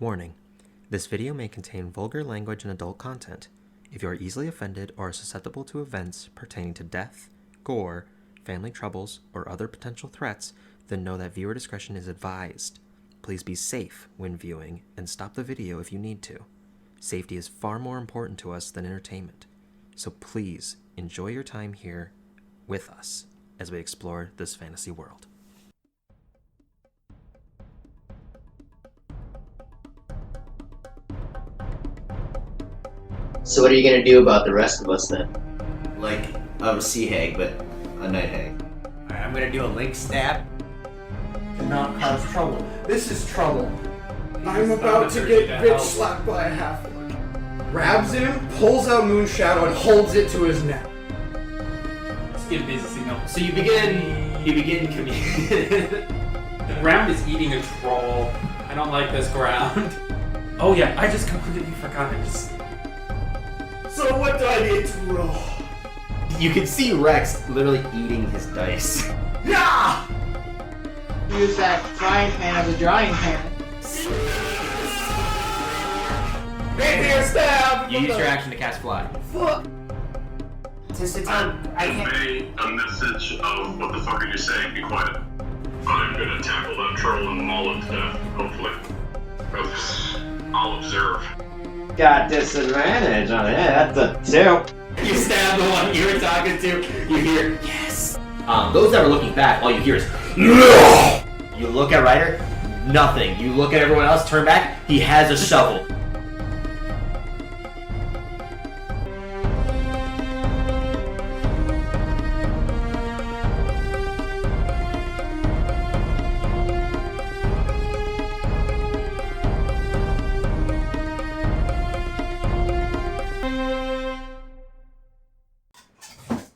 Warning: this video may contain vulgar language and adult content. If you are easily offended or are susceptible to events pertaining to death, gore, family troubles, or other potential threats, then know that viewer discretion is advised. Please be safe when viewing and stop the video if you need to. Safety is far more important to us than entertainment, so please enjoy your time here with us as we explore this fantasy world. So what are you gonna do about the rest of us then? Like a sea hag, but a night hag. Alright, I'm gonna do a link stab. To not cause trouble. This is trouble. I'm about to get bitch slapped by a halfling. Grabs him, pulls out Moon Shadow, and holds it to his neck. Let's get a busy signal. So you begin communicating. The ground is eating a troll. I don't like this ground. Oh yeah, I just completely forgot. So what do I need to roll? You can see Rex literally eating his dice. Yeah! Use that frying pan as a drying pan. Rapier stab! You use your action to cast fly. Fuck! I can't. Convey a message of what the fuck are you saying? Be quiet. I'm gonna tackle that troll and maul it to death, hopefully. I'll observe. Got disadvantage on it. That's a 2. You stab the one you were talking to. You hear yes. Those that are looking back, all you hear is no. You look at Ryder, nothing. You look at everyone else, turn back. He has a shovel.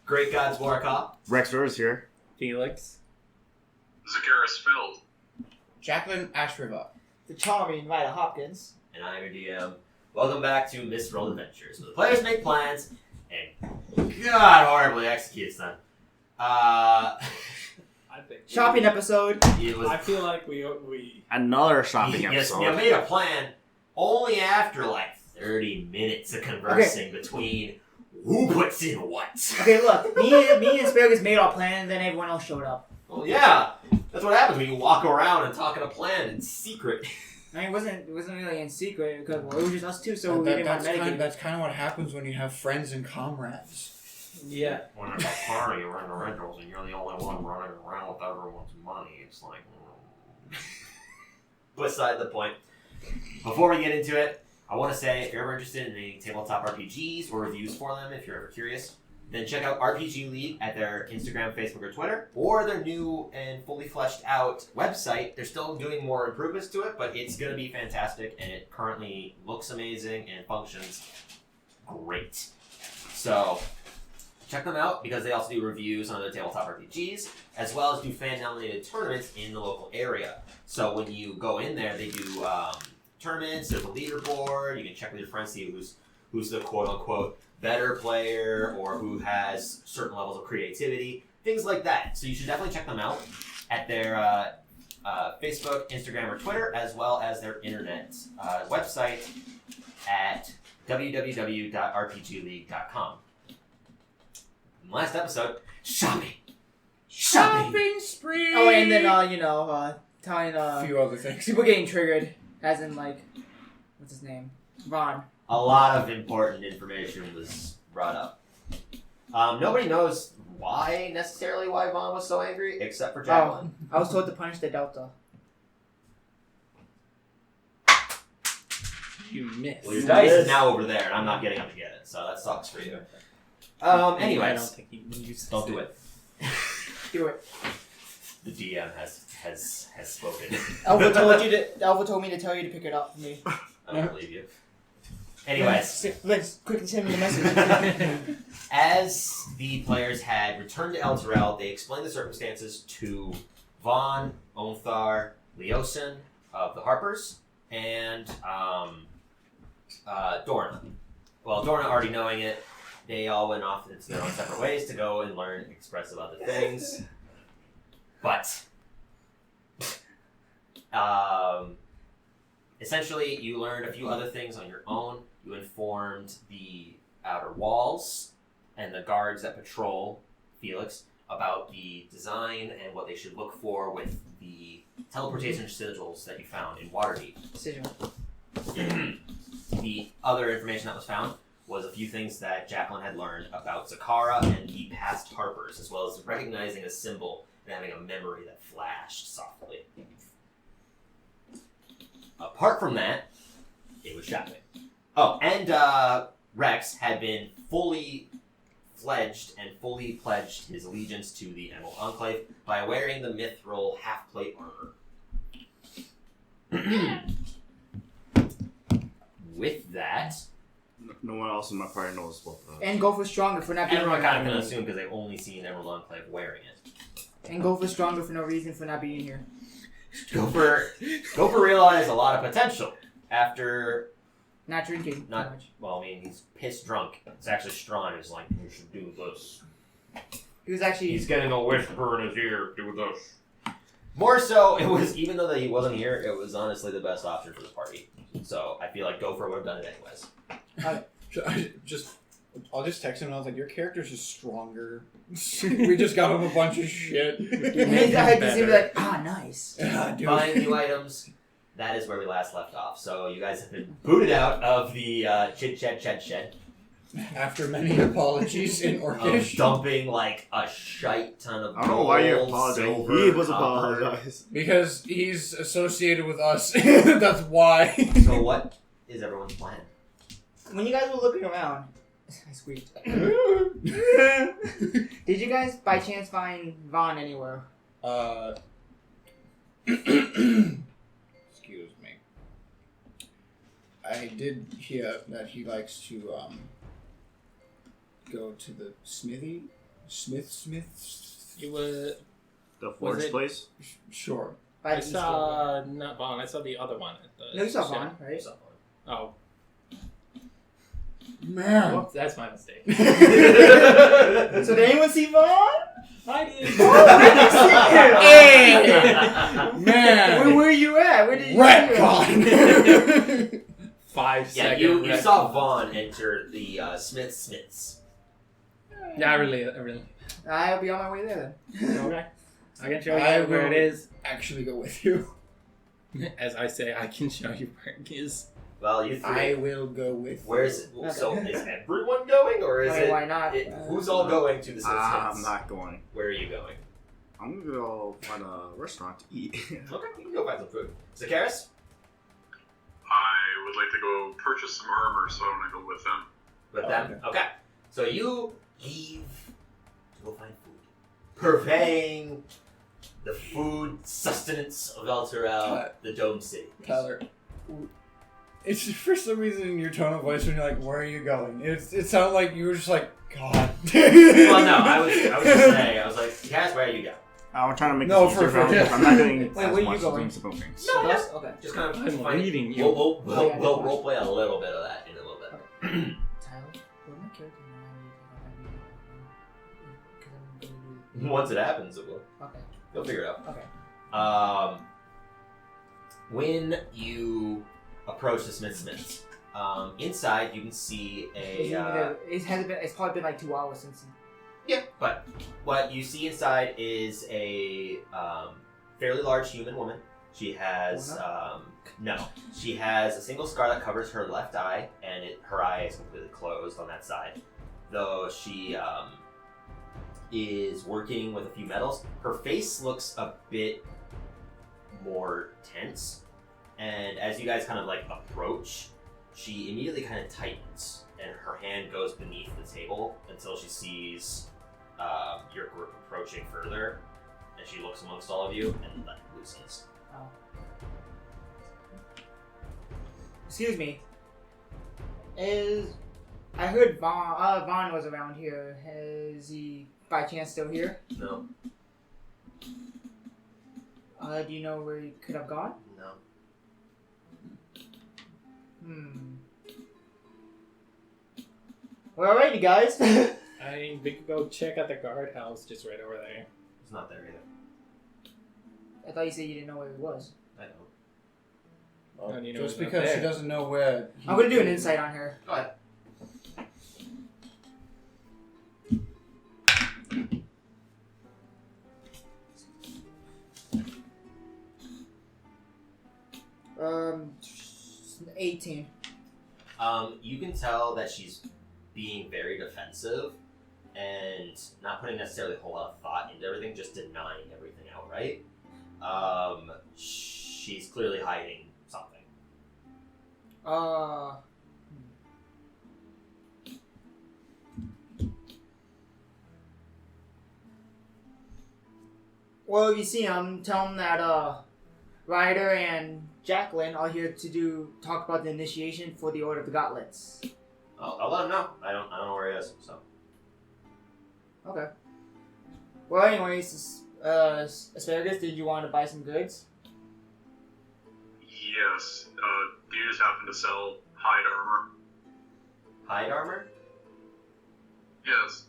Great Gods Warcock. Rex Rose here. Felix. Zacharias Feld. Jacqueline Ashriva. The charming Ryder Hopkins. And I'm your DM. Welcome back to Misrolled Adventures, where the players make plans and God horribly executes them. I think Shopping episode. It was I feel like we Another shopping you episode. made a plan only after like 30 minutes of conversing between who puts in what. Okay, look, me and Asparagus made our plan, and then everyone else showed up. Well, yeah, that's what happens when you walk around and talking a plan in secret. I mean, it wasn't really in secret because it was just us two, so we didn't want to medicate. That's kind of what happens when you have friends and comrades. yeah. When it's a party, you're in the rentals and you're the only one running around with everyone's money. It's like... Beside the point. Before we get into it, I want to say if you're ever interested in any tabletop RPGs or reviews for them, if you're ever curious, then check out RPGLeague at their Instagram, Facebook, or Twitter, or their new and fully fleshed out website. They're still doing more improvements to it, but it's going to be fantastic, and it currently looks amazing and functions great. So check them out because they also do reviews on other tabletop RPGs, as well as do fan-nominated tournaments in the local area. So when you go in there, they do tournaments, there's a leaderboard, you can check with your friends, see who's the quote-unquote better player or who has certain levels of creativity, things like that. So you should definitely check them out at their Facebook, Instagram, or Twitter, as well as their internet website at www.rpgleague.com. Last episode, shopping spree. Oh, and then telling A few other things. people getting triggered, as in like, what's his name, Ron. A lot of important information was brought up. Nobody knows why Vaughn was so angry, except for Jacqueline. I was told to punish the Delta. You missed. Well, your dice is now over there, and I'm not getting up to get it, so that sucks for you. Anyways, I don't think you don't do it. Do it. The DM has spoken. Alva told me to tell you to pick it up for me. I don't believe you. Anyways, Let's quickly send me the message. as the players had returned to El Terrell, they explained the circumstances to Vaughn, Onthar, Leosin of the Harpers, and Dorna. Well, Dorna already knowing it, they all went off into their own separate ways to go and learn expressive other things. But Essentially, you learned a few other things on your own. You informed the outer walls and the guards that patrol Felix about the design and what they should look for with the teleportation sigils that you found in Waterdeep. Sigil. The other information that was found was a few things that Jacqueline had learned about Zakara and the past Harpers, as well as recognizing a symbol and having a memory that flashed softly. Apart from that, it was shopping. Oh, and Rex had been fully fledged and fully pledged his allegiance to the Emerald Enclave by wearing the mithril half-plate armor. With that, No one else in my party knows about that. And go for stronger for not being everyone here. kind of can assume because they've only seen Emerald Enclave wearing it. And go for stronger for no reason for not being here. Gopher realized a lot of potential after Not drinking not too much. well. I mean, he's pissed drunk. It's actually Strawn who's like, "You should do this." He was actually. He's getting a whisper in his ear. Do this. More so, it was even though that he wasn't here, it was honestly the best option for the party. So I feel like Gopher would have done it anyways. I'll just text him and I was like, your character's just stronger. We just got him a bunch of shit. I had to be like, nice. Buying new items. That is where we last left off. So you guys have been booted out of the chit chat shed. After many apologies in Of Orcish. dumping like a shite ton of I don't know why you're gold, apologizing. silver, He was copper. apologizing. Because he's associated with us. That's why. So what is everyone's plan? When you guys were looking around, I squeaked. Did you guys by chance find Vaughn anywhere? Excuse me. I did hear that he likes to go to the smithy. Smith. You were. The forge it- place? Sure. By I the saw not Vaughn. I saw the other one. At the No, you saw shed. Vaughn, right? Oh, Man. whoops, that's my mistake. So did anyone see Vaughn? I did. Hey! Man. Where were you at? Where did you see him? 5 Yeah, seconds. you saw Vaughn enter the Smiths. Yeah, I really. I'll be on my way there then. Okay. I can show I you where will- it is. Actually go with you. As I say, I can show you where it is. Well, you I three. will go with Where's you. it? So is everyone going, or is Okay, it? why not? Who's all going to the Smiths? I'm not going. Where are you going? I'm gonna go find a restaurant to eat. Okay, you can go find some food. Zakaris? I would like to go purchase some armor, so I'm gonna go with them. With them? Okay. So you leave to go find food. Purveying the food sustenance of Elturel, the Dome City. Tyler. It's just for some reason in your tone of voice when you're like, where are you going? It sounded like you were just like, God. Well, no, I was just saying, I was like, Cass, where are you going? I'm trying to make No, this for- easier for- for him. I'm not doing Wait, as where you much going? doing simple things. No, Us? Okay. Just kind of I'm find reading you. We'll Yeah, roleplay a little bit of that in a little bit. Tyler, where my character now? Once it happens, it will. Okay. You'll figure it out. Okay. When you approach the Smiths, inside you can see It's probably been like 2 hours since. yeah, but what you see inside is a fairly large human woman. She has she has a single scar that covers her left eye, and her eye is completely closed on that side. Though she is working with a few metals, her face looks a bit more tense, and as you guys kind of like approach, she immediately kind of tightens, and her hand goes beneath the table until she sees your group approaching further, and she looks amongst all of you and then loosens. Oh. Excuse me. I heard Vaughn was around here. Is he by chance still here? No, Do you know where he could have gone? no. Well, alrighty, guys. I mean, we could go check at the guardhouse just right over there. It's not there either. I thought you said you didn't know where he was. I How do you know Just he's not because she there? doesn't know where. I'm gonna do an insight on her. Go ahead. Um, 18. You can tell that she's being very defensive and not putting necessarily a whole lot of thought into everything, just denying everything outright. She's clearly hiding something. Well, if you see him, tell him that Ryder and Jacqueline are here to talk about the initiation for the Order of the Gauntlets. I'll let him know. I don't know where he is. So Okay. Well, anyways, Asparagus, did you want to buy some goods? Yes. Do you just happen to sell hide armor? hide armor. Yes.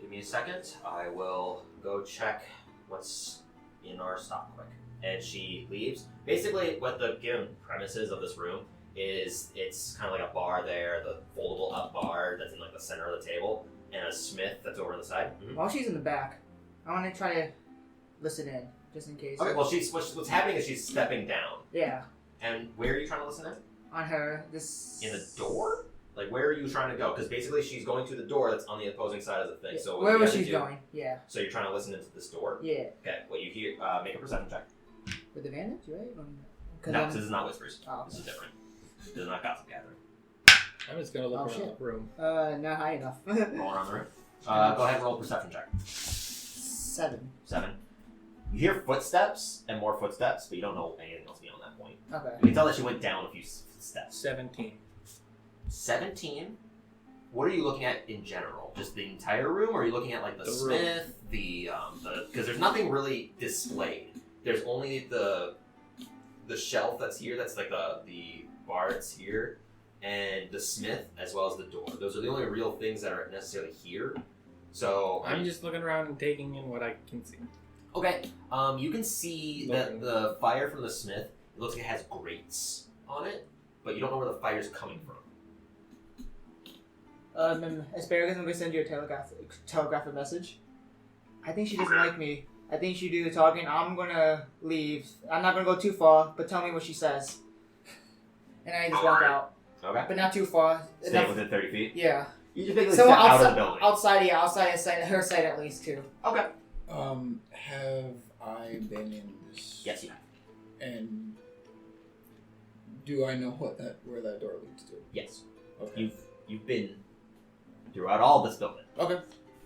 Give me a second. I will go check what's in our stock quick. And she leaves. Basically, what the given premises of this room is, it's kind of like a bar there, the foldable up bar that's in like the center of the table, and a smith that's over on the side. Mm-hmm. While she's in the back, I want to try to listen in, just in case. Okay, well, what's happening is she's stepping down. Yeah. And where are you trying to listen in? On her, this... In the door? Like, where are you trying to go? Because basically she's going to the door that's on the opposing side of the thing. Yeah. So Where was she she going? Yeah. So you're trying to listen into this door? Yeah. Okay, well, you hear, make a perception check. With advantage, right? No, this is not whispers. Oh. This is different. This is not gossip gathering. I'm just gonna look around shit. the room. Not high enough. Roll around the room. Go ahead and roll a perception check. 7. 7. You hear footsteps and more footsteps, but you don't know anything else beyond that point. Okay. You can tell that she went down a few steps. 17. 17? What are you looking at in general? Just the entire room, or are you looking at like the room. smith, because there's nothing really displayed. There's only the shelf that's here, that's like the bar that's here, and the smith as well as the door. Those are the only real things that aren't necessarily here. So I'm just looking around and taking in what I can see. okay. You can see that the fire from the smith, it looks like it has grates on it, but you don't know where the fire's coming from. Asparagus, I'm gonna send you a telegraphic message. I think she doesn't like me. I think she do the talking. I'm gonna leave. I'm not gonna go too far, but tell me what she says. And I just walk out. Okay. But not too far. Stay within 30 feet? Yeah. You just basically So step out of outside, the building. outside of sight, her sight at least too. Okay. Have I been in this? Yes, you have. And do I know where that door leads to? Yes. Okay. You've been throughout all this building. Okay.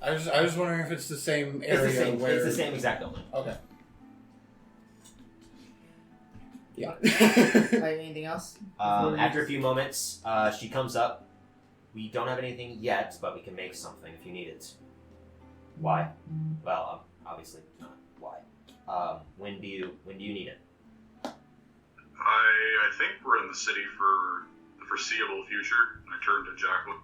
I was wondering if it's the same area It's the same. where It's the same exact building. Okay. Yeah. Anything else? After a few moments, she comes up. We don't have anything yet, but we can make something if you need it. Why? Well, obviously not. Why? When do you need it? I think we're in the city for the foreseeable future. I turned to Jacqueline.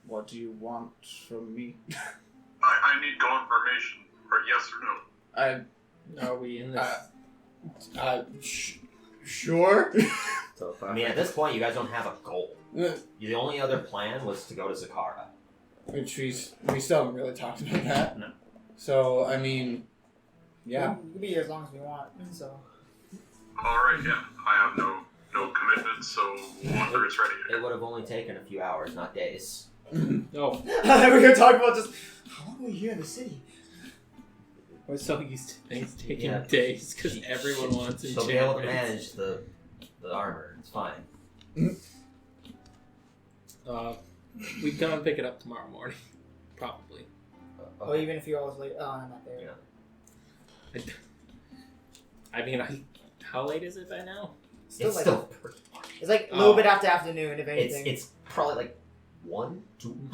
What do you want from me? I need confirmation, or yes or no. Are we in this? Sure. I mean, at this point, you guys don't have a goal. The only other plan was to go to Zakara. Which we still haven't really talked about that. No. So I mean, yeah. We can be here as long as we want. So. Alright, yeah. I have no commitment, so whenever it's ready. It would have only taken a few hours, not days. No. We were talking about just how long were we here in the city? We're so used to things taking Yeah. days because everyone wants She'll be able to enchantments. manage the armor. It's fine. We come and pick it up tomorrow morning, probably. Or even a few hours later. Oh, I'm not there. Yeah. I mean, how late is it by now? It's like still pretty it's like a little bit after afternoon, if anything. It's probably like 1, 2.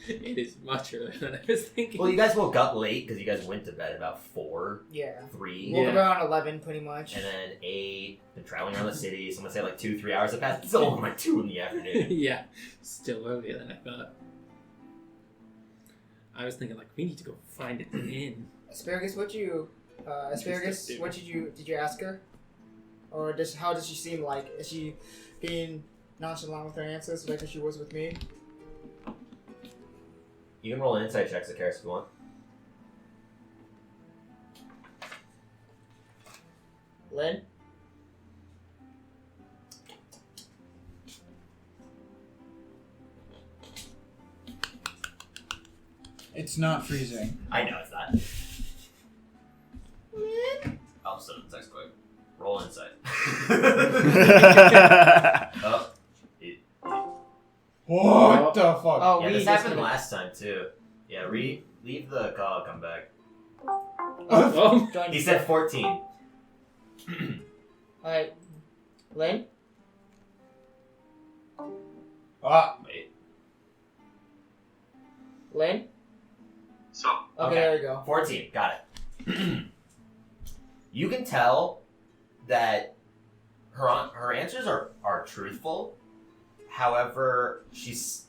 It is much earlier than I was thinking. Well, you guys woke up late because you guys went to bed about 4, Yeah. 3, Woke up around 11, pretty much. and then 8. Been traveling around the city. So I'm gonna say like 2-3 hours have passed. It's only like 2 in the afternoon. Yeah, still earlier than I thought. I was thinking like we need to go find an inn. Asparagus, what you Asparagus, Just a what did you ask her? Or how does she seem like? Is she being nonchalant with her answers like she was with me? You can roll an insight check, Zakaris, if you want. Lynn? It's not freezing. I know it's not. I'll send it text quick. Roll insight. Oh. What the fuck? Oh, Yeah, we this just happened last time too. Yeah, leave the call, come back. Oh. joined He you. said 14. Alright. Lynn? Wait. Lynn? So, Okay, there we go. 14. Got it. You can tell that her answers are truthful. However, she's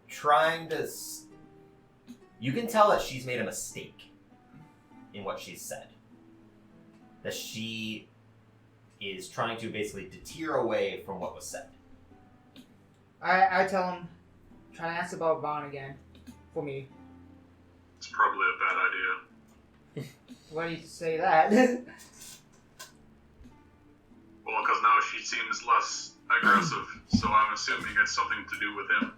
trying to... You can tell that she's made a mistake in what she's said. That she is trying to basically deter away from what was said. I tell him, try to ask about Vaughn again. For me. it's probably a bad idea. Why do you say that? Well, because now she seems less aggressive, so I'm assuming it's something to do with him.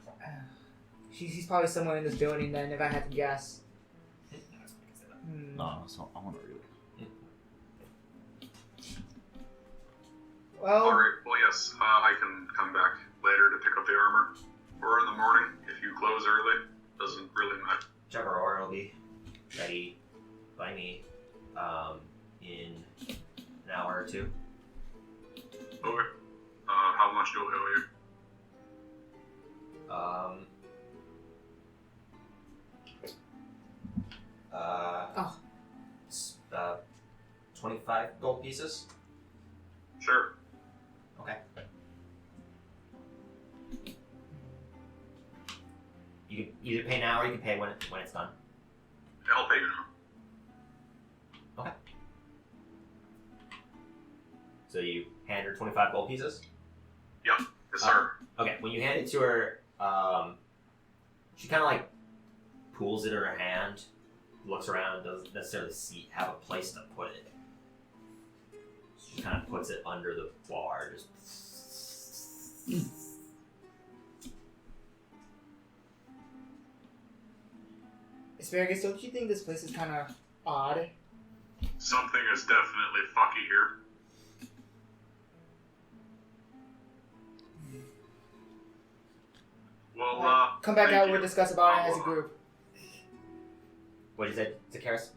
He's probably somewhere in this building then, if I had to guess. No, so I want to read it. Well, Alright, well, yes, I can come back later to pick up the armor. Or in the morning, if you close early. Doesn't really matter. Whichever order will be ready by me in an hour or two. Okay. How much do I owe you? 25 gold pieces. Sure. Okay. You can either pay now or you can pay when it's done. I'll pay you now. Okay. So you hand her 25 gold pieces? Yep. Yes, sir. Okay, when you hand it to her, she kind of like pulls it in her hand, looks around, doesn't necessarily have a place to put it. She kind of puts it under the bar, just. Asparagus, don't you think this place is kind of odd? Something is definitely fucky here. Well, Come back thank out, you. we'll discuss about it as a group. What did you say, Zakaris?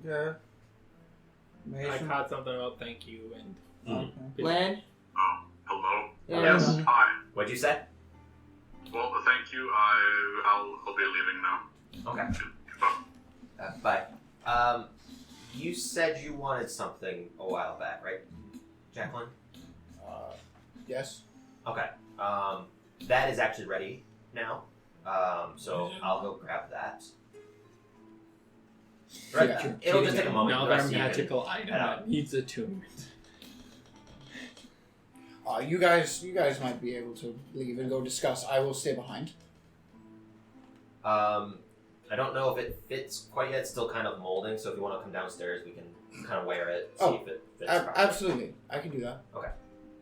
Yeah. I caught something about thank you and Lynn? Oh, hello? Yeah. Yes, hi. What'd you say? Well, thank you. I'll be leaving now. Okay. Goodbye. Bye. You said you wanted something a while back, right, Jacqueline? Yes. Okay. That is actually ready now. So I'll go grab that. Right. Yeah. It'll just take a moment. The Another rest of you can magical item head out. that needs attunement. You guys might be able to leave and go discuss. I will stay behind. I don't know if it fits quite yet. It's still kind of molding. So if you want to come downstairs, we can kind of wear it, see if it fits. properly. Absolutely, I can do that. Okay.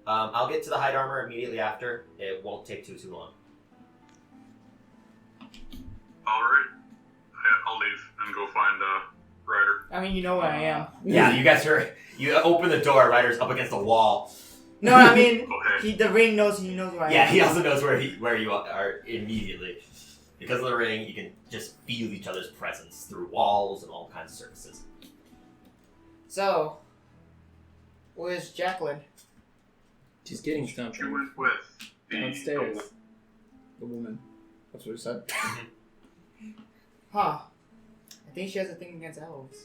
I'll get to the hide armor immediately after. It won't take too long. Alright. I'll leave and go find Ryder. I mean, you know where I am. Yeah, you open the door. Ryder's up against the wall. No, I mean, Okay. the ring knows he knows where I am. Yeah, he also knows where you are immediately. Because of the ring, you can just feel each other's presence through walls and all kinds of surfaces. So, where's Jacqueline? She's getting She something went with the downstairs. The woman. That's what he said. Huh. I think she has a thing against elves.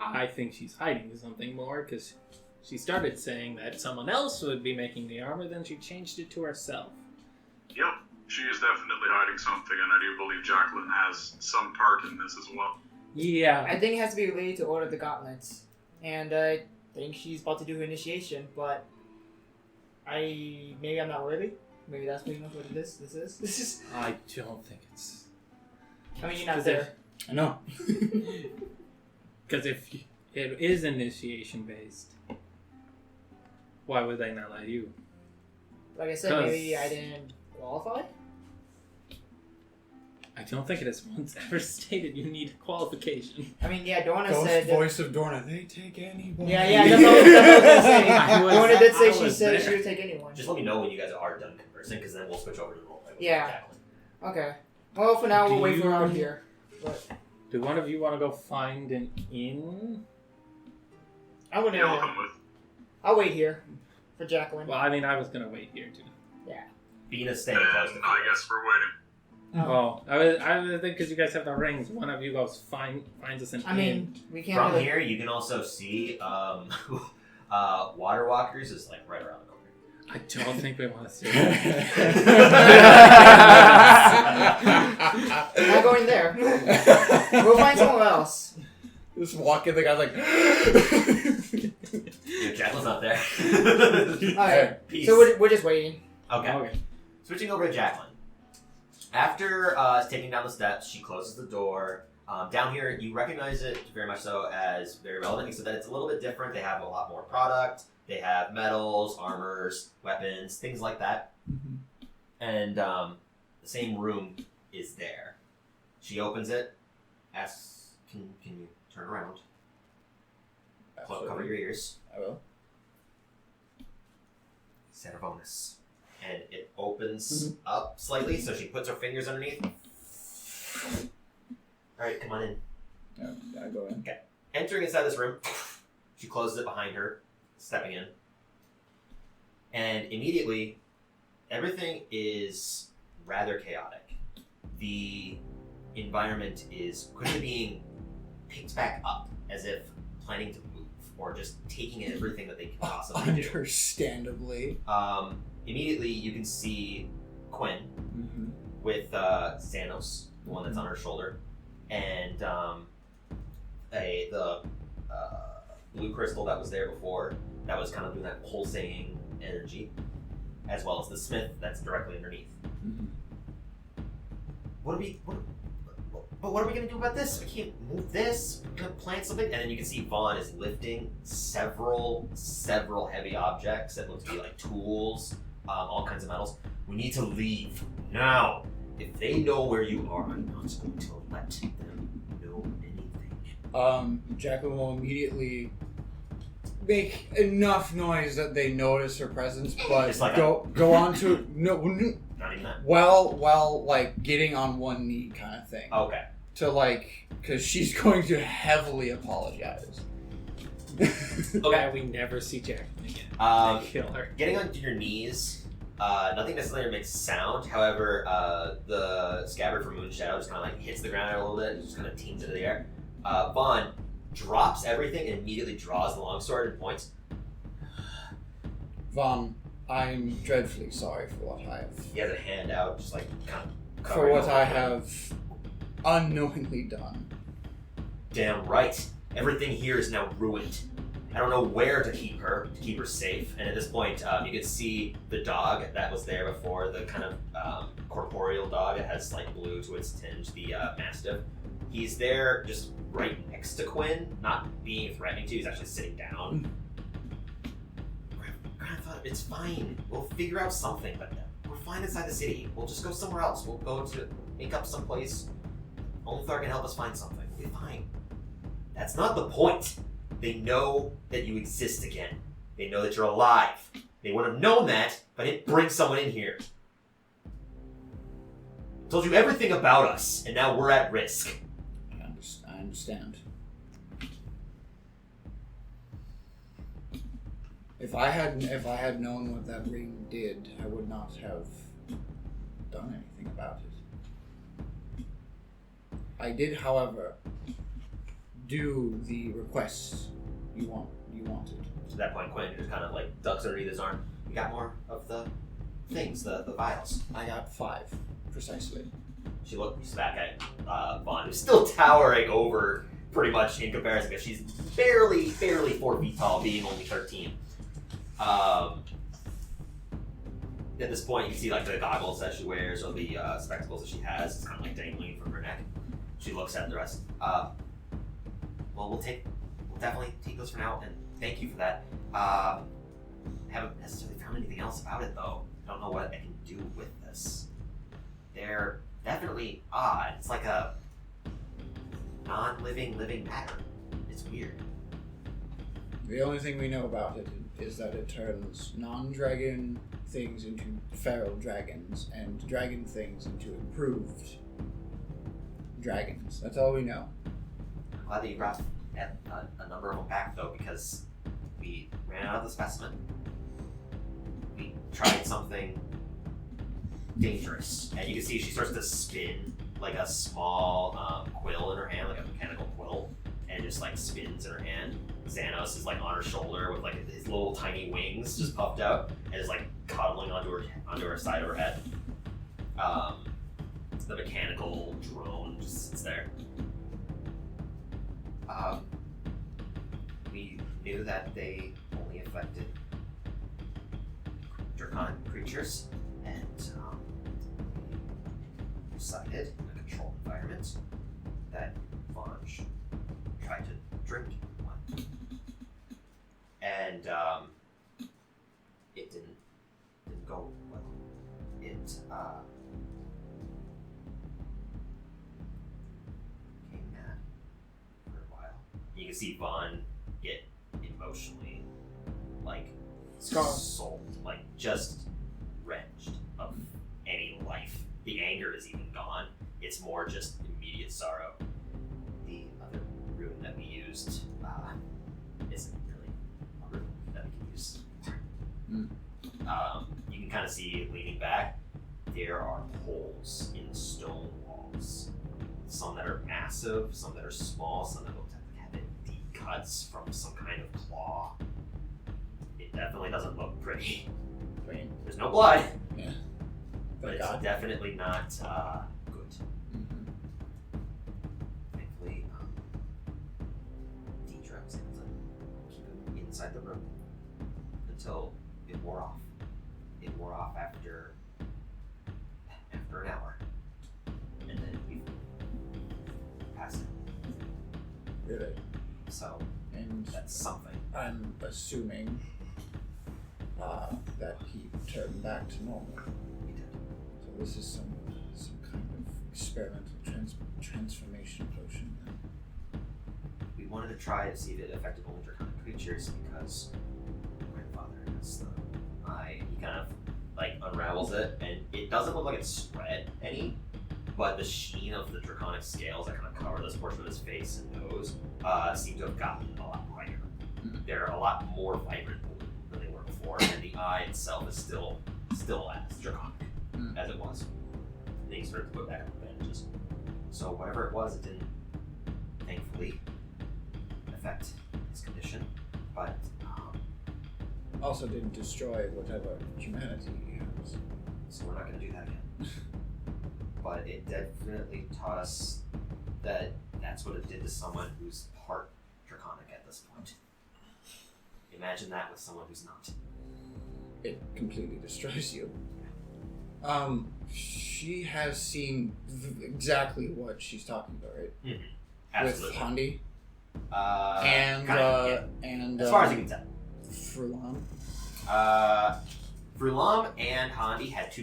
I think she's hiding something more because she started saying that someone else would be making the armor, then she changed it to herself. Yep. She is definitely hiding something, and I do believe Jacqueline has some part in this as well. Yeah. I think it has to be related to Order of the Gauntlets. And I think she's about to do her initiation, but maybe I'm not worthy. Maybe that's pretty much what this is. I don't think it's. I mean, you're not there. I know. Because if it is initiation based, why would they not let you? Like I said, maybe I didn't qualify? I don't think it has once ever stated you need a qualification. I mean, yeah, Dorna Ghost said... voice of Dorna, they take anybody. Yeah, that's what I was going to say. Dorna did say she said she would take anyone. Just let me know when you guys are done conversing, because then we'll switch over to the roleplay. Yeah. Okay. Well, for now, we'll wait for her out here. But... Do one of you want to go find an inn? I'm going Yeah, I'll to... come with. I'll wait here for Jacqueline. Well, I mean, I was going to wait here, too. Yeah. Bina's staying close to I guess we're waiting. Oh, I was think because you guys have the rings, one of you goes finds us an inn. I mean, we can't From really... here, you can also see Water Walkers is like right around the corner. I don't think we want to see We're not going there. We'll find somewhere else. Just walk in, the guy's like... Dude, Jacqueline's not there. Alright, Peace. so we're just waiting. Okay. Switching over to Jacqueline. After taking down the steps, she closes the door. Down here, you recognize it very much so as very relevant, except that it's a little bit different. They have a lot more product. They have metals, armors, weapons, things like that. Mm-hmm. And the same room is there. She opens it, asks, can you turn around? Cover your ears. I will. Servonis. And it opens up slightly, so she puts her fingers underneath. Alright, come on in. Yeah, I go in. Okay. Entering inside this room, she closes it behind her, stepping in. And immediately, everything is rather chaotic. The environment is quickly being picked back up, as if planning to move, or just taking in everything that they can possibly do. Understandably. Immediately, you can see Quinn with Xanos, the one that's on her shoulder, and the blue crystal that was there before, that was kind of doing that pulsating energy, as well as the smith that's directly underneath. What are we going to do about this? We can't move this. We're going to plant something. And then you can see Vaughn is lifting several heavy objects that look to be like tools, all kinds of metals. We need to leave now. If they know where you are, I'm not going to let them know anything. Jacqueline will immediately make enough noise that they notice her presence, but Just like go on to Not even that. while like getting on one knee kind of thing. Okay. To like, because she's going to heavily apologize. Okay, we never see Jacqueline again. Kill her. Getting onto your knees, nothing necessarily makes sound. However, the scabbard from Moon Shadow just kind of like hits the ground a little bit, just kind of teams into the air. Vaughn drops everything and immediately draws the longsword and points. Vaughn, I'm dreadfully sorry for what I have. He has a hand out, just like kind of For covering what over I him. have unknowingly done. Damn right. Everything here is now ruined. I don't know where to keep her safe. And at this point, you can see the dog that was there before, the kind of corporeal dog that has slight blue to its tinge, the mastiff. He's there just right next to Quinn, not being threatening to. He's actually sitting down. Grandfather, it's fine. We'll figure out something, but we're fine inside the city. We'll just go somewhere else. We'll go to make up someplace. Ulthar can help us find something. We'll be fine. That's not the point. They know that you exist again. They know that you're alive. They would have known that, but it brings someone in here. Told you everything about us, and now we're at risk. I understand. If I had known what that ring did, I would not have done anything about it. I did, however, do the request you wanted. To that point, Quinn just kind of like ducks underneath his arm. You got more of the things, the vials. I got 5, precisely. She looks back at Vaughn, who's still towering over pretty much in comparison, because she's barely 4 feet tall, being only 13. At this point, you can see like the goggles that she wears or the spectacles that she has. It's kind of like dangling from her neck. She looks at the rest. Well, we'll definitely take those for now, and thank you for that. Haven't necessarily found anything else about it though. I don't know what I can do with this. They're definitely odd. It's like a non-living matter. It's weird. The only thing we know about it is that it turns non-dragon things into feral dragons, and dragon things into improved dragons. That's all we know. I'm glad that you brought a number of them back, though, because we ran out of the specimen. We tried something dangerous, and you can see she starts to spin like a small quill in her hand, like a mechanical quill, and just like spins in her hand. Xanos is like on her shoulder with like his little tiny wings just puffed out, and is like cuddling onto her side of her head. The mechanical drone just sits there. We knew that they only affected draconic creatures, and we decided in a controlled environment that Vange tried to drink one. And it didn't go well. It became mad for a while. You can see Vaughn get emotionally like sold, like just wrenched of any life. The anger is even gone. It's more just immediate sorrow. The other rune that we used isn't really a rune that we can use. You can kind of see leaning back, there are holes in the stone walls. Some that are massive, some that are small, some that look like have deep cuts from some kind of claw. It definitely doesn't look pretty. I mean, there's no blood. Yeah. But it's definitely not good. Mm-hmm. Thankfully, Deidre was able to keep him inside the room until it wore off. It wore off after an hour. And then we passed it. Really? So, and that's something. I'm assuming that he turned back to normal. We did. So this is some kind of experimental transformation potion. We wanted to try to see if it affected only draconic creatures because my grandfather has the eye. He kind of like unravels it, and it doesn't look like it's spread any, but the sheen of the draconic scales that kind of cover this portion of his face and nose seem to have gotten a lot brighter. They're a lot more vibrant than they were before, and the eye itself is still as draconic as it was. And then he started to put back up the bandages. So whatever it was, it didn't, thankfully, affect his condition, but also didn't destroy whatever humanity he has. So we're not going to do that again. But it definitely taught us that that's what it did to someone who's part draconic at this point. Imagine that with someone who's not. It completely destroys you. She has seen exactly what she's talking about, right? Mm-hmm. Absolutely. With Handi. And as far as you can tell. Faerun. Frulam and Handi had two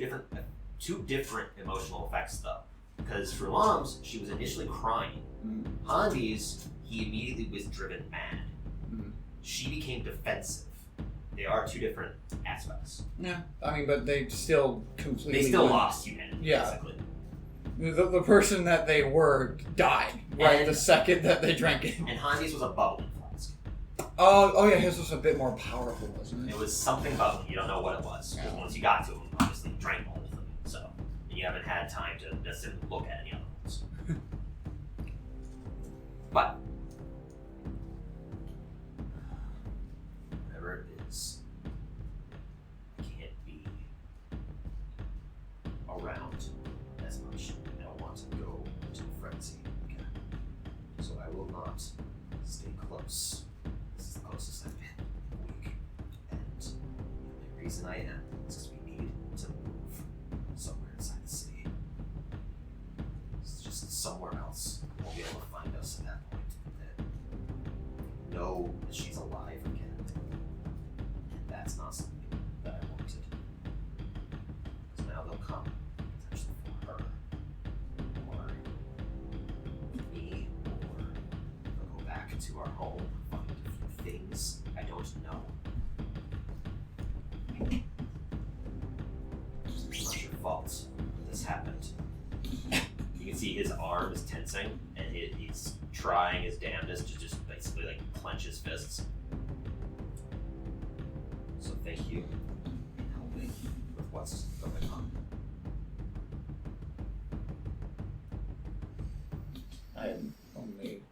different emotional effects though. Because Frulam's, she was initially crying. Handi's, he immediately was driven mad. She became defensive. They are two different aspects. Yeah, I mean, but they still completely... They still lost humanity, yeah. basically. The person that they were died, right, the second that they drank it. And Handi's was a bubbling flask. Oh yeah, his was a bit more powerful, wasn't it? It was something bubbling, you don't know what it was. Because once you got to him, obviously you drank all of them. So, you haven't had time to necessarily look at any other ones. But, whatever it is, can't be Stay close. This is the closest I've been in a week. And the only reason I am is because we need to move somewhere inside the city. It's just somewhere else. You won't be able to find us at that point. That know that she's alive again. And that's not something that I wanted. So now they'll come, potentially for her. Or me, or they'll go back to our home, find a few things I don't know. It's not your fault that this happened. You can see his arm is tensing, and he's trying his damnedest to just basically like clench his fists. So thank you for helping with what's going on. I'm only.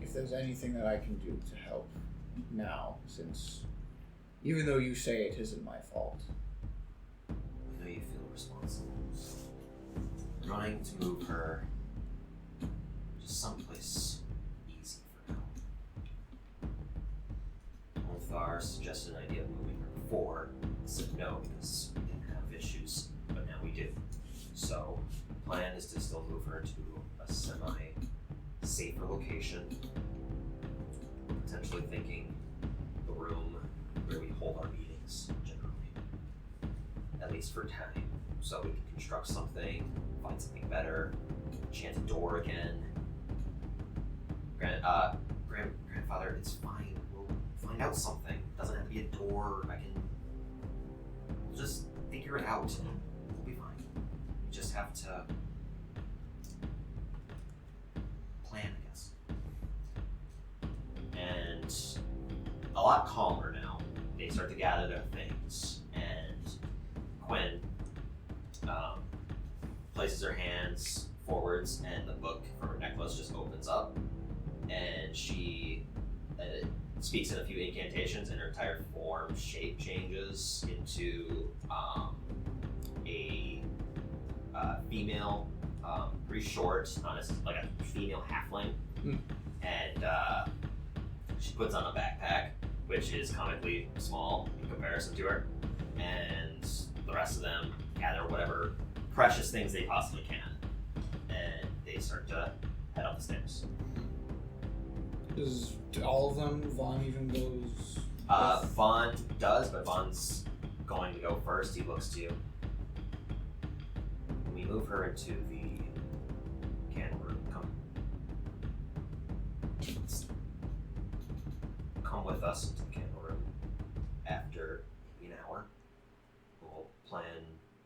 If there's anything that I can do to help now, since even though you say it isn't my fault, I know you feel responsible. So we're running to move her just someplace easy for now. Ulthar suggested an idea of moving her before. I said no because we didn't have issues, but now we do. So the plan is to still move her to a semi-safer location. Potentially thinking the room where we hold our meetings generally. At least for time. So we can construct something, find something better, chant a door again. Grandfather, it's fine. We'll find out something. It doesn't have to be a door. We'll just figure it out. We'll be fine. We just have to plan, I guess. And a lot calmer now. They start to gather their things, and Quinn places her hands forwards, and the book from her necklace just opens up, and she speaks in a few incantations, and her entire form shape changes into a female, pretty short, like a female halfling, and she puts on a backpack, which is comically small in comparison to her, and the rest of them gather whatever precious things they possibly can, and they start to head up the stairs. does all of them? Vaughn even goes. Vaughn does, but Vaughn's going to go first. He looks to you. When we move her into the candle room, come with us into the candle room. After maybe an hour, we'll plan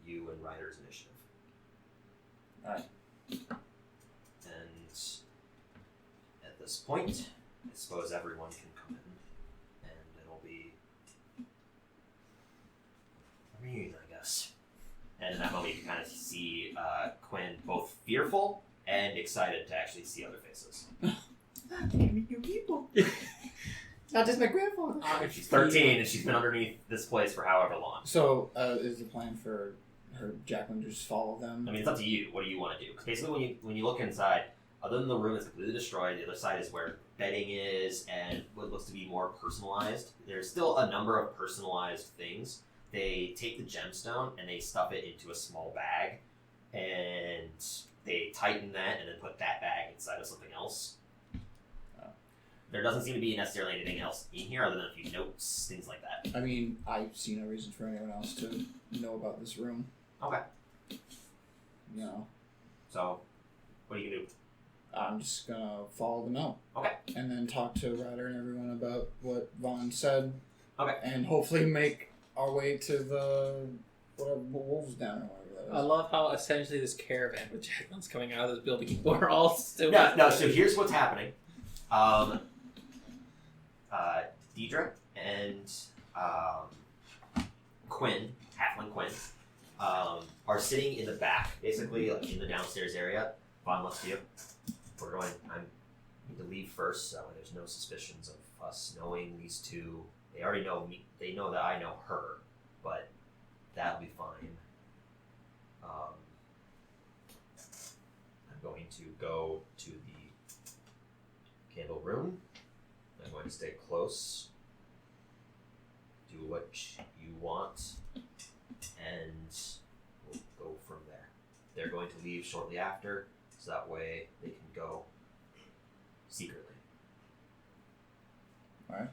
you and Ryder's initiative. Alright. And at this point, I suppose everyone can come in, and it'll be a reunion, I guess. And in that moment, you can kind of see Quinn both fearful and excited to actually see other faces. I can't meet new people. Not just my grandfather. She's 13 and she's been underneath this place for however long. So, is the plan for her Jacqueline to just follow them? I mean, it's up to you. What do you want to do? Because basically, when you look inside, other than the room is completely destroyed, the other side is where bedding is and what looks to be more personalized. There's still a number of personalized things. They take the gemstone and they stuff it into a small bag, and they tighten that and then put that bag inside of something else. There doesn't seem to be necessarily anything else in here other than a few notes, things like that. I mean, I see no reason for anyone else to know about this room. Okay. No. So, what are you gonna do? I'm just gonna follow the note. Okay. And then talk to Ryder and everyone about what Vaughn said. Okay. And hopefully make our way to the wolves down or whatever that I is. love how essentially this caravan with Jacqueline's coming out of this building. We're all still. No, so here's what's happening. Deidre and Quinn, Halfling Quinn, are sitting in the back, basically like in the downstairs area. Vaughn looks to you. I need to leave first, so there's no suspicions of us knowing these two. They already know me. They know that I know her, but that'll be fine. to go to the candle room. I'm going to stay close. Do what you want, and we'll go from there. They're going to leave shortly after, so that way they can go secretly. Alright.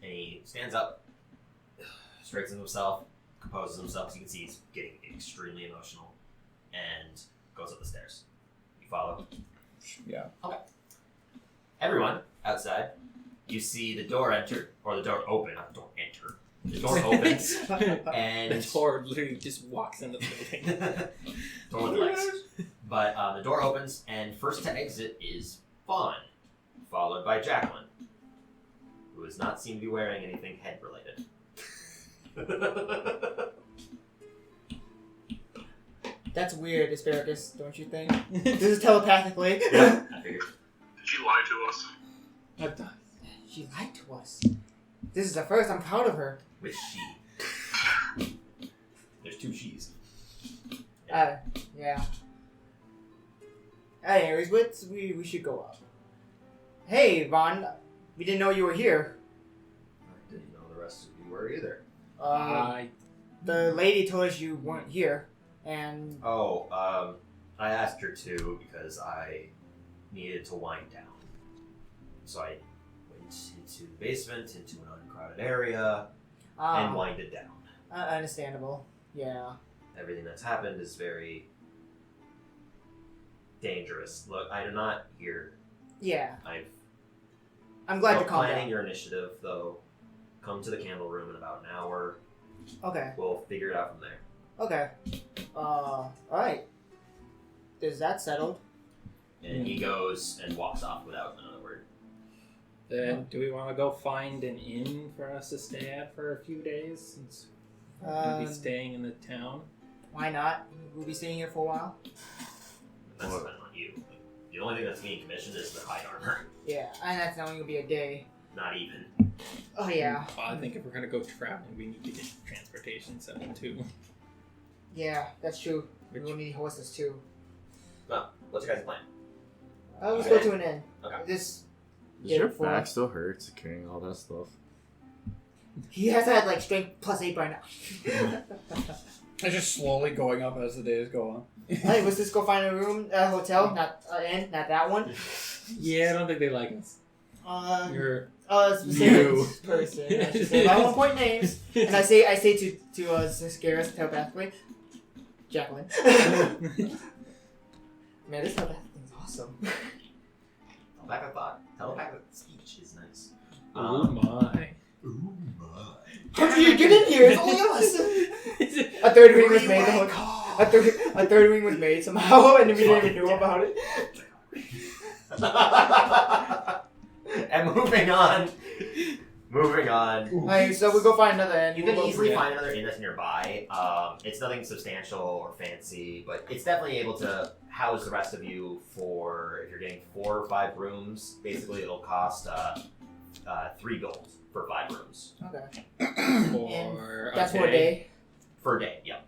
And he stands up, straightens himself, composes himself, so you can see he's getting extremely emotional, and goes up the stairs. You follow? Yeah. Okay. Everyone outside, you see the door enter, or the door open, not the door enter. The door opens, and The door literally just walks into the building. door with legs. But the door opens, and first to exit is Fawn, followed by Jacqueline, who does not seem to be wearing anything head-related. That's weird, Asparagus, don't you think? This is telepathically. Yeah, I figured. Did she lie to us? What the? She lied to us. This is the first. I'm proud of her. With she. There's two she's. Yeah. Anyways, we should go up. Hey, Vaughn. We didn't know you were here. I didn't know the rest of you were either. The lady told us you weren't here, and I asked her to because I needed to wind down. So I went into the basement, into an uncrowded area, and winded down. Understandable. Yeah. Everything that's happened is very dangerous. Look, I do not hear. Yeah. I'm glad to calm planning down. your initiative, though. Come to the candle room in about an hour. Okay. We'll figure it out from there. Okay. Alright. Is that settled? And he goes and walks off without another word. Then do we want to go find an inn for us to stay at for a few days since we'll be staying in the town? Why not? We'll be staying here for a while. That's dependent on you. The only thing that's being commissioned is the hide armor. Yeah, and that's only gonna be a day. Not even. Oh yeah. Well, I think if we're gonna go traveling, we need to get transportation set up too. Yeah, that's true. We'll need horses too. Well, what's your guys' plan? Let's go to an inn. Okay. Does Yeah, your for- back still hurt carrying all that stuff? He has to have like strength +8 by now. It's just slowly going up as the days go on. Hey, let's just go find a room, a hotel, not inn, not that one. Yeah, I don't think they like us. You're Specific person. I should say. I won't point names, and I say to scare us telepathically, Jacqueline. Man, this telepathic thing's awesome. Telepathic thought. Telepathic speech is nice. oh my. Ooh my. How do you get in here? It's only us. A third wing was made. A third wing was made somehow, and we didn't even know about it. And moving on. Alright, so we'll go find another inn. You We'll can go easily from find another inn that's nearby. It's nothing substantial or fancy, but it's definitely able to house the rest of you for, if you're getting 4 or 5 rooms, basically it'll cost 3 gold for 5 rooms. Okay. For That's for a day. For a day, yep.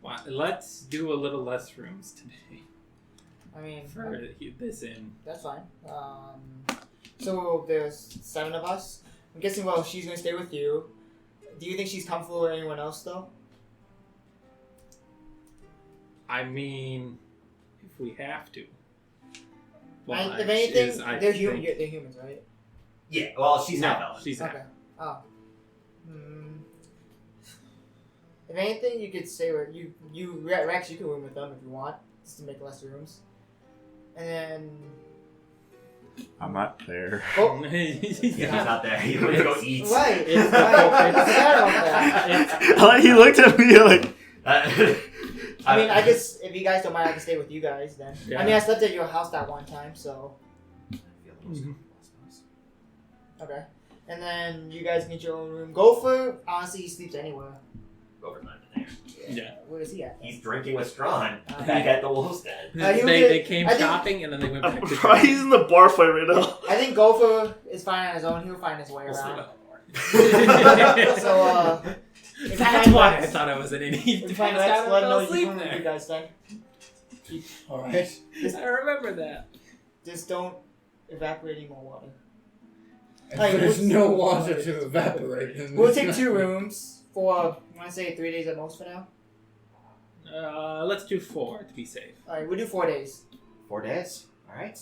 Wow, let's do a little less rooms today I mean, for this inn. that's fine. So there's 7 of us. I'm guessing, well, she's gonna stay with you. Do you think she's comfortable with anyone else, though? I mean, if we have to. If anything, is, I they're think- they're humans, right? Yeah, well, she's No, half elven. she's half. Okay. Oh. If anything, you could stay with you Rex. You can room with them if you want, just to make less rooms. And then I'm not there. oh, He's not there. He went to go eat. right. It's- I forgot about that. He looked at me like. I mean, I guess if you guys don't mind, I can stay with you guys then. Yeah. I mean, I slept at your house that one time, so okay. And then you guys get your own room. Gopher, honestly, he sleeps anywhere. Gopher's not in there. Yeah. Where is he at? He's drinking with Strawn back at the wolf's den. He was They at- came I think- shopping and then they went back to He's in the bar fight right now. I think Gopher is fine on his own. He'll find his way We'll sleep around. at the bar. So, If That's you find why I Rex- thought I was an idiot. If you find Passed Rex, out and let him fell know asleep you there. guys then. Alright. I remember that. Just don't evaporate any more water. If Like, there's we'll- no water to evaporate, then We'll there's take not- 2 rooms for, I want to say 3 days at most for now. Let's do 4 to be safe. Alright, we'll do 4 days. 4 days. All right.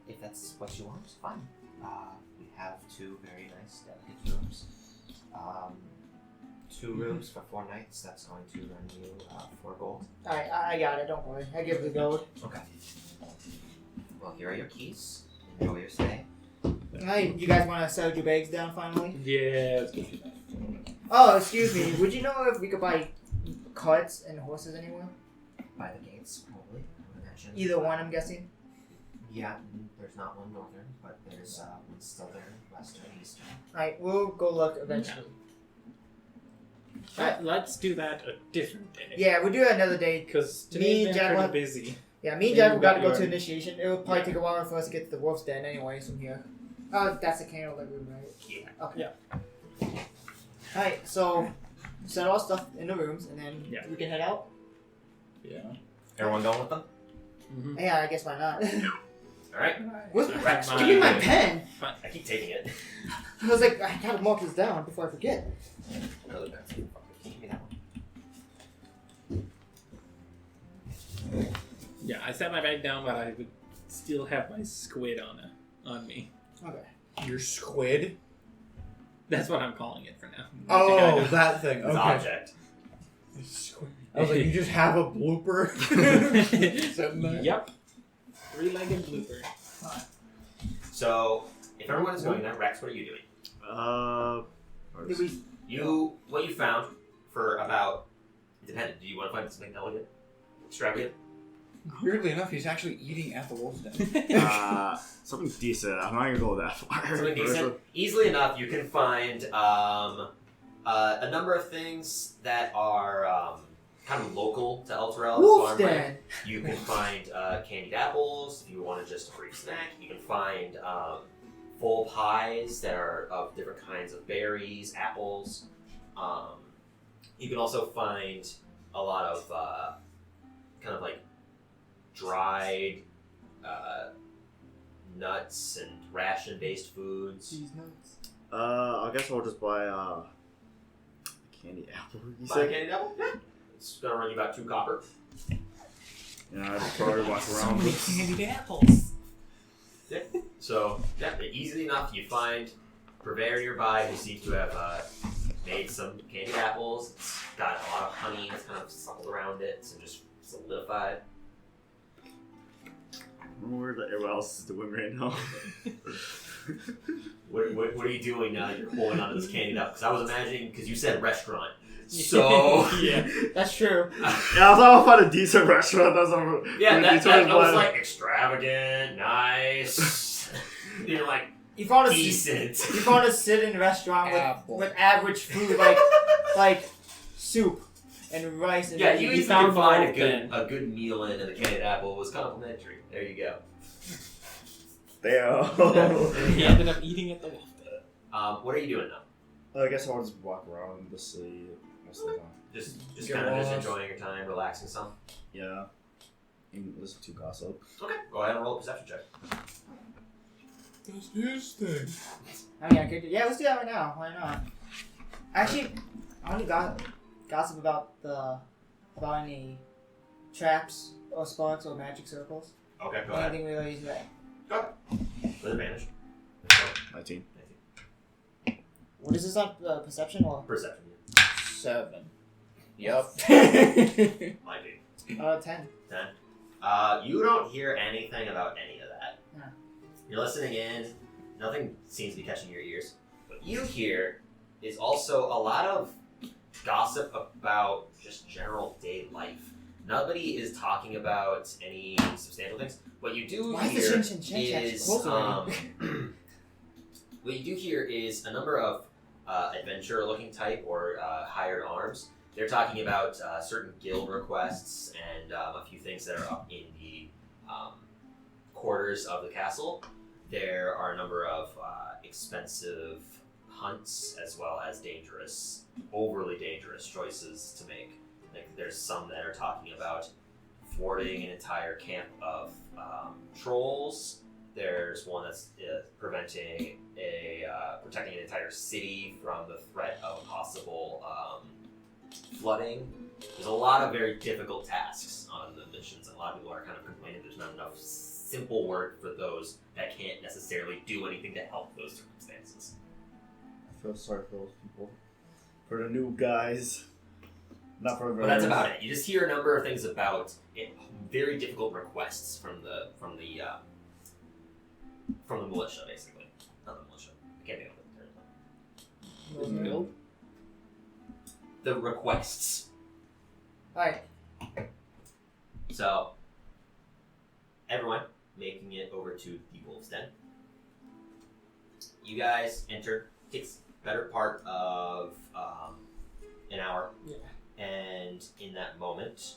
If that's what you want, fine. We have 2 very nice, delicate rooms. 2 rooms for 4 nights. That's going to run you 4 gold. Alright, I got it, don't worry. I give the gold. Okay. Well, here are your keys. Enjoy your stay. Alright, you guys want to settle your bags down finally? Yeah, let's go. Oh, excuse me. Would you know if we could buy carts and horses anywhere? By the gates, probably. I would imagine. Either one, I'm guessing. Yeah, there's not one northern, but there's one southern, western, eastern. Alright, we'll go look eventually. Let's do that a different day. Yeah, we'll do it another day. Because Me today's and been Jack pretty will- busy. Yeah, me and Yeah, Jack you got to got go your- to initiation. It will probably take a while for us to get to the wolf's den anyways from here. Oh, that's the candle room, right? Yeah. Okay. Yeah. Alright, so set all stuff in the rooms and then Yeah. we can head out. Yeah. Everyone going with them? Mm-hmm. Yeah, I guess why not? All right. What's Rex, Give me my pen! I keep taking it. I was like, I gotta mark this down before I forget. Another pen. Give me that one. Yeah, I set my bag down, but I would still have my squid on me. Okay. Your squid? That's what I'm calling it for now. Oh, that thing. It's Okay. object. Squid. I was like, you just have a blooper? Sitting there? Yep. 3-legged blooper. So, if everyone is going there, Rex, what are you doing? Did we? What you found for about, it depended. Do you want to find something elegant? Extravagant? Weirdly enough, he's actually eating at the wolf's den. Something decent. I'm not gonna go that far. Something decent? Easily enough, you can find a number of things that are kind of local to El Terrell. Wolf's den! You can find candied apples if you want to just a brief snack. You can find full pies that are of different kinds of berries, apples. You can also find a lot of kind of like dried nuts and ration-based foods. Cheese nuts. I guess I'll just buy candy apple. You Buy a said? candied apple? Yeah. It's gonna run you about 2 copper. Yeah, I'd probably walk around. candied apples. Yeah. So, yeah, easily enough. You find a purveyor nearby who seems to have made some candied apples. It's got a lot of honey that's kind of suckled around it, so just solidified. I don't know what else is doing right now. What are you doing now that you're holding onto this candied apple? Because I was imagining, because you said restaurant. So, Yeah. That's true. Yeah, I thought I'd find a decent restaurant. That's what yeah, that was plan. like extravagant, nice. You're like, You found a decent. You found a sit-in restaurant Apple. with average food like soup and rice and Yeah, veggies. you He even found could find both a good meal in, and the candied apple was complimentary. There you go. Damn. He ended up eating at the wolf den. What are you doing now? I guess I'll just walk around and just see most of the time. Just Get kind of just lost. enjoying your time, relaxing some. Yeah. And listen to gossip. Okay, go ahead and roll a perception check. That's his thing. I mean, I could. Yeah, let's do that right now. Why not? Actually, I want to gossip about any traps or sparks or magic circles. Okay, go ahead. Anything related to that. Go. With advantage. 19. What is this on perception or? Perception. 7. Yup. Might be. 10. 10. You don't hear anything about any of that. Yeah. You're listening in. Nothing seems to be catching your ears. What you hear is also a lot of gossip about just general day life. Nobody is talking about any substantial things. What you do Why is the hear Shin Shin Shin Chat is closed already? what you do hear is a number of adventure-looking type or hired arms. They're talking about certain guild requests and a few things that are up in the quarters of the castle. There are a number of expensive hunts as well as dangerous, overly dangerous choices to make. Like there's some that are talking about thwarting an entire camp of trolls. There's one that's protecting an entire city from the threat of possible flooding. There's a lot of very difficult tasks on the missions, and a lot of people are kind of complaining there's not enough simple work for those that can't necessarily do anything to help those circumstances. I feel sorry for those people. For the new guys. Not for But that's about it. You just hear a number of things about it, very difficult requests from the militia, basically. Not the militia. I can't think of the term. The requests. Alright. So, everyone making it over to the Wolf's Den. You guys enter. Takes better part of an hour. Yeah. And in that moment,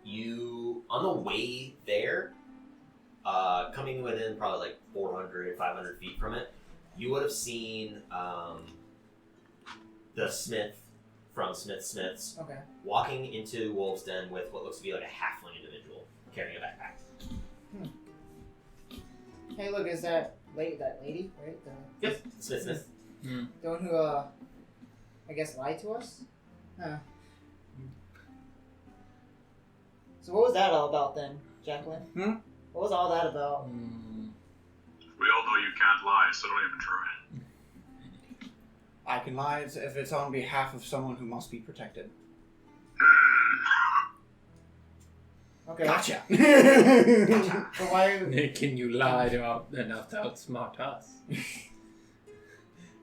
you, on the way there, coming within probably like 400, 500 feet from it, you would have seen the smith from Smith's Okay. walking into Wolf's Den with what looks to be like a halfling individual carrying a backpack. Hey, look, is that lady, right? Yep, Smith. The one who, I guess lied to us? Huh. So what was that all about then, Jacqueline? What was all that about? We all know you can't lie, so don't even try. I can lie if it's on behalf of someone who must be protected. Okay. Gotcha. But why? Can you lie enough to outsmart us?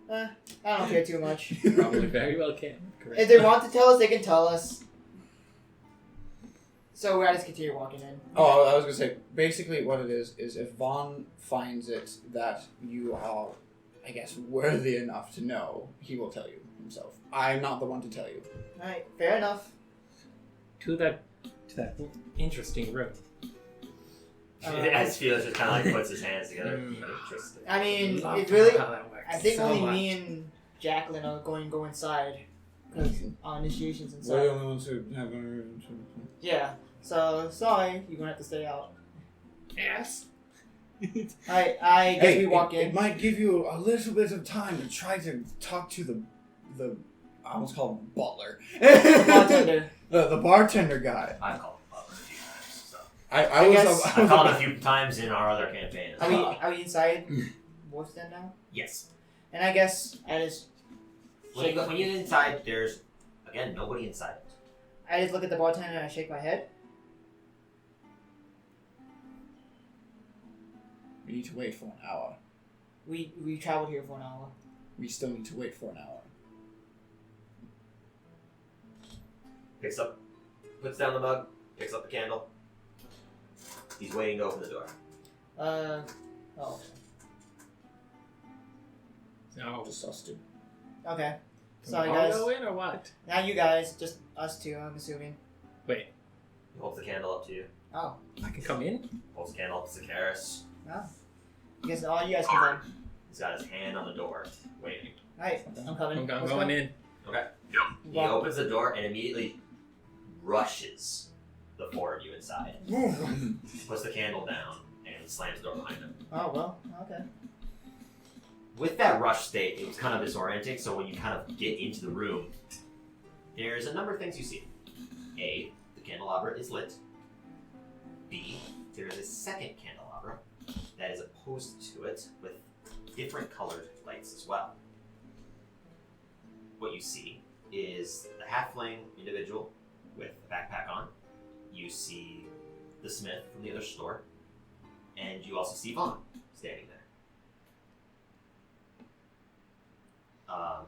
I don't care too much. Probably very well can. Correct. If they want to tell us, they can tell us. So we gotta just continue walking in. Oh, I was gonna say, basically what it is if Vaughn finds it that you are, I guess, worthy enough to know, he will tell you himself. I'm not the one to tell you. Alright, fair enough. To that interesting room. As Felix just kind of like puts his hands together. Interesting. I mean, Love it really. how that works I think so only much. me and Jacqueline are going to go inside. Because our initiation's We're inside. the only ones who have Yeah. So, sorry, you're going to have to stay out. Yes. Alright, I guess we walk in. It might give you a little bit of time to try to talk to the I almost called him butler. Bartender. The bartender guy. I've called him up a few times. So. I was guess- I've called him a few times in our other campaign as well. Are we inside Wolf's Den now? Yes. And I guess I just When you get inside, there's, again, nobody inside. I just look at the bartender and I shake my head. We need to wait for an hour. We traveled here for an hour. We still need to wait for an hour. Puts down the mug, picks up the candle. He's waiting to open the door. Oh. No. Just us two. Okay. Can Sorry, we all guys. go in or what? Now you guys, just us two, I'm assuming. Wait, He holds the candle up to you. Oh. I can come in? Holds the candle up to Sakaris. I guess all you guys can come. He's got his hand on the door, waiting. Alright, I'm coming. I'm Let's going go. in. Okay. He Walk. opens the door and immediately rushes the four of you inside. Puts the candle down and slams the door behind him. Oh, well, okay. With that rush state, it was kind of disorienting, so when you kind of get into the room, there's a number of things you see. A, the candelabra is lit. B, there is a second candelabra that is opposed to it with different colored lights as well. What you see is the halfling individual with a backpack on. You see the smith from the other store. And you also see Vaughn standing there.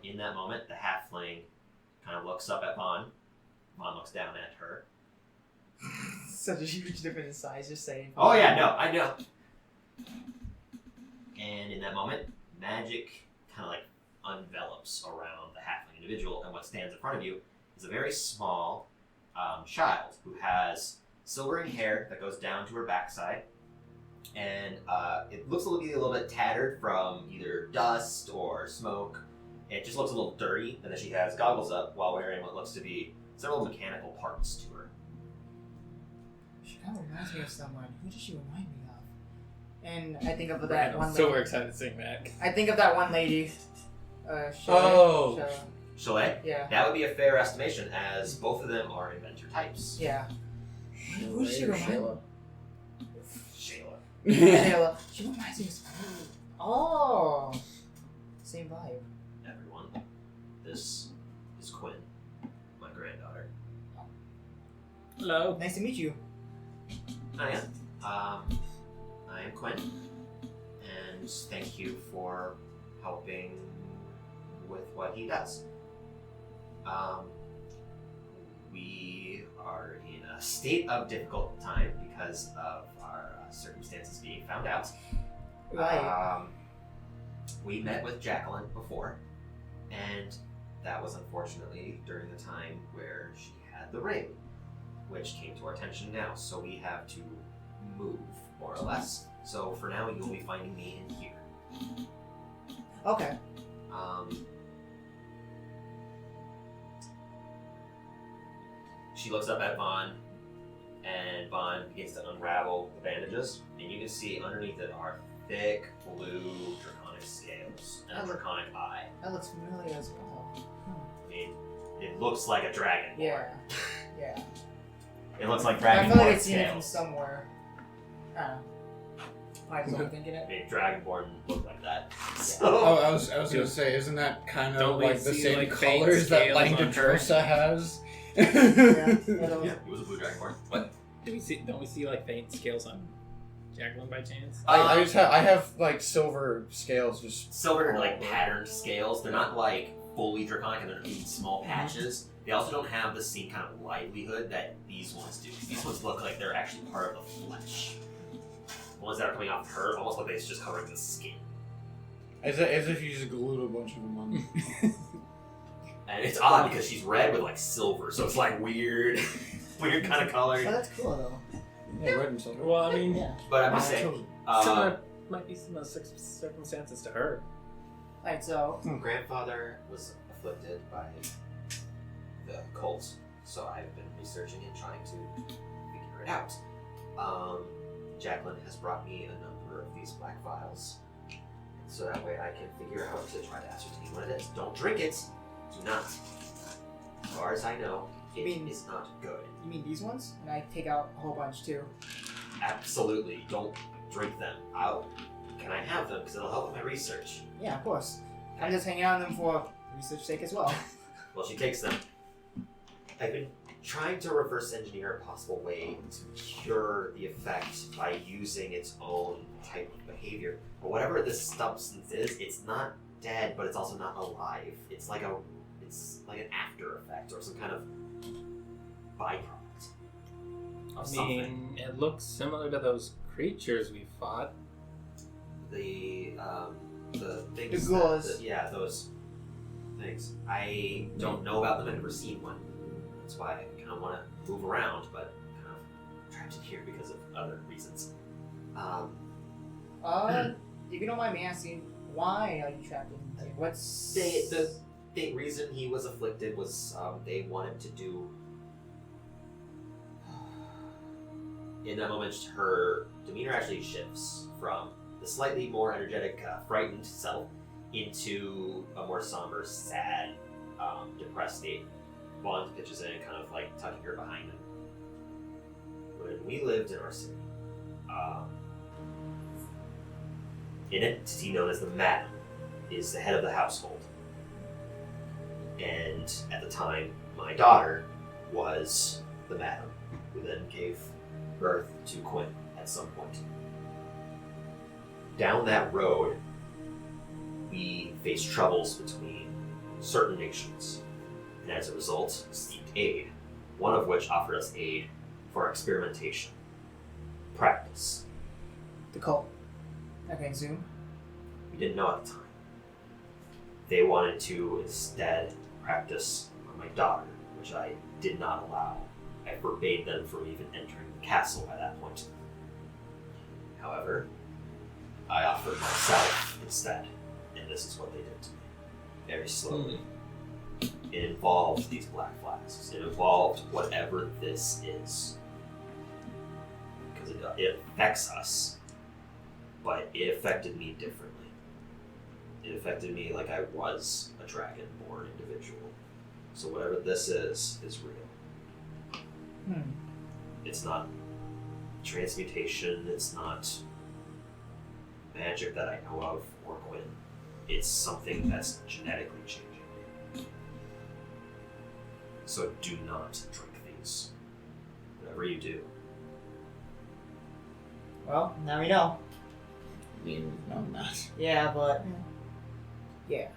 In that moment, the halfling kind of looks up at Vaughn. Vaughn looks down at her. Such a huge difference in size, just saying. Oh yeah, no, I know. And in that moment, magic kind of like envelops around the halfling individual, and what stands in front of you is a very small child who has silvering hair that goes down to her backside, and it looks a little bit tattered from either dust or smoke. It just looks a little dirty, and then she has goggles up while wearing what looks to be several mechanical parts to her. She kind of reminds me of someone. Who does she remind me of? And I think of that Random. one lady. So we're excited to see Mac. I think of that one lady. Oh. Chalet? Yeah. That would be a fair estimation, as both of them are inventor types. Yeah. Who does she remind me of? Shayla. Shayla. She reminds me of someone. Oh. Same vibe. Everyone. This is Quinn, my granddaughter. Hello. Nice to meet you. I am. I am Quinn, and thank you for helping with what he does. We are in a state of difficult time because of our circumstances being found out. Right. We met with Jacqueline before, and that was unfortunately during the time where she had the ring, which came to our attention now. So we have to move, more or less. So for now, you'll be finding me in here. Okay. She looks up at Vaughn, and Vaughn begins to unravel the bandages, and you can see underneath it are thick blue draconic scales and a draconic eye. That looks familiar as well. I mean, it looks like a dragon. Yeah. Yeah. It looks like I dragon feel like I've seen it from scales. somewhere. I don't know. Alright, so I'm thinking I it. mean, dragonborn look like that. Yeah. So, Oh, I was gonna say, isn't that kind of Don't we like the see, same like, faint colors that scales on her? Langdedrosa has? Yeah. yeah, he was a blue dragonborn. What? Don't we see like faint scales on Jacqueline by chance? I have like silver scales just Silver are like patterned scales. They're not like fully draconic and they're in small patches. They also don't have the same kind of livelihood that these ones do. These ones look like they're actually part of the flesh. The ones that are coming off her almost look like it's just covering the skin. as if you just glued a bunch of them on. And it's odd because she's red with like silver, so it's like weird, weird kind of color. Oh, that's cool though. Yeah, red and silver. Well, I mean, Yeah. But I'm just saying, similar might be some circumstances to her. Alright, so. grandfather was afflicted by the cult, so I've been researching and trying to figure it out. Jacqueline has brought me a number of these black vials, so that way I can figure out to try to ascertain what it is. Don't drink it. Do not. As far as I know, it is not good. You mean these ones? And I take out a whole bunch too. Absolutely, don't drink them. Can I have them? Because it'll help with my research. Yeah, of course. I'm just hanging on them for research sake as well. Well, she takes them. I've been trying to reverse engineer a possible way to cure the effect by using its own type of behavior. But whatever this substance is, it's not dead, but it's also not alive. It's like an after effect or some kind of byproduct of I something. mean, it looks similar to those creatures we fought. The things. The ghouls. Yeah, those things. I don't know about them. I've never seen one. That's why I kind of want to move around, but kind of trapped in here because of other reasons. If you don't mind me asking, why are you trapped in here? What's The reason he was afflicted was they wanted to do. In that moment, her demeanor actually shifts from the slightly more energetic, frightened self into a more somber, sad, depressed state. Bond pitches in, kind of like tucking her behind him. When we lived in our city, an entity known as the Madam is the head of the household. And at the time, my daughter was the Madam, who then gave birth to Quinn at some point. Down that road, we faced troubles between certain nations, and as a result, seeked aid, one of which offered us aid for experimentation. Practice. the cult? Okay, Zoom. We didn't know at the time. They wanted to instead practice on my daughter, which I did not allow. I forbade them from even entering the castle by that point. However, I offered myself instead, and this is what they did to me. Very slowly. It involved these black flasks. It involved whatever this is. Because it affects us, but it affected me differently. It affected me like I was a dragon-born individual. So whatever this is real. It's not transmutation, it's not magic that I know of or Gwyn. It's something that's genetically changing. So do not drink these. Whatever you do. Well, now we know. I mean, we've known that. Yeah, but... Yeah.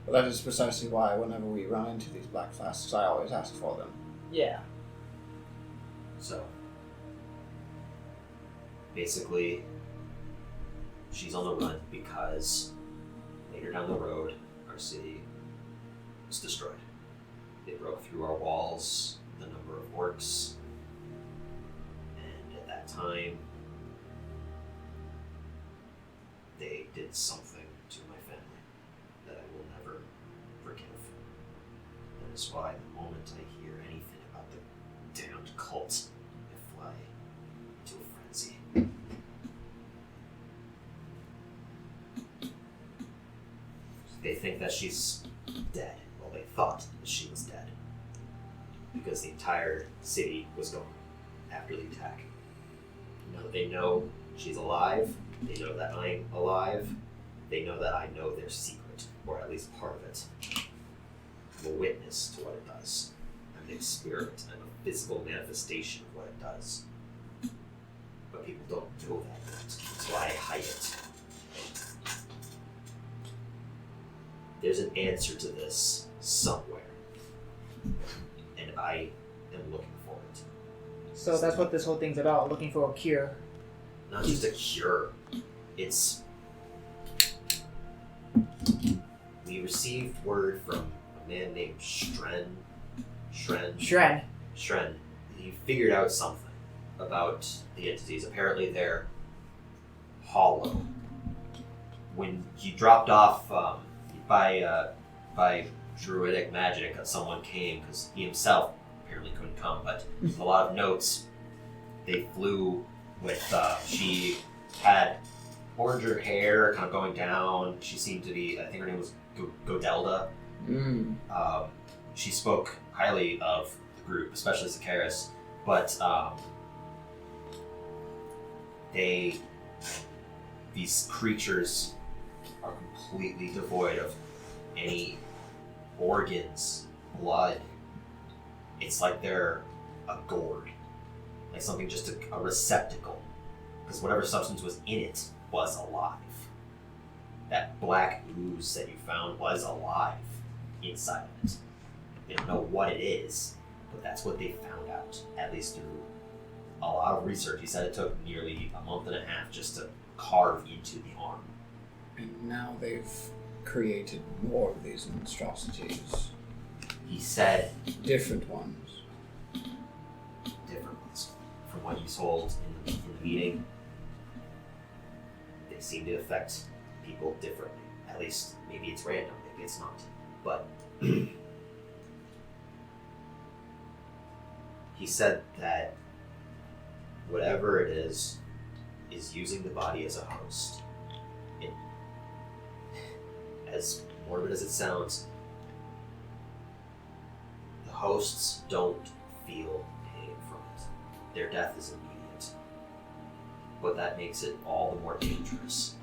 Well, that is precisely why whenever we run into these black flasks, I always ask for them. Yeah. So, basically, she's on the run because later down the road, our city was destroyed. They broke through our walls, the number of orcs, and at that time, they did something to my family that I will never forgive. That is why the moment I hear anything about the damned cult, I fly into a frenzy. They think that she's dead. Well, they thought that she was dead. Because the entire city was gone after the attack. Now that they know she's alive, they know that I'm alive, they know that I know their secret, or at least part of it. I'm a witness to what it does. I'm an experiment. I'm a physical manifestation of what it does. But people don't know that yet, so I hide it. There's an answer to this somewhere. And I am looking for it. So that's what this whole thing's about, looking for a cure. Not just a cure. It's... We received word from a man named Shren. He figured out something about the entities. Apparently they're hollow. When he dropped off by druidic magic, someone came, because he himself apparently couldn't come, but a lot of notes, they flew with, she had oranger hair kind of going down. She seemed to be, I think her name was Godelda. She spoke highly of the group, especially Zakaris, but these creatures are completely devoid of any organs, blood. It's like they're a gourd, like something just a receptacle, because whatever substance was in it was alive. That black ooze that you found was alive inside of it. They don't know what it is, but that's what they found out, at least through a lot of research. He said it took nearly a month and a half just to carve into the arm. And now they've created more of these monstrosities. He said... Different ones. Different ones. From what you told in the meeting, they seem to affect people differently. At least, maybe it's random, maybe it's not. But... he said that whatever it is using the body as a host. As morbid as it sounds, the hosts don't feel pain from it. Their death is immediate. But that makes it all the more dangerous,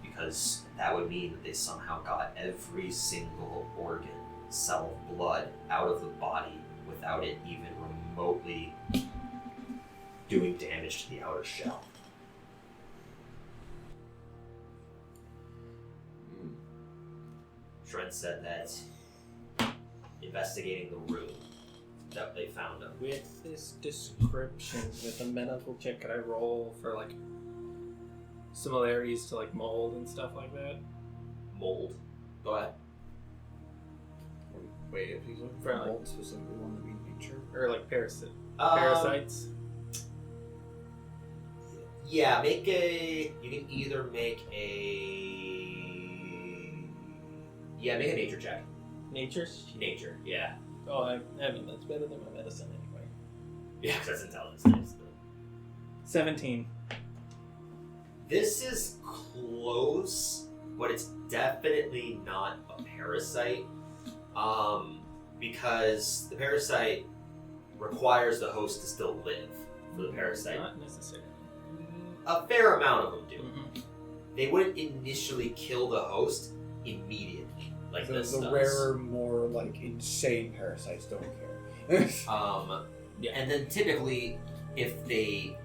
because that would mean that they somehow got every single organ, cell of blood out of the body without it even remotely doing damage to the outer shell. Trent said that investigating the room that they found him. With this description, with a medical check, could I roll for like similarities to like mold and stuff like that? Mold? Go ahead. Wait, if he's looking For for like- mold, specifically one that we nature? Or like parasites? Yeah, Yeah, make a. You can either make a. Yeah, make a nature check. Nature? Nature, yeah. Oh, I mean, that's better than my medicine anyway. Yeah, because that's intelligence. 17. This is close, but it's definitely not a parasite. Because the parasite requires the host to still live for the parasite. Not necessarily. A fair amount of them do. Mm-hmm. They wouldn't initially kill the host immediately, like this The does. rarer, more like insane parasites don't care. And then typically, if they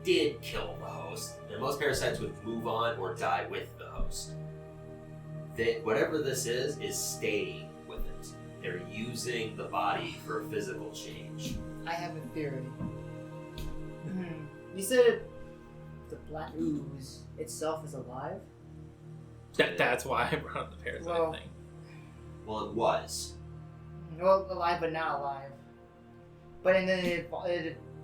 did kill the host, then most parasites would move on or die with the host. Whatever this is staying with it. They're using the body for physical change. I have a theory. You said the black ooze itself is alive? That's why I brought up the parasite thing. Well, it was. Well, alive but not alive. But and then it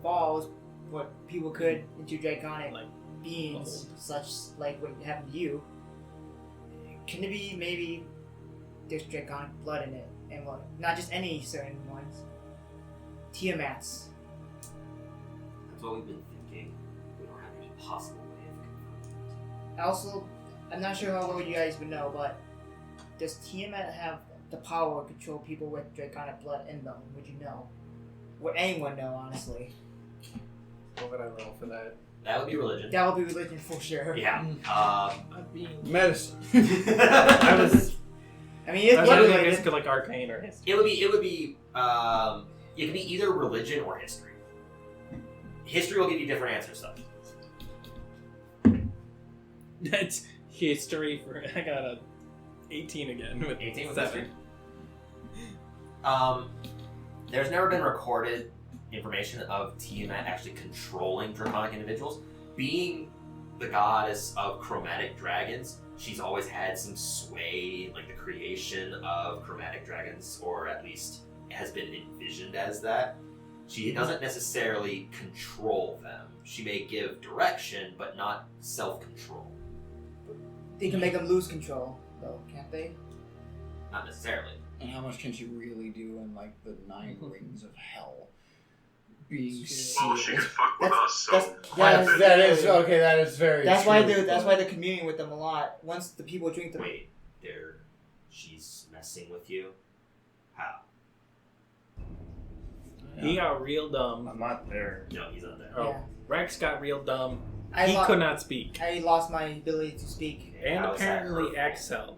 evolves what people could into draconic beings, such like what happened to you. Can it be maybe there's draconic blood in it, and what? Not just any certain ones. Tiamat's. That's what we've been thinking. We don't have any possible way of confirming it. Also, I'm not sure how well you guys would know, but does Tiamat have the power to control people with draconic blood in them? Would you know? Would anyone know, honestly? What would I roll for that? That would be religion. That would be religion for sure. Yeah. Medicine. I was it's wondering if it's like arcane or history. It would be it could be either religion or history. History will give you different answers though. That's history for I got a 18 again with 18 with 7. There's never been recorded information of Tiamat actually controlling draconic individuals. Being the goddess of chromatic dragons, she's always had some sway in like the creation of chromatic dragons, or at least has been envisioned as that. She doesn't necessarily control them. She may give direction, but not self-control. They can make them lose control, though, can't they? Not necessarily. And how much can she really do in like the 9 rings of hell? Being Well, sealed. she could fuck with us, so... That is okay. That is very. That's true, why they're communing with them a lot. Once the people drink the. Wait, she's messing with you? How? He got real dumb. I'm not there. No, he's not there. Oh, Yeah. Rex got real dumb. I He lo- could not speak. I lost my ability to speak. And How is that apparently hurtful? Excel.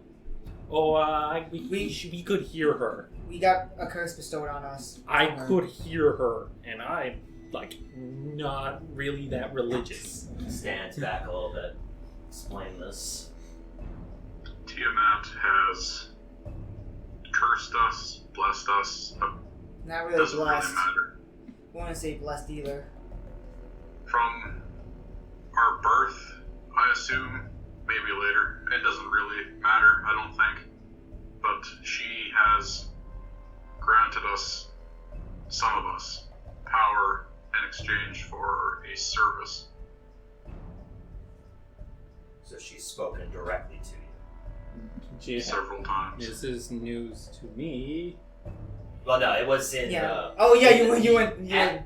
Oh, we could hear her. We got a curse bestowed on us. I could hear her, and I'm like not really that religious. Stands back a little bit. Explain this. Tiamat has cursed us, blessed us, but Not really doesn't blessed. really matter. I want to say blessed either. From our birth, I assume, maybe later, it doesn't really matter, I don't think. But she has granted us, some of us, power in exchange for a service. So she's spoken directly to you. Several times. This is news to me. Well, no, it was in. Yeah. Oh yeah, you went.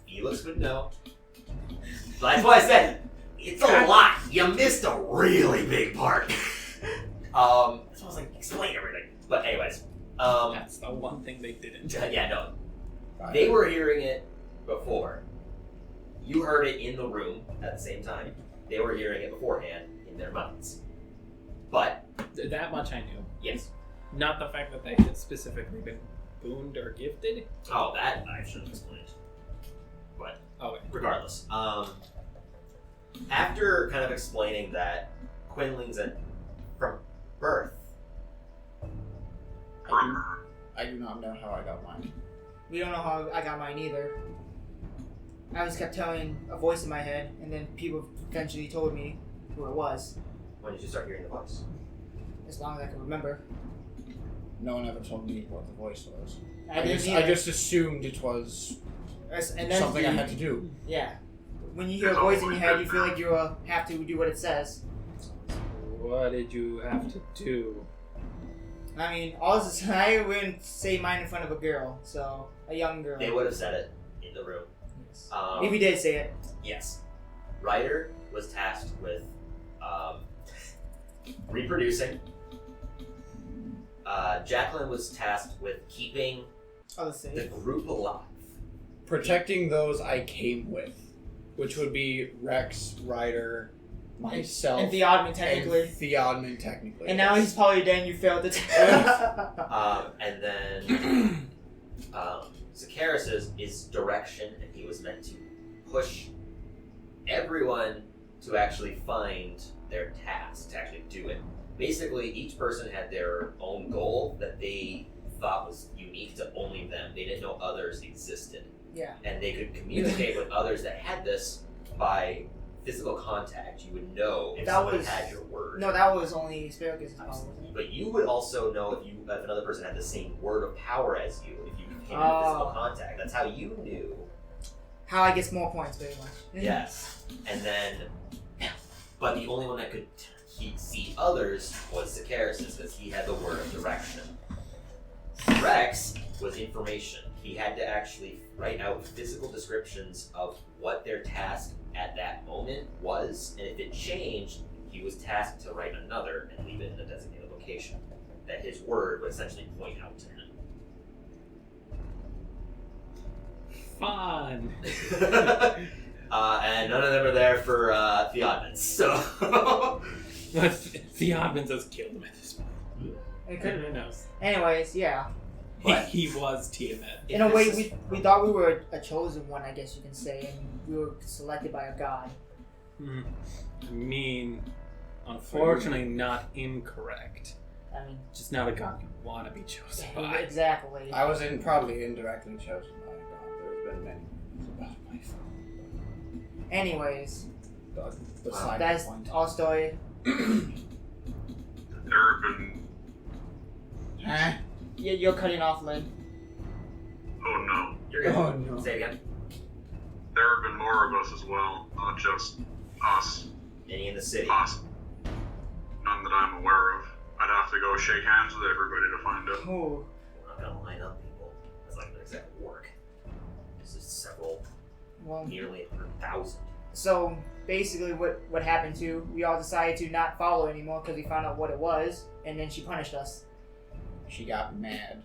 Felix would know. That's why I said it's a lot. You missed a really big part. So I was like, explain everything. But anyways, That's the one thing they didn't. yeah, no, they were hearing it before. You heard it in the room at the same time. They were hearing it beforehand in their minds. But That much I knew. yes. Not the fact that they had specifically been booned or gifted. Oh, that I should have explained. But Okay. regardless, after kind of explaining that Quinling's from birth. I do not know how I got mine. We don't know how I got mine either. I just kept telling a voice in my head, and then people eventually told me who it was. When did you start hearing the voice? As long as I can remember. No one ever told me what the voice was. I didn't I either. just assumed it was And then something I had to do. Yeah. when you hear a voice in your head, you feel like you have to do what it says. What did you have to do? I mean, all this is, I wouldn't say mine in front of a girl, so a young girl. They would have said it in the room. Yes. Um, If he did say it. Yes. Ryder was tasked with reproducing. Jacqueline was tasked with keeping I'll say the group alive. Protecting those I came with, which would be Rex, Ryder, myself, and Theodman, technically. And Theodman, technically. And now yes. he's probably dead and you failed the test. And then Zacchaeus' is direction, and he was meant to push everyone to actually find their task, to actually do it. Basically, each person had their own goal that they thought was unique to only them. They didn't know others existed. Yeah. And they could communicate with others that had this by physical contact. You would know if That someone was- had your word. No, that was only Asparagus' power, wasn't it? But you would also know if another person had the same word of power as you, if you came into physical contact. That's how you knew. How I get more points, very much. Yes. And then, but the only one that could see others was Zacchaeus, because he had the word of direction. Rex was information. He had to actually write out physical descriptions of what their task at that moment was, and if it changed, he was tasked to write another and leave it in a designated location that his word would essentially point out to him. Fun. And none of them are there for Theodmans, so... Theodmans has killed him at this point. It could Who knows? Anyways, yeah. He was Tiamat. In a way, we thought we were a chosen one, I guess you can say, and we were selected by a god. I mean, unfortunately, not incorrect. I mean, Just not a god you want to be chosen by. exactly. I was probably indirectly chosen by a god. There's been many things about my family. Anyways, Beside that's the point. all story. There have been. Huh? Yeah, you're cutting off, Lynn. Oh no. You're good. Oh, no. Say it again. There have been more of us as well, not just us. Any in the city. Possible. None that I'm aware of. I'd have to go shake hands with everybody to find out. Oh, We're not gonna line up people. That's like an exact work. This is several, well. nearly 100,000. So basically, what happened to? We all decided to not follow anymore because we found out what it was, and then she punished us. She got mad.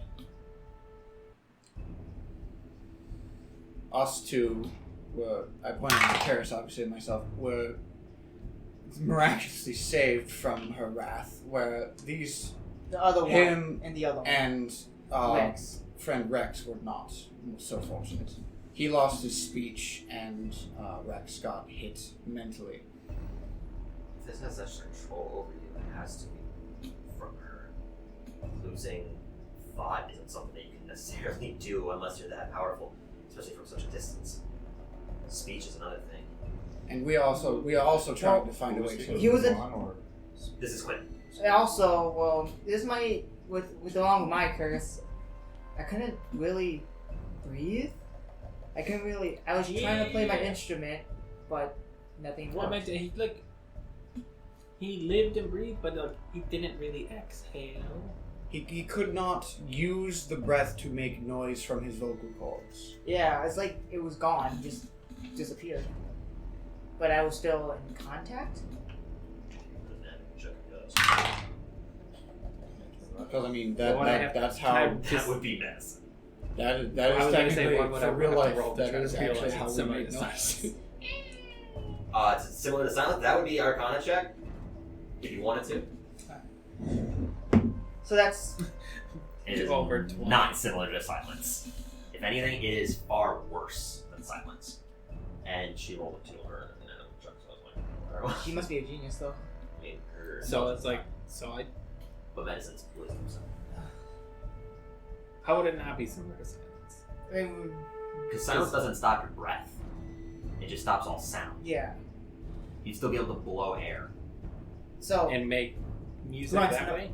Us two were, I pointed to Karis, obviously, and myself, were miraculously saved from her wrath, where these, The other him one and the other one. and Rex. friend Rex were not so fortunate. He lost his speech, and Rex got hit mentally. If this has such control over you, it has to be from her. Losing thought isn't something that you can necessarily do unless you're that powerful, especially from such a distance. Speech is another thing. And we also tried to find a way to. He was a. This is Quinn. And also, well, this might with along with my curse, I couldn't really breathe. I couldn't really. I was trying to play my instrument, but nothing What worked. meant he lived and breathed, but he didn't really exhale. He could not use the breath to make noise from his vocal cords. Yeah, it's like it was gone, just disappeared. But I was still in contact. Because I mean Well, that's can I how That would be medicine. that I is was gonna say, technically what would I for real have to life. roll to That try to is realize actually it's how we similar make to noise. silence? It's similar to silence. That would be Arcana check, if you wanted to. So that's It is Over 20. not similar to silence. If anything, it is far worse than silence. And she rolled a 2 on her, and then a chuck, so I was like, she must be a genius though. I mean, her. So it's like, But medicine's wisdom, so. how would it not be similar to silence? I mean, Because silence doesn't stop your breath, it just stops all sound. yeah. You'd still be able to blow air. So And make music Right, that so- way?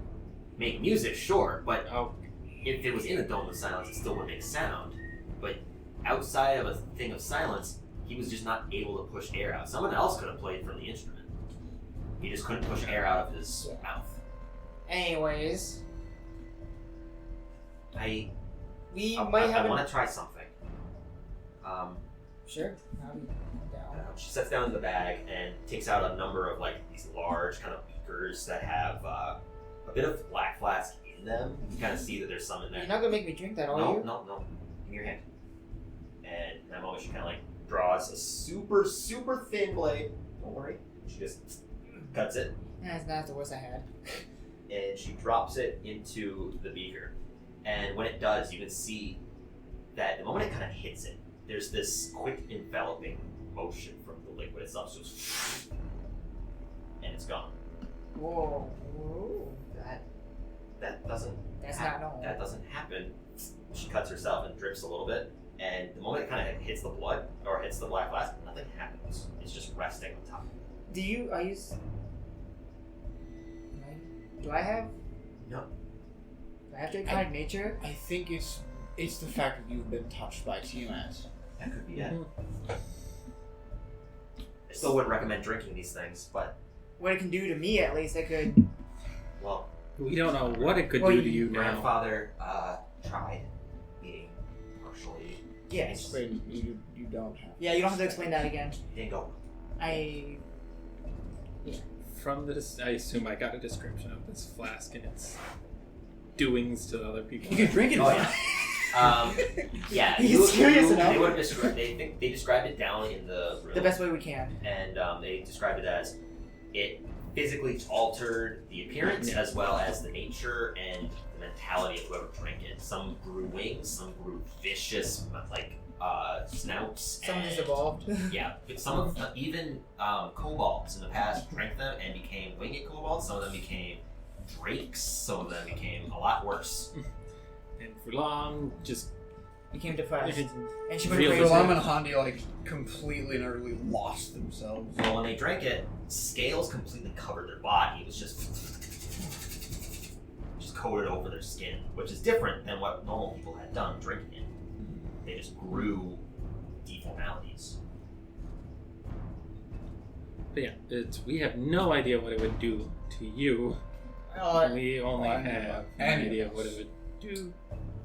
Make music, sure, but Oh, if it was in the dome of silence, it still would make sound. But outside of a thing of silence, he was just not able to push air out. Someone else could have played from the instrument. He just couldn't push air out of his mouth. Anyways, I might want to try something. Sure. I'm down. She sets down the bag and takes out a number of like these large kind of beakers that have a bit of black flask in them. You kind of see that there's some in there. You're not gonna make me drink that, are you? No. Give me your hand. And in that moment, she kind of like draws a super, super thin blade. Don't worry. She just cuts it. That's not the worst I had. And she drops it into the beaker. And when it does, you can see that the moment it kind of hits it, there's this quick enveloping motion from the liquid itself. So it's and it's gone. Whoa. That doesn't. That's not normal. That doesn't happen. She cuts herself and drips a little bit. And the moment it kind of hits the blood or hits the black flask, nothing happens. It's just resting on top. Do I have? No. Do I have to kind nature? I think it's the fact that you've been touched by Tiamat. That could be it. I still wouldn't recommend drinking these things, but What it can do to me, at least, I could. well, We don't know what it could Well, do to you now. grandfather tried being partially. Yes. Explain, you don't have. Yeah, you don't have to explain that again. He didn't go. From I assume I got a description of this flask and its doings to the other people. You can drink it. Oh yeah. Yeah. He's curious enough. They would have described. They described it down in the room. The best way we can. And they described it as it physically altered the appearance as well as the nature and the mentality of whoever drank it. Some grew wings, some grew vicious, like snouts. Some and, just evolved. Yeah, but some of even kobolds in the past drank them and became winged kobolds. Some of them became drakes. Some of them became a lot worse. And Fulam just Became depressed. And she Really? went crazy. Fulam and Hondi like completely and utterly lost themselves. Well, when they drank it, scales completely covered their body. It was just coated over their skin, which is different than what normal people had done drinking it. They just grew deformalities. But yeah, we have no idea what it would do to you. We only I have have an any idea of of what us. it would do to an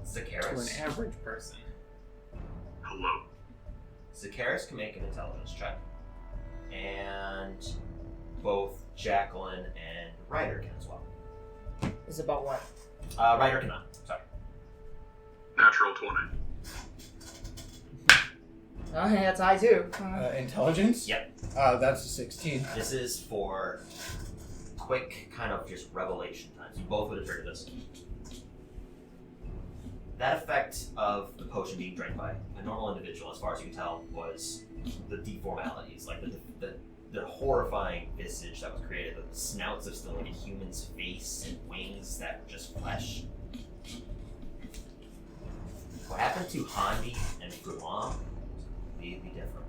Zakaris. average person. Hello. Zakaris can make an intelligence check. And both Jacqueline and Ryder can as well. It's about what? Ryder cannot. Sorry. Natural 20. Oh, yeah, that's high too. Intelligence? Yep. That's a 16. This is for quick kind of just revelation times. You both would have triggered this. That effect of the potion being drank by a normal individual, as far as you can tell, was the deformalities, like the horrifying visage that was created, the snouts of still like a human's face and wings that were just flesh. What happened to Handi and Fulam was completely different.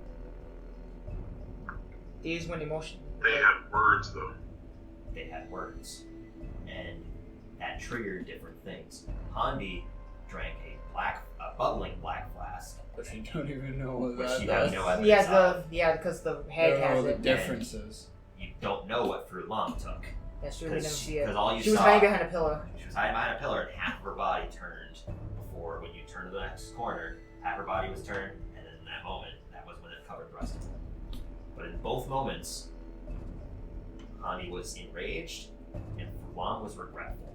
These went emotion. They had words, though. They had words, and that triggered different things. Handi drank a bubbling black flask, But you don't even know what which that you does. have no evidence of. Because the You head don't know has the it. differences. You don't know what Fulam took. That's true. We never see it. Because all you She was saw, hiding behind a pillar. she was hiding behind a pillar, and half of her body turned before when you turned to the next corner. Half her body was turned, and then in that moment, that was when it covered the rest of her. But in both moments, Handi was enraged, and Fulam was regretful.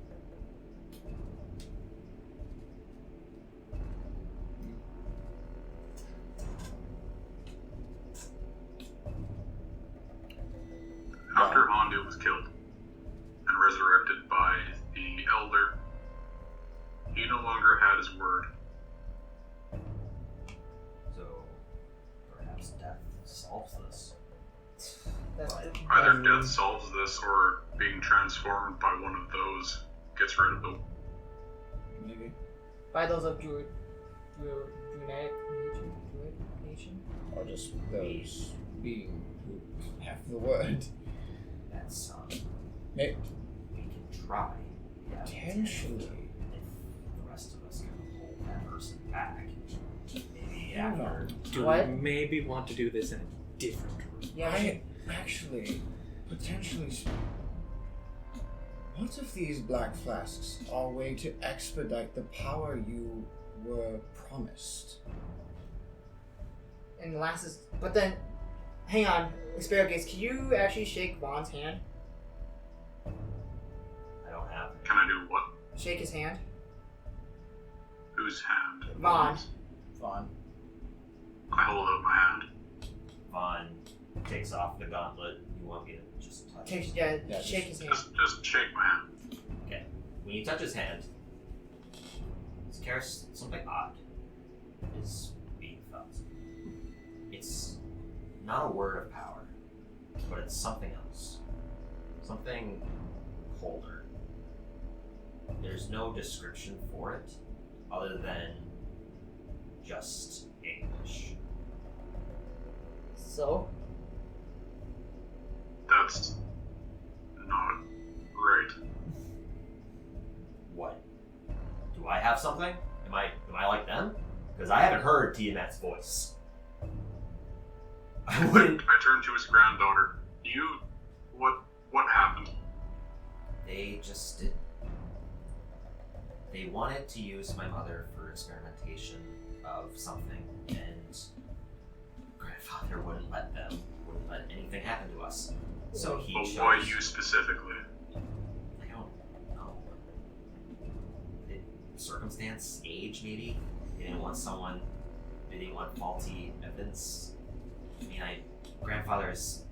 After Hondo was killed and resurrected by the Elder, he no longer had his word. So, perhaps death solves this. That's Right. the, Either death solves this or being transformed by one of those gets rid of them. Maybe. by those of Druid nation. Or just those being who have the word. That's Maybe. we can try. Yeah, Potentially. if the rest of us can hold that person back, maybe after. Do What? we maybe want to do this in a different room? Yeah, I actually, potentially. What if these black flasks are a way to expedite the power you were promised? and the last is. But then, hang on, Asparagus, can you actually shake Vaughn's hand? I don't have it. Can I do what? Shake his hand. Whose hand? Vaughn. Vaughn. I hold out my hand. Vaughn takes off the gauntlet. You want me to just touch it? Yeah, shake his hand. Just shake my hand. Okay. When you touch his hand, something odd is being felt. It's not a word of power, but it's something else. Something colder. There's no description for it other than just English. So? That's not right. What? Do I have something? Am I like them? Because I haven't heard Tiamat's voice. I wouldn't. I turned to his granddaughter. What happened? They just did. They wanted to use my mother for experimentation of something, and grandfather wouldn't let anything happen to us. So he But chose. why you specifically? I don't know. Circumstance, age, maybe. They didn't want faulty evidence. I mean, grandfather's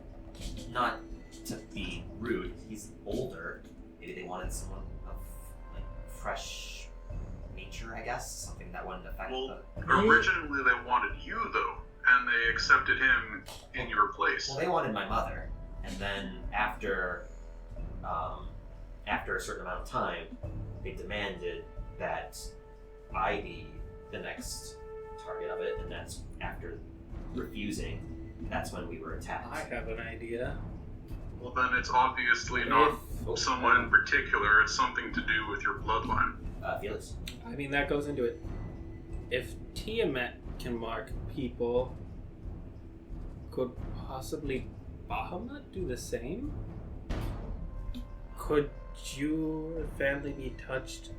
not to be rude. He's older. Maybe they wanted someone of fresh nature, I guess, something that wouldn't affect Well, the. originally they wanted you though, and they accepted him in your place. Well, they wanted my mother, and then after a certain amount of time, they demanded that I be the next target of it, and that's after refusing. That's when we were attacked. I have an idea. Well, then it's obviously not someone in particular. It's something to do with your bloodline. Felix? I mean, that goes into it. If Tiamat can mark people, could possibly Bahamut do the same? Could your family be touched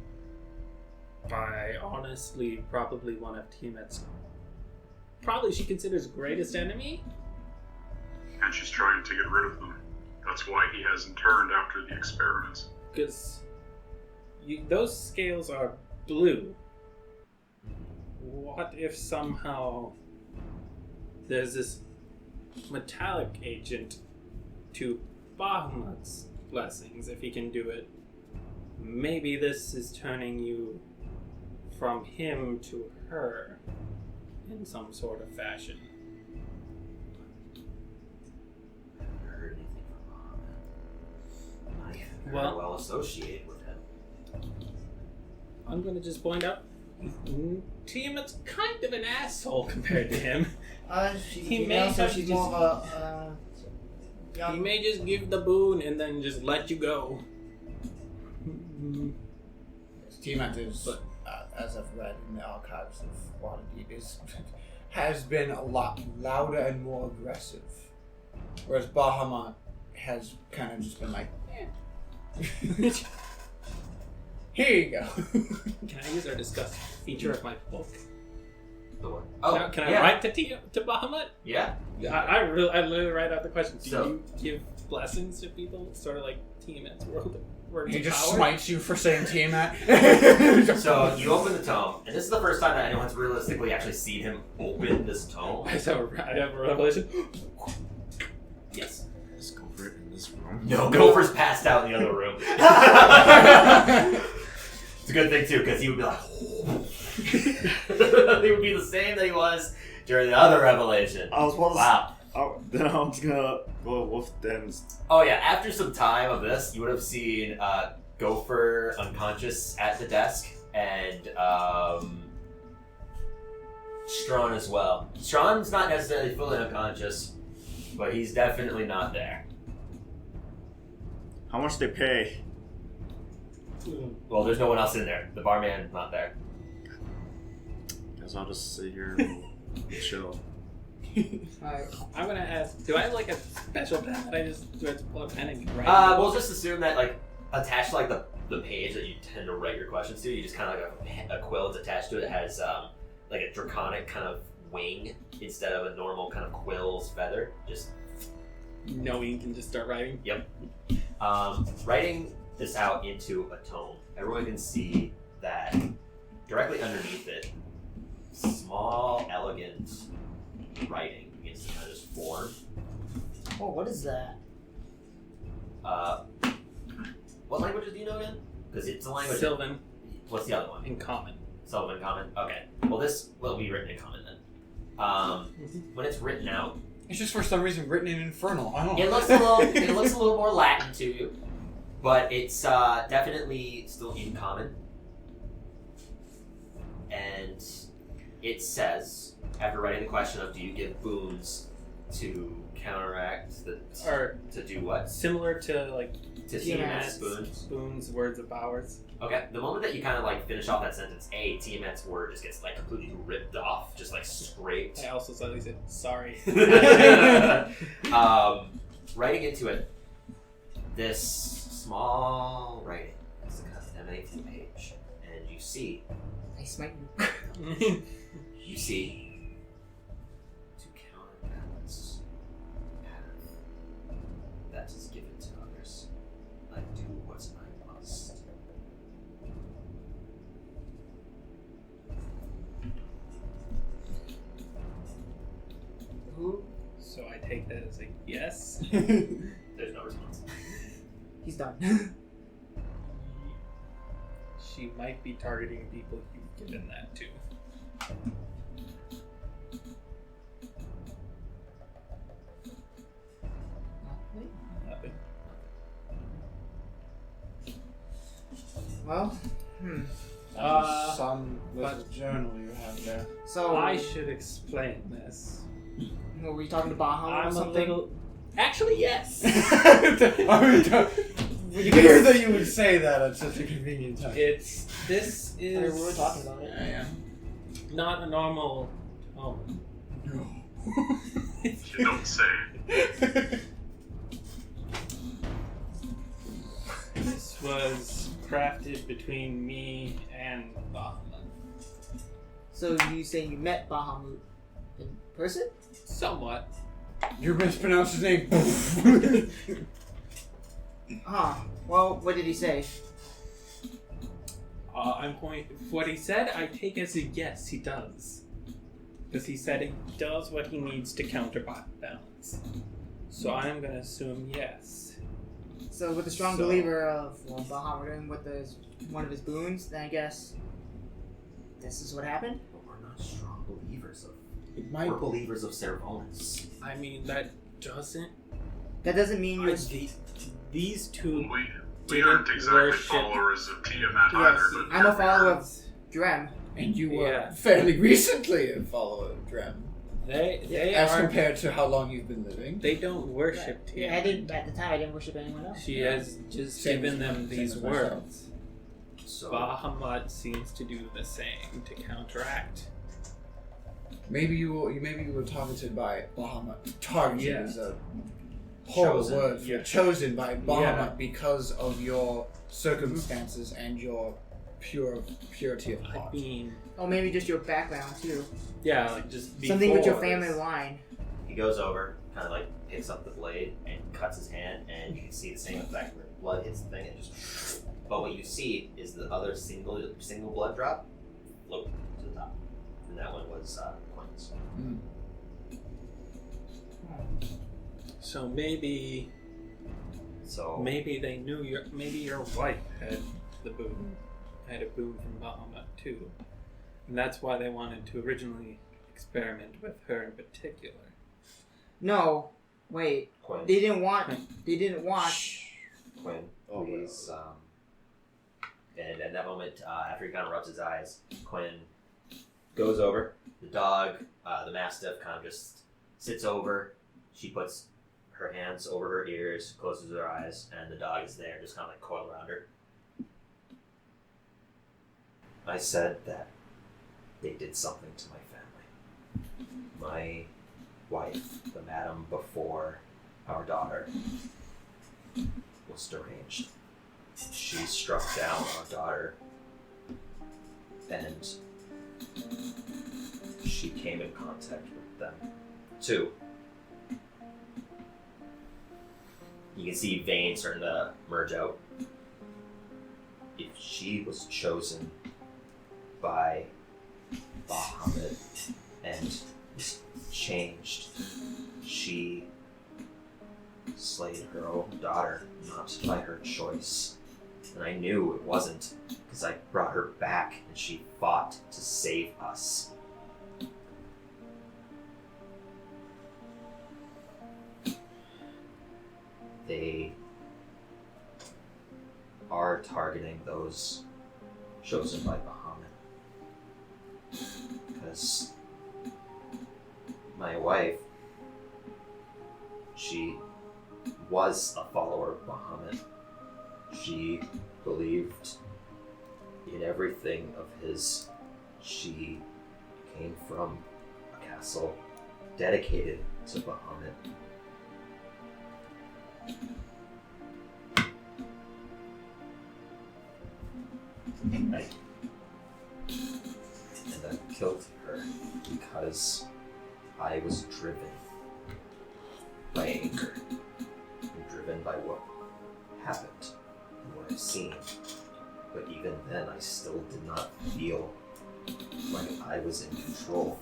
by, honestly, probably one of Tiamat's, probably she considers greatest enemy? And she's trying to get rid of them. That's why he hasn't turned after the experiments. Because those scales are blue. What if somehow there's this metallic agent to Bahamut's blessings, if he can do it? Maybe this is turning you from him to her in some sort of fashion. I haven't heard anything from Bahamut. Not even very well associated with him. I'm gonna just point out, Tiamat's kind of an asshole compared to him. She's He female, may so have she's just- more of a young. He may just give the boon and then just let you go. Tiamat is, as I've read in the archives of Waterdeep, has been a lot louder and more aggressive. Whereas Bahamut has kind of just been like, here you go. Can I use our discuss feature of my book? The what? Can I write to Bahamut? Yeah. I literally write out the question. Do So- you give blessings to people, sort of like Tiamat's words He of just power? smites you for saying Tiamat. So you open the tome, and this is the first time that anyone's realistically actually seen him open this tome. I have a revelation. Yes. Let's go for it in this room. No, Gopher's passed out in the other room. It's a good thing too, because he would be like, he would be the same that he was during the other revelation. I was about to Wow. then I'm just gonna go with them. Oh yeah, after some time of this, you would have seen Gopher unconscious at the desk, and Strawn as well. Strawn's not necessarily fully unconscious, but he's definitely not there. How much they pay? Well, there's no one else in there. The barman's not there. Guess I'll just sit here. Chill. Alright. I'm gonna ask. Do I have like a special pen that I just do I just pull a pen and write? We'll just assume that like attached to like the page that you tend to write your questions to, you just kind of like a quill that's attached to it. It has like a draconic kind of wing instead of a normal kind of quill's feather. Just No ink and just start writing. Yep. Writing this out into a tome, everyone can see that directly underneath it, small, elegant writing begins to kind of just form. Oh, what is that? What languages do you know again? Because it's a language. Sylvan What's the other one? in common. Sylvan Common? Okay. Well, this will be written in Common then. When it's written out, It's just for some reason written in Infernal. I don't know. it looks a little more Latin to you, but it's definitely still in Common. And it says, after writing the question of do you give boons to counteract the Or to do what? similar to like To Tiamat's boons. Boons, words of powers. Okay, the moment that you kind of like finish off that sentence, Tiamat's word just gets like completely ripped off, just like scraped. I also suddenly said sorry. Writing into it, this small writing is kind of emanating from the page, and you see, I smite you. you see, to counterbalance the path that is given to others, I do what I must. Who? So I take that as a yes. There's no response. He's done. She might be targeting people you've given that to. Nothing. Well, Some little journal you have there. so I should explain this. were we talking to Bahamut or I'm a something? little. Actually, yes. Weird that you would say that at such a convenient time. This I mean, is we were talking about it. Yeah. not a normal tome. No. You don't say. This was crafted between me and Bahamut. So you saying you met Bahamut in person? Somewhat. You mispronounced his name. Huh. Well, what did he say? I'm going. What he said, I take as a yes. He does, because he said he does what he needs to counterbalance. So I'm gonna assume yes. So with the strong believer of Bahamut and with one of his boons, then I guess this is what happened? But we're not strong believers of. It might. We're believers of Cervantes. I mean that doesn't. That doesn't mean you're... These two. We aren't exactly worship- followers of Tiamat Yes, either, but I'm a follower of Drem. And you were Yeah. fairly recently a follower of Drem. They As are. compared to how long you've been living. They don't worship Tia. Yeah, I didn't at the time. I didn't worship anyone else. She has just Same given as- them same these as myself. words. So Bahamut seems to do the same to counteract. Maybe you were targeted by Bahamut. Targeted Yeah. is a horrible Chosen. word for Yeah. chosen by Bahamut Yeah. because of your circumstances and your purity of I heart. mean, Or maybe just your background too. yeah, like just Something with your before family this. line. he goes over, kind of like picks up the blade and cuts his hand, and you can see the same effect where blood hits the thing and just. But what you see is the other single blood drop float to the top, and that one was Quinn's. So maybe they knew maybe your wife had the boon, had a boon from Bahamut too, and that's why they wanted to originally experiment with her in particular. No, wait. Quinn. They didn't want. Quinn, please. And at that moment, after he kind of rubs his eyes, Quinn goes over. The dog, the mastiff, kind of just sits over. She puts her hands over her ears, closes her eyes, and the dog is there, just kind of like coiled around her. I said that they did something to my family. My wife, the madam before our daughter, was deranged. She struck down our daughter, and she came in contact with them too. You can see veins starting to merge out. If she was chosen by Bahamut and was changed, she slayed her own daughter, not by her choice. And I knew it wasn't, because I brought her back and she fought to save us. They are targeting those chosen by Bahamut. Because my wife, she was a follower of Bahamut. She believed in everything of his. She came from a castle dedicated to Bahamut. And I killed her because I was driven by anger and driven by what happened and what I've seen. But even then, I still did not feel like I was in control.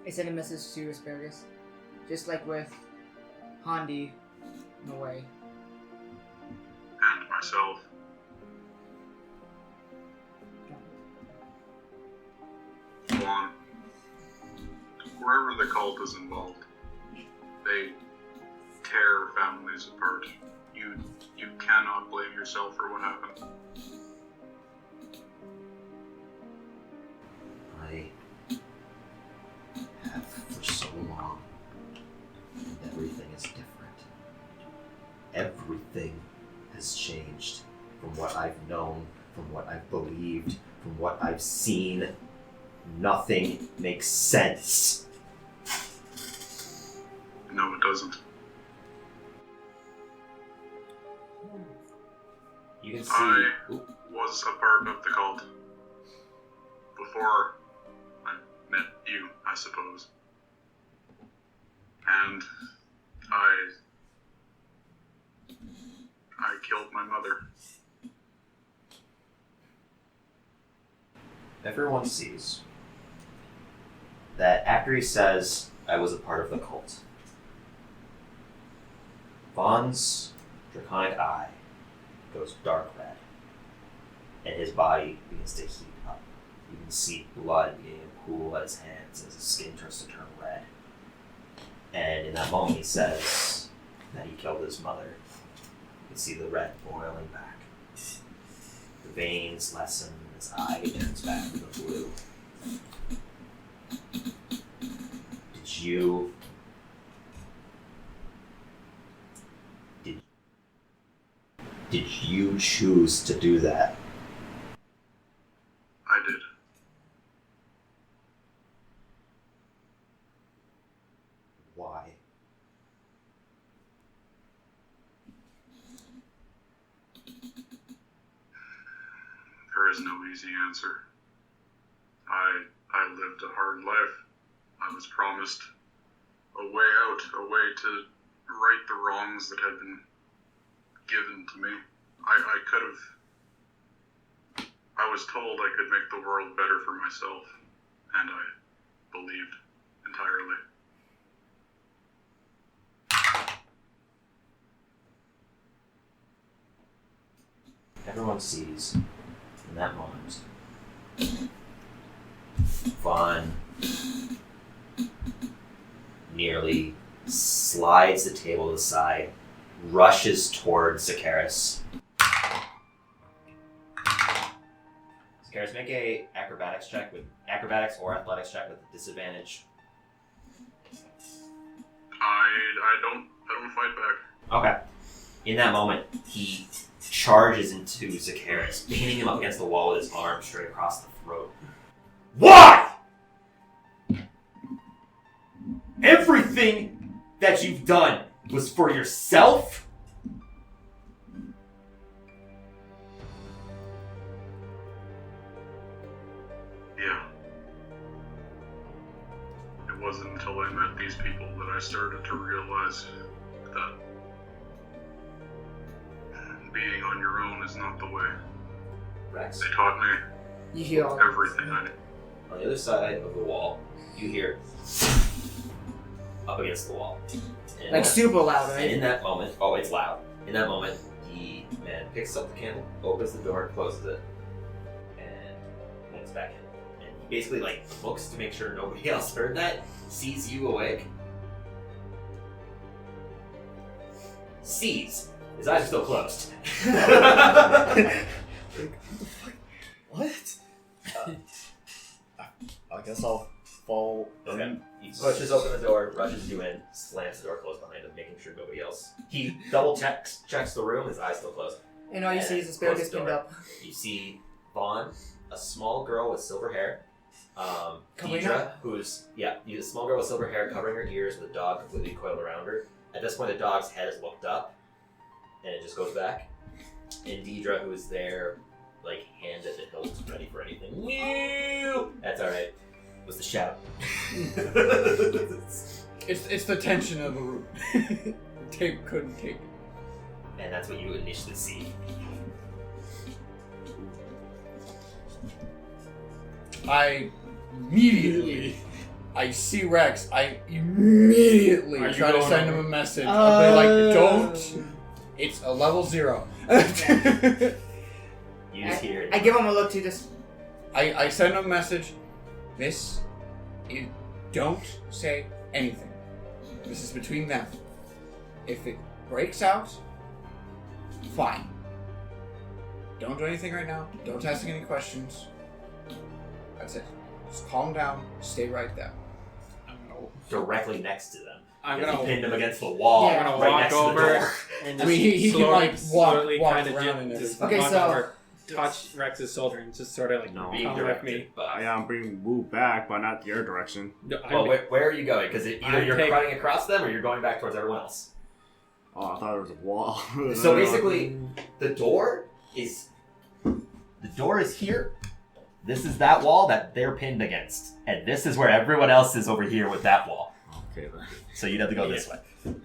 I sent a message to Asparagus, just like with Hondi, in a way. And myself. Juan, wherever the cult is involved, they tear families apart. You cannot blame yourself for what happened. I have for so long, and everything is different. Everything has changed from what I've known, from what I've believed, from what I've seen. Nothing makes sense. No, it doesn't. You can see. I Oop. was a part of the cult before I met you, I suppose. And I killed my mother. Everyone sees that after he says, I was a part of the cult, Vaughn's draconic eye goes dark red, and his body begins to heat up. You can see blood beginning to pool at his hands as his skin starts to turn red. And in that moment he says that he killed his mother. You can see the red boiling back. The veins lessen, his eye turns back to the blue. Did you choose to do that? I did. Why? There is no easy answer. I lived a hard life. I was promised a way out, a way to right the wrongs that had been given to me. I was told I could make the world better for myself, and I believed entirely. Everyone sees in that moment Vaughn nearly slides the table to the side, rushes towards Zakaris. Zakaris, make a acrobatics or athletics check with disadvantage. I don't fight back. Okay. In that moment, he charges into Zacchaeus, pinning him up against the wall with his arm straight across the throat. Why? Everything that you've done was for yourself? Yeah. It wasn't until I met these people that I started to realize that being on your own is not the way. Rex, They taught me You hear all everything I knew. on the other side of the wall, you hear up against the wall. And like super loud, And right? in that moment, oh, it's loud. In that moment, the man picks up the candle, opens the door, closes it, and looks back in. And he basically like looks to make sure nobody else heard that, sees you awake, sees. His eyes are still closed. What? I guess I'll fall. Okay. He pushes open the door, rushes you in, slams the door closed behind him, making sure nobody else. He double checks the room, his eyes still closed. And all you see is the spirit gets pinned up. You see Vaughn, a small girl with silver hair. Covering Deidre, her? who's a small girl with silver hair covering her ears with a dog completely coiled around her. At this point, the dog's head is looked up, and it just goes back. And Deidre, who is there, like hand at the hilt, ready for anything. Meow! That's all right. Was the shout. It's the tension of the room. Tape couldn't take it. And that's what you initially see. I see Rex. I immediately Are you try to going send him over? a message. I'll be like, don't. It's a level 0. You just hear. I give him a look to just. I send him a message. This, you don't say anything. This is between them. If it breaks out, fine. Don't do anything right now. Don't ask any questions. That's it. Just calm down. Stay right there. Directly next to them. I'm Because gonna he pinned him against the wall. Yeah. I'm gonna right walk next to the over door. and I mean, he can, like, slowly walk kind of around in it. just Okay, walk so- over, touch Rex's shoulder and just sort of like No. Being come with directed me. by. Yeah, I'm bringing Woo back, but not your direction. No, Well, where are you going? Because either I you're take- running across them or you're going back towards everyone else. Oh, I thought there was a wall. So basically, the door is here. This is that wall that they're pinned against, and this is where everyone else is over here with that wall. Okay, then. So you'd have to go this way.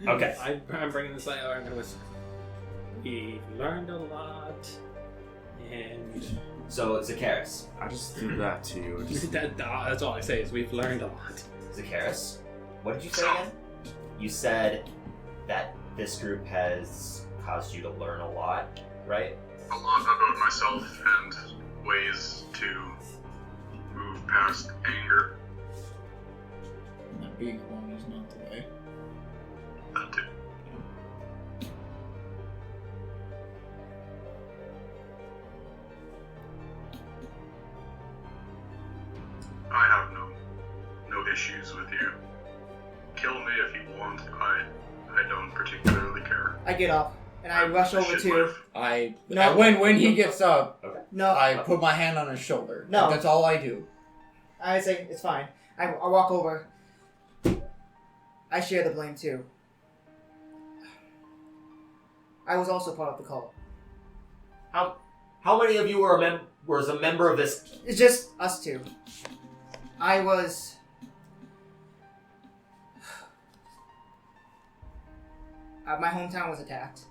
Okay. I'm bringing this light. I'm gonna whisper. We learned a lot, and So Zacchaeus, I just do that to you. Just, that's all I say is we've learned a lot. Zacchaeus, what did you say again? You said that this group has caused you to learn a lot, right? A lot about myself and ways to move past anger. Not being alone is not the way. That too. I have no issues with you. Kill me if you want. I don't particularly care. I get up and I rush over Shit to. life. No. When he gets up, No, I put my hand on his shoulder. No. That's all I do. I say it's fine. I walk over. I share the blame too. I was also part of the cult. How many of you was a member of this? It's just us two. I was. My hometown was attacked.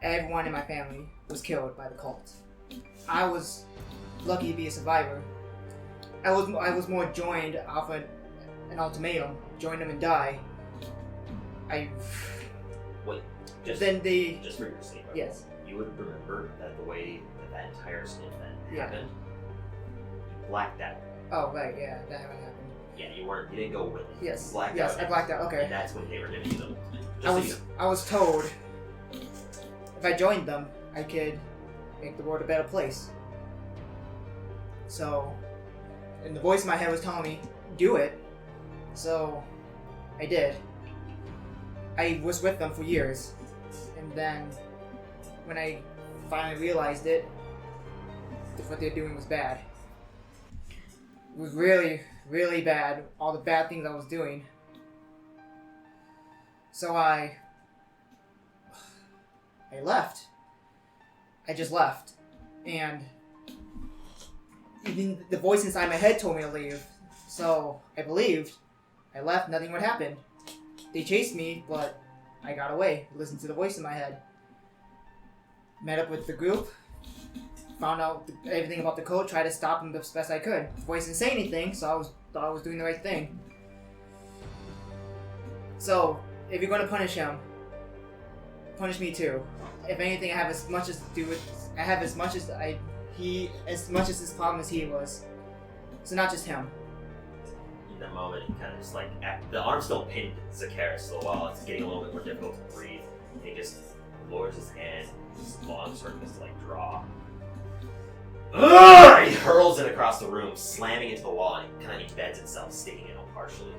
Everyone in my family was killed by the cult. I was lucky to be a survivor. I was more joined off an ultimatum. Join them and die. Wait, just Then they. just for your sake. Yes. You would remember that the way that entire event Yeah. happened. You blacked out. Oh right, yeah, that haven't happened. Yeah, you didn't go with it. Yes. You blacked Yes, out. I blacked out. Okay. And that's when they were giving you them. I was told if I joined them, I could make the world a better place. So, and the voice in my head was telling me, do it. So, I did. I was with them for years. And then, when I finally realized it, what they're doing was bad. It was really, really bad. All the bad things I was doing. So I left. I just left. And even the voice inside my head told me to leave. So I believed. I left, nothing would happen. They chased me, but I got away. Listened to the voice in my head. Met up with the group. Found out everything about the code. Tried to stop them the best I could. The voice didn't say anything, so I thought I was doing the right thing. So, if you're going to punish him, punish me too. If anything, I have as much as his problem as he was. So not just him. In that moment, he kind of just like the arm's still pinned Zakaris, so while it's getting a little bit more difficult to breathe, he just lowers his hand, his long sword just to like draw. He hurls it across the room, slamming into the wall, and it kind of embeds itself, sticking it out partially.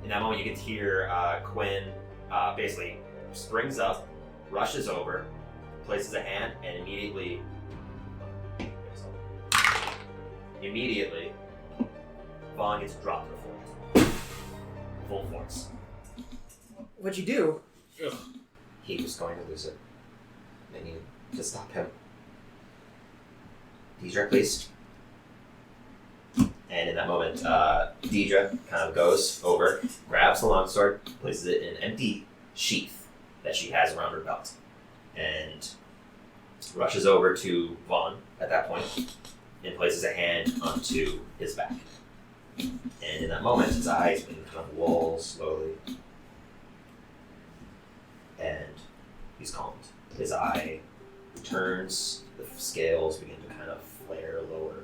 In that moment, you can hear Quinn basically springs up, rushes over, places a hand, and immediately, Vaughn gets dropped to the floor. Full force. What'd you do? Ugh. He was going to lose it. I needed to stop him. Deidre, please. And in that moment, Deidre kind of goes over, grabs the longsword, places it in an empty sheath that she has around her belt, and rushes over to Vaughn at that point and places a hand onto his back. And in that moment, his eyes begin to kind of roll slowly, and he's calmed. His eye returns, the scales begin to kind of flare lower.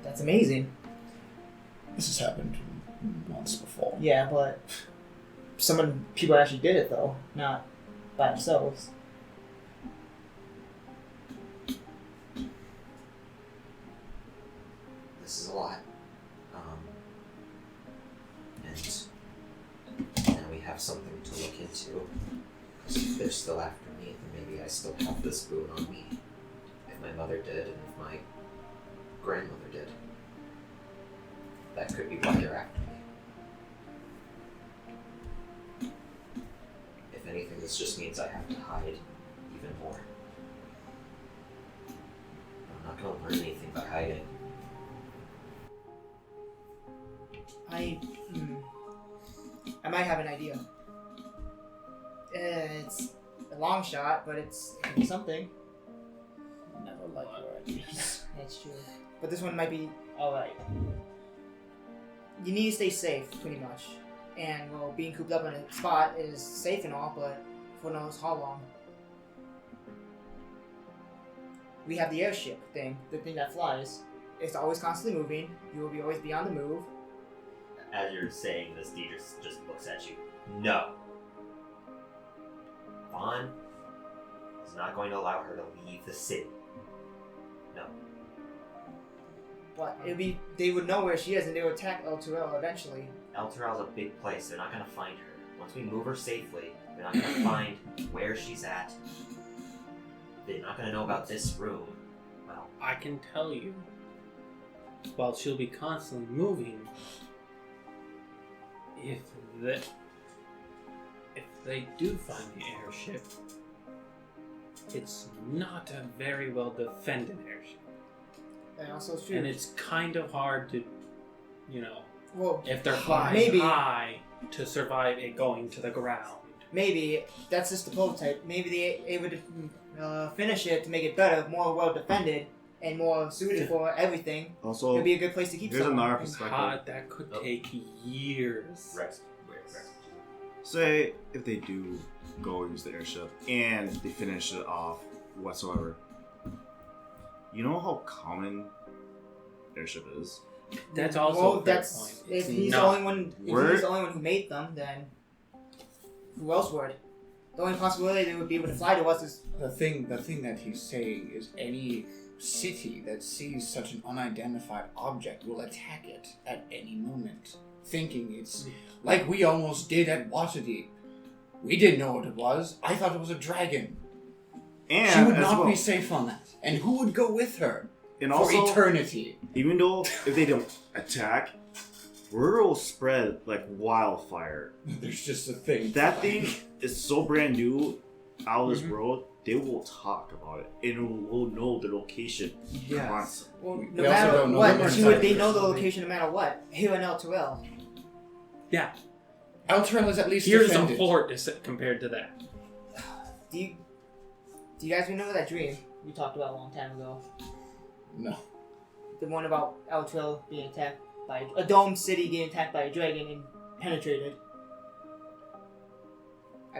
That's amazing. This has happened once before. Yeah, but people actually did it though, not by themselves. This is a lot. And now we have something to look into. Because if they're still after me, then maybe I still have this boon on me. If my mother did, and if my grandmother did. That could be why they're after me. If anything, this just means I have to hide even more. I'm not going to learn anything by hiding. I might have an idea. It's a long shot, but it could be something. Never like your ideas. That's true. But this one might be alright. You need to stay safe, pretty much. And, well, being cooped up in a spot is safe and all, but who knows how long. We have the airship thing, the thing that flies. It's always constantly moving. You will always be on the move. As you're saying this, Deidre just looks at you. No. Vaughn is not going to allow her to leave the city. No. But they would know where she is and they would attack El-Turel eventually. El-Turel's a big place. They're not going to find her. Once we move her safely, they're not going to find where she's at. They're not going to know about this room. Well, I can tell you, while she'll be constantly moving, if they do find the airship, it's not a very well defended airship. And also true. And it's kind of hard to, well, if they're flying high, to survive it going to the ground. Maybe that's just the prototype. Maybe they would finish it to make it better, more well defended, and more suited for everything. Also, it'd be a good place to keep here's someone. another perspective. That could take years. Rex. Say if they do go use the airship and they finish it off whatsoever. You know how common airship is? That's also a fair point. If he's the only one who made them, then who else would? The only possibility they would be able to fly to us is the thing that he's saying is any city that sees such an unidentified object will attack it at any moment, thinking it's like we almost did at Waterdeep. We didn't know what it was. I thought it was a dragon. And She would as not well- be safe on that. And who would go with her And for also, eternity? even though if they don't attack, word will spread like wildfire. There's just a thing. That thing is so brand new out of this Mm-hmm. world. They will talk about it, and we'll know the location. Yes. constantly. Well, We no also matter don't know what, the they percentage. know the location no matter what. Here in El Yeah. Elturel is at least Here's defended. a fort compared to that. Do you guys remember that dream we talked about a long time ago? No. The one about El being attacked by a domed city getting attacked by a dragon and penetrated.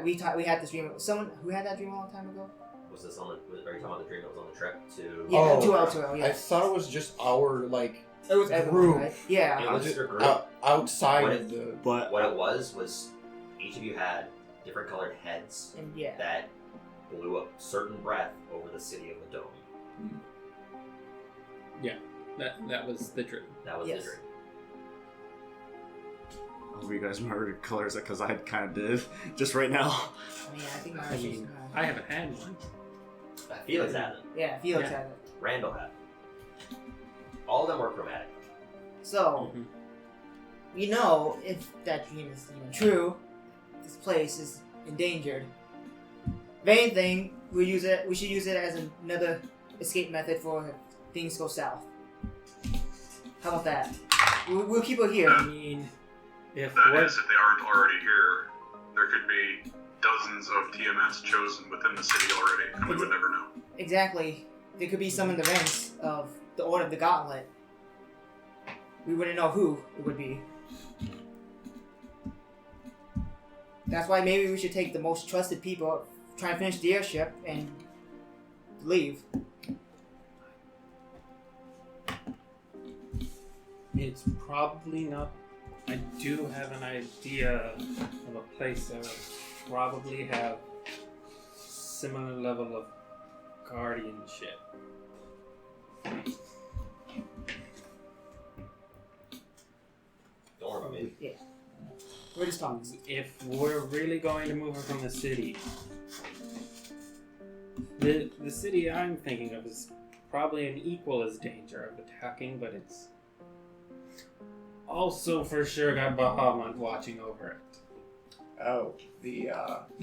We had this dream. Someone who had that dream a long time ago. Was this on the? Are you talking about the dream that was on the trip to? Yeah, Oh, to El yeah. I thought it was just our, like, It was everyone, group. right? Yeah. It was your group. outside What of if- the... But What it was each of you had different colored heads And yeah. that blew a certain breath over the city of the dome. That was the dream. That was Yes. the dream. I hope you guys remember the colors because I kind of did just right now. I mean, I think I mine mean, I haven't had one. Felix had it. Yeah, Felix Yeah. had it. Randall had it. All of them were chromatic. So, Mhm. we know if that dream is true, this place is endangered. If anything, we should use it as another escape method for if things go south. How about that? We'll keep it here. I mean, if That we're is, if they aren't already here, there could be dozens of TMS chosen within the city already, and we would never know. Exactly. There could be some in the ranks of the Order of the Gauntlet. We wouldn't know who it would be. That's why maybe we should take the most trusted people, try and finish the airship, and leave. It's probably not. I do have an idea of a place that would probably have similar level of guardianship. Don't worry about me. We're just talking. If we're really going to move her from the city, the city I'm thinking of is probably an equal as danger of attacking, but it's also for sure got Bahamut watching over it. Oh, the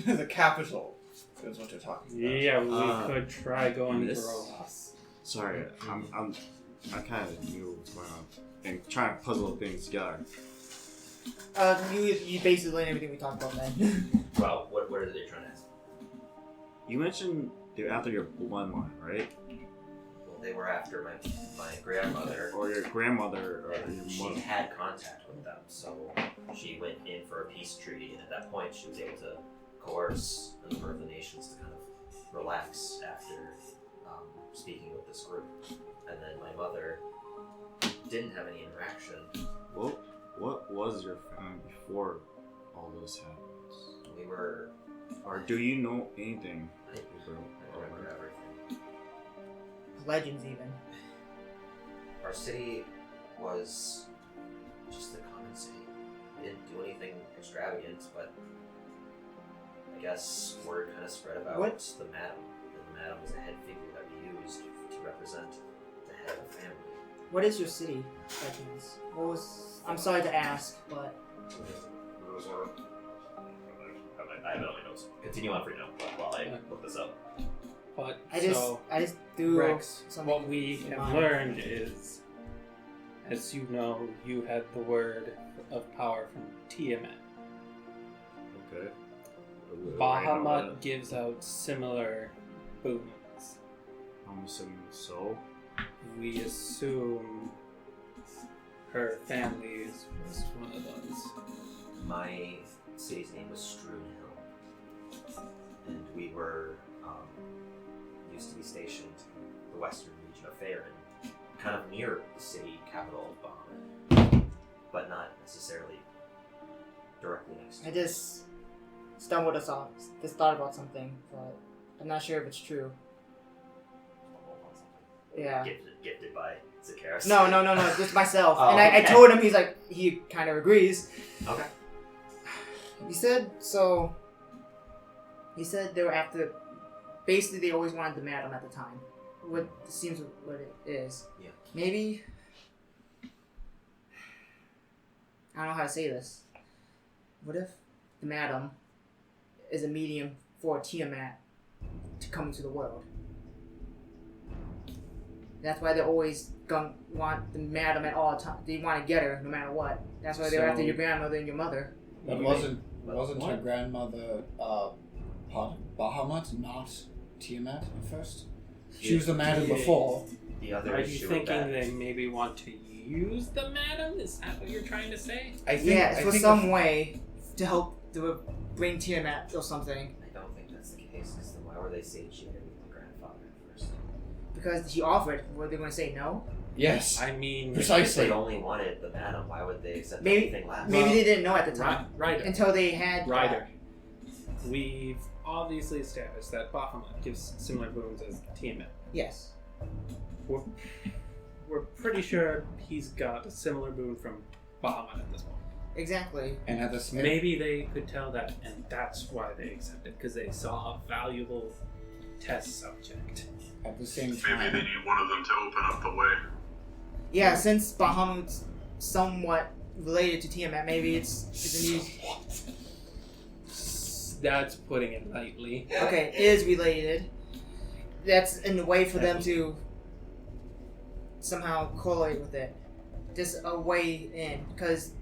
the capital is what you're talking about. Yeah, we could try going this- to Rojas. Sorry, I kind of knew what's going on and trying to puzzle things together. You basically learned everything we talked about then. Well, what are they trying to ask? You mentioned they're after your bloodline, right? Well, they were after my grandmother. Or your grandmother, or And your she mother. had contact with them, so she went in for a peace treaty, and at that point she was able to coerce a number of the nations to kind of relax after speaking with this group. And then my mother didn't have any interaction. What was your family before all this happened? We were... Or do you know anything? I remember everything. Legends, even. Our city was just a common city. We didn't do anything extravagant, but I guess word kind of spread about What? the madam. And the madam was a head figure that we used to represent the head of the family. What is your city, Legends? What was? I'm sorry to ask, but I have it on my notes. Continue on for now while I look this up. But I just do Rex, something. what we in have mind. learned is, as you know, you had the word of power from Tiamat. Okay. Bahamut gives out similar boons. I'm assuming so. We assume her family was one of those. My city's name was Strewn Hill, and we were used to be stationed in the western region of Faerun, kind of near the city capital of Bahamut, but not necessarily directly next to I it. just stumbled us on. Just thought about something, but I'm not sure if it's true. Yeah. Gifted by Zakaris. No, just myself. Oh, and I okay. told him, he's like, he kind of agrees. Okay. He said, so, He said they were after. Basically, they always wanted the madam at the time. What seems what it is. Yeah. Maybe. I don't know how to say this. What if the madam is a medium for Tiamat to come into the world? That's why they're always gonna want the madam at all times. They want to get her no matter what. That's why they're after your grandmother and your mother. But wasn't her grandmother part of Bahamut, not Tiamat at first? She was the madam before. The other Are you issue thinking with that, they maybe want to use the madam? Is that what you're trying to say? I think, Yeah, I for think some way to help to bring Tiamat or something. I don't think that's the case, because then why were they satiated with the grandfather at first? Because he offered. Were they going to say no? Yes. I mean, If Precisely. they only wanted the madam, why would they accept Maybe- anything less? Maybe Well, they didn't know at the time. Ryder. Until they had. Ryder. We've obviously established that Bahamut gives similar boons as Tiamat. Yes. We're pretty sure he's got a similar boon from Bahamut at this point. Exactly. And at the Smith. Maybe they could tell that, and that's why they accepted, because they saw a valuable test subject. At the same Maybe time. they need one of them to open up the way. Yeah, since Bahamut's somewhat related to Tiamat, maybe it's a new. That's putting it lightly. Okay, is related. That's in a way for them to somehow correlate with it. Just a way in, because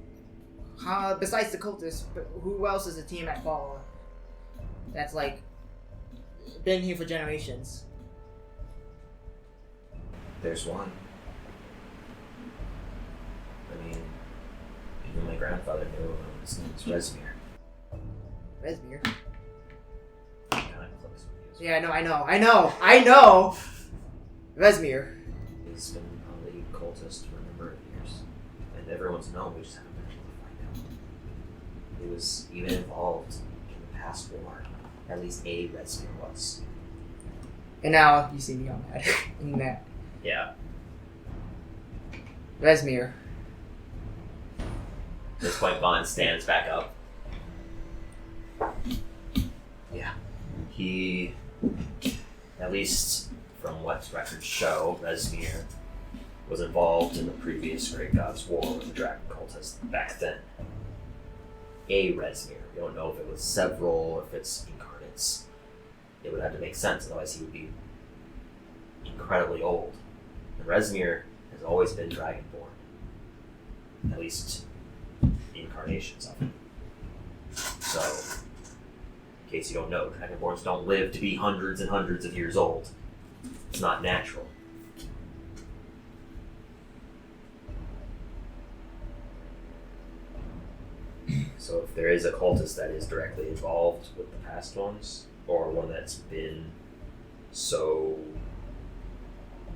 besides the cultists, who else is a Tiamat follower? That's like been here for generations. There's one. I mean, even my grandfather knew him. His name's Resmir. Resmir. Kind of close with you. Yeah, I know. Resmir. He's been a lead cultist for a number of years, and everyone's known. We just haven't been able to find out. He was even involved in the past war. At least a Resmir was. And now you see me on that. In that. Yeah. Resmir. At this point, Vaughn stands back up. Yeah. He, at least from what records show, Resmir was involved in the previous Great God's War with the Dragon Cultists back then. A Resmir. We don't know if it was several or if it's incarnates. It would have to make sense, otherwise he would be incredibly old. And Resmir has always been Dragonborn. At least incarnations of him. So, in case you don't know, Dragonborns don't live to be hundreds and hundreds of years old. It's not natural. So if there is a cultist that is directly involved with the past ones, or one that's been so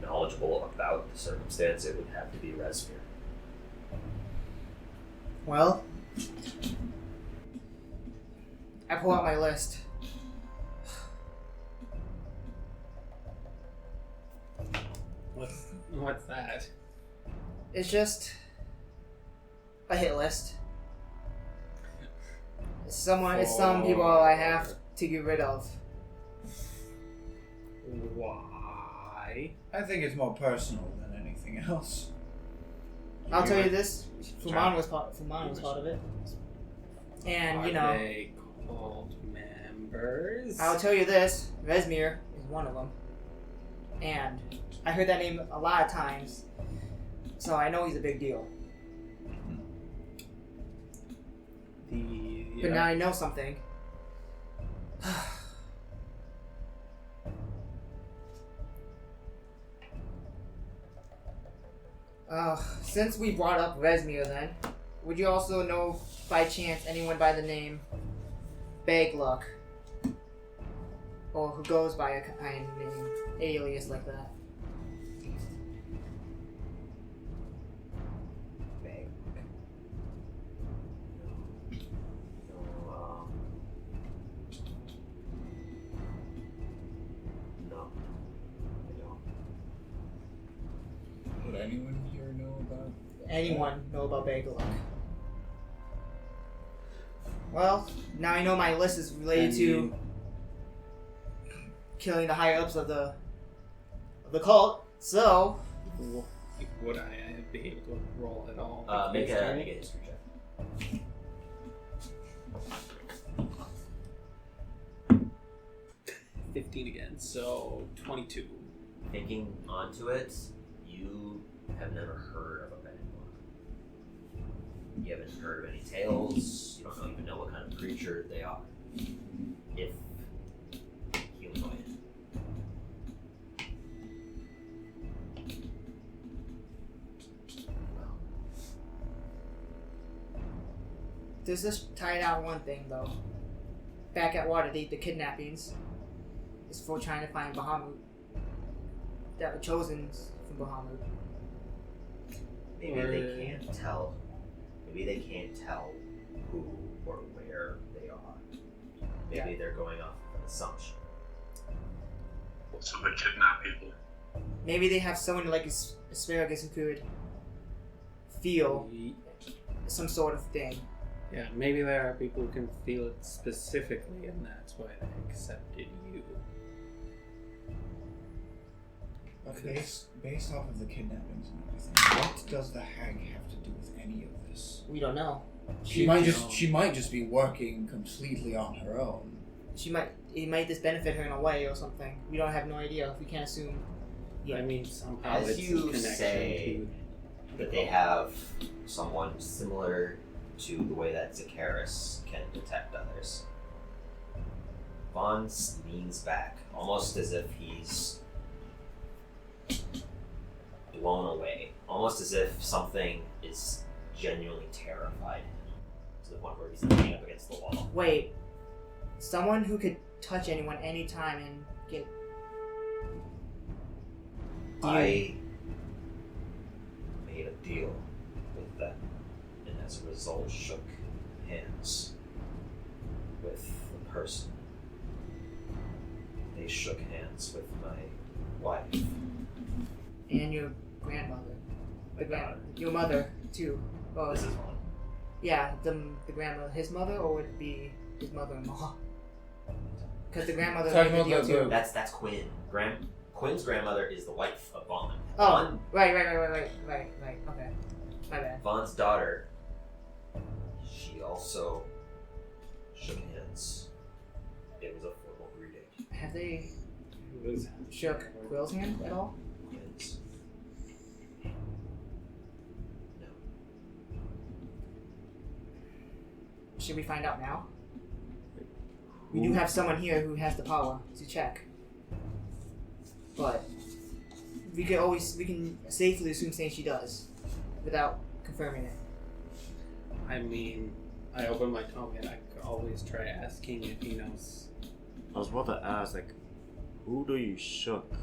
knowledgeable about the circumstance, it would have to be Resmir. Well, I pull out my list. What's that? It's just a hit list. It's some people I have to get rid of. Why? I think it's more personal than anything else. I'll tell you this: Fuman was part of it, and Are you know, they called members? I'll tell you this: Resmir is one of them, and I heard that name a lot of times, so I know he's a big deal. But now I know something. Since we brought up Resmir then, would you also know by chance anyone by the name Bagluck? Or who goes by a kind of name, alias like that? No, I don't. Would anyone here know about? Anyone know about Bagluck? Well, now I know my list is related to killing the higher ups of the cult. So Would I be able to roll at all? Make a history check. 15 again, so 22. Thinking onto it, you have never heard of a Benigor. You haven't heard of any tales. You don't even know what kind of creature they are. If humanoid. Does this tie down one thing though? Back at Waterdeep, the kidnappings is for trying to find Bahamut. That were chosen from Bahamut. Maybe they can't tell. Maybe they can't tell who or where they are. Maybe they're going off of an assumption. So they kidnap people. Maybe they have someone like Asparagus who could feel some sort of thing. Yeah, maybe there are people who can feel it specifically, and that's why they accepted you. Based off of the kidnappings and everything, what does the hag have to do with any of this? We don't know. She might just be working completely on her own. It might just benefit her in a way or something. We don't have no idea. We can't assume. Yeah, I mean, somehow As it's you a connection say that they have someone similar to the way that Zakaris can detect others, Vaughn leans back, almost as if he's blown away, almost as if something is genuinely terrified him, to the point where he's leaning up against the wall. Wait, someone who could touch anyone anytime and get. I made a deal with them, and as a result shook hands with the person. They shook hands with my wife. And your grandmother. My daughter. Your mother, too. Oh, This is one. yeah, the grandmother. His mother, or would it be his mother-in-law? Because the grandmother Talking made the about deal, too. That's Quinn. Quinn's grandmother is the wife of Vaughn. Oh, right. Okay, my bad. Vaughn's daughter, she also shook hands. It was a formal greeting. Have they It was shook Quill's hand at all? Quinn's. No. Should we find out now? We do have someone here who has the power to check. But we can safely assume saying she does without confirming it. I mean, I open my tongue and I could always try asking if he knows. I was about to ask, like, who do you shook?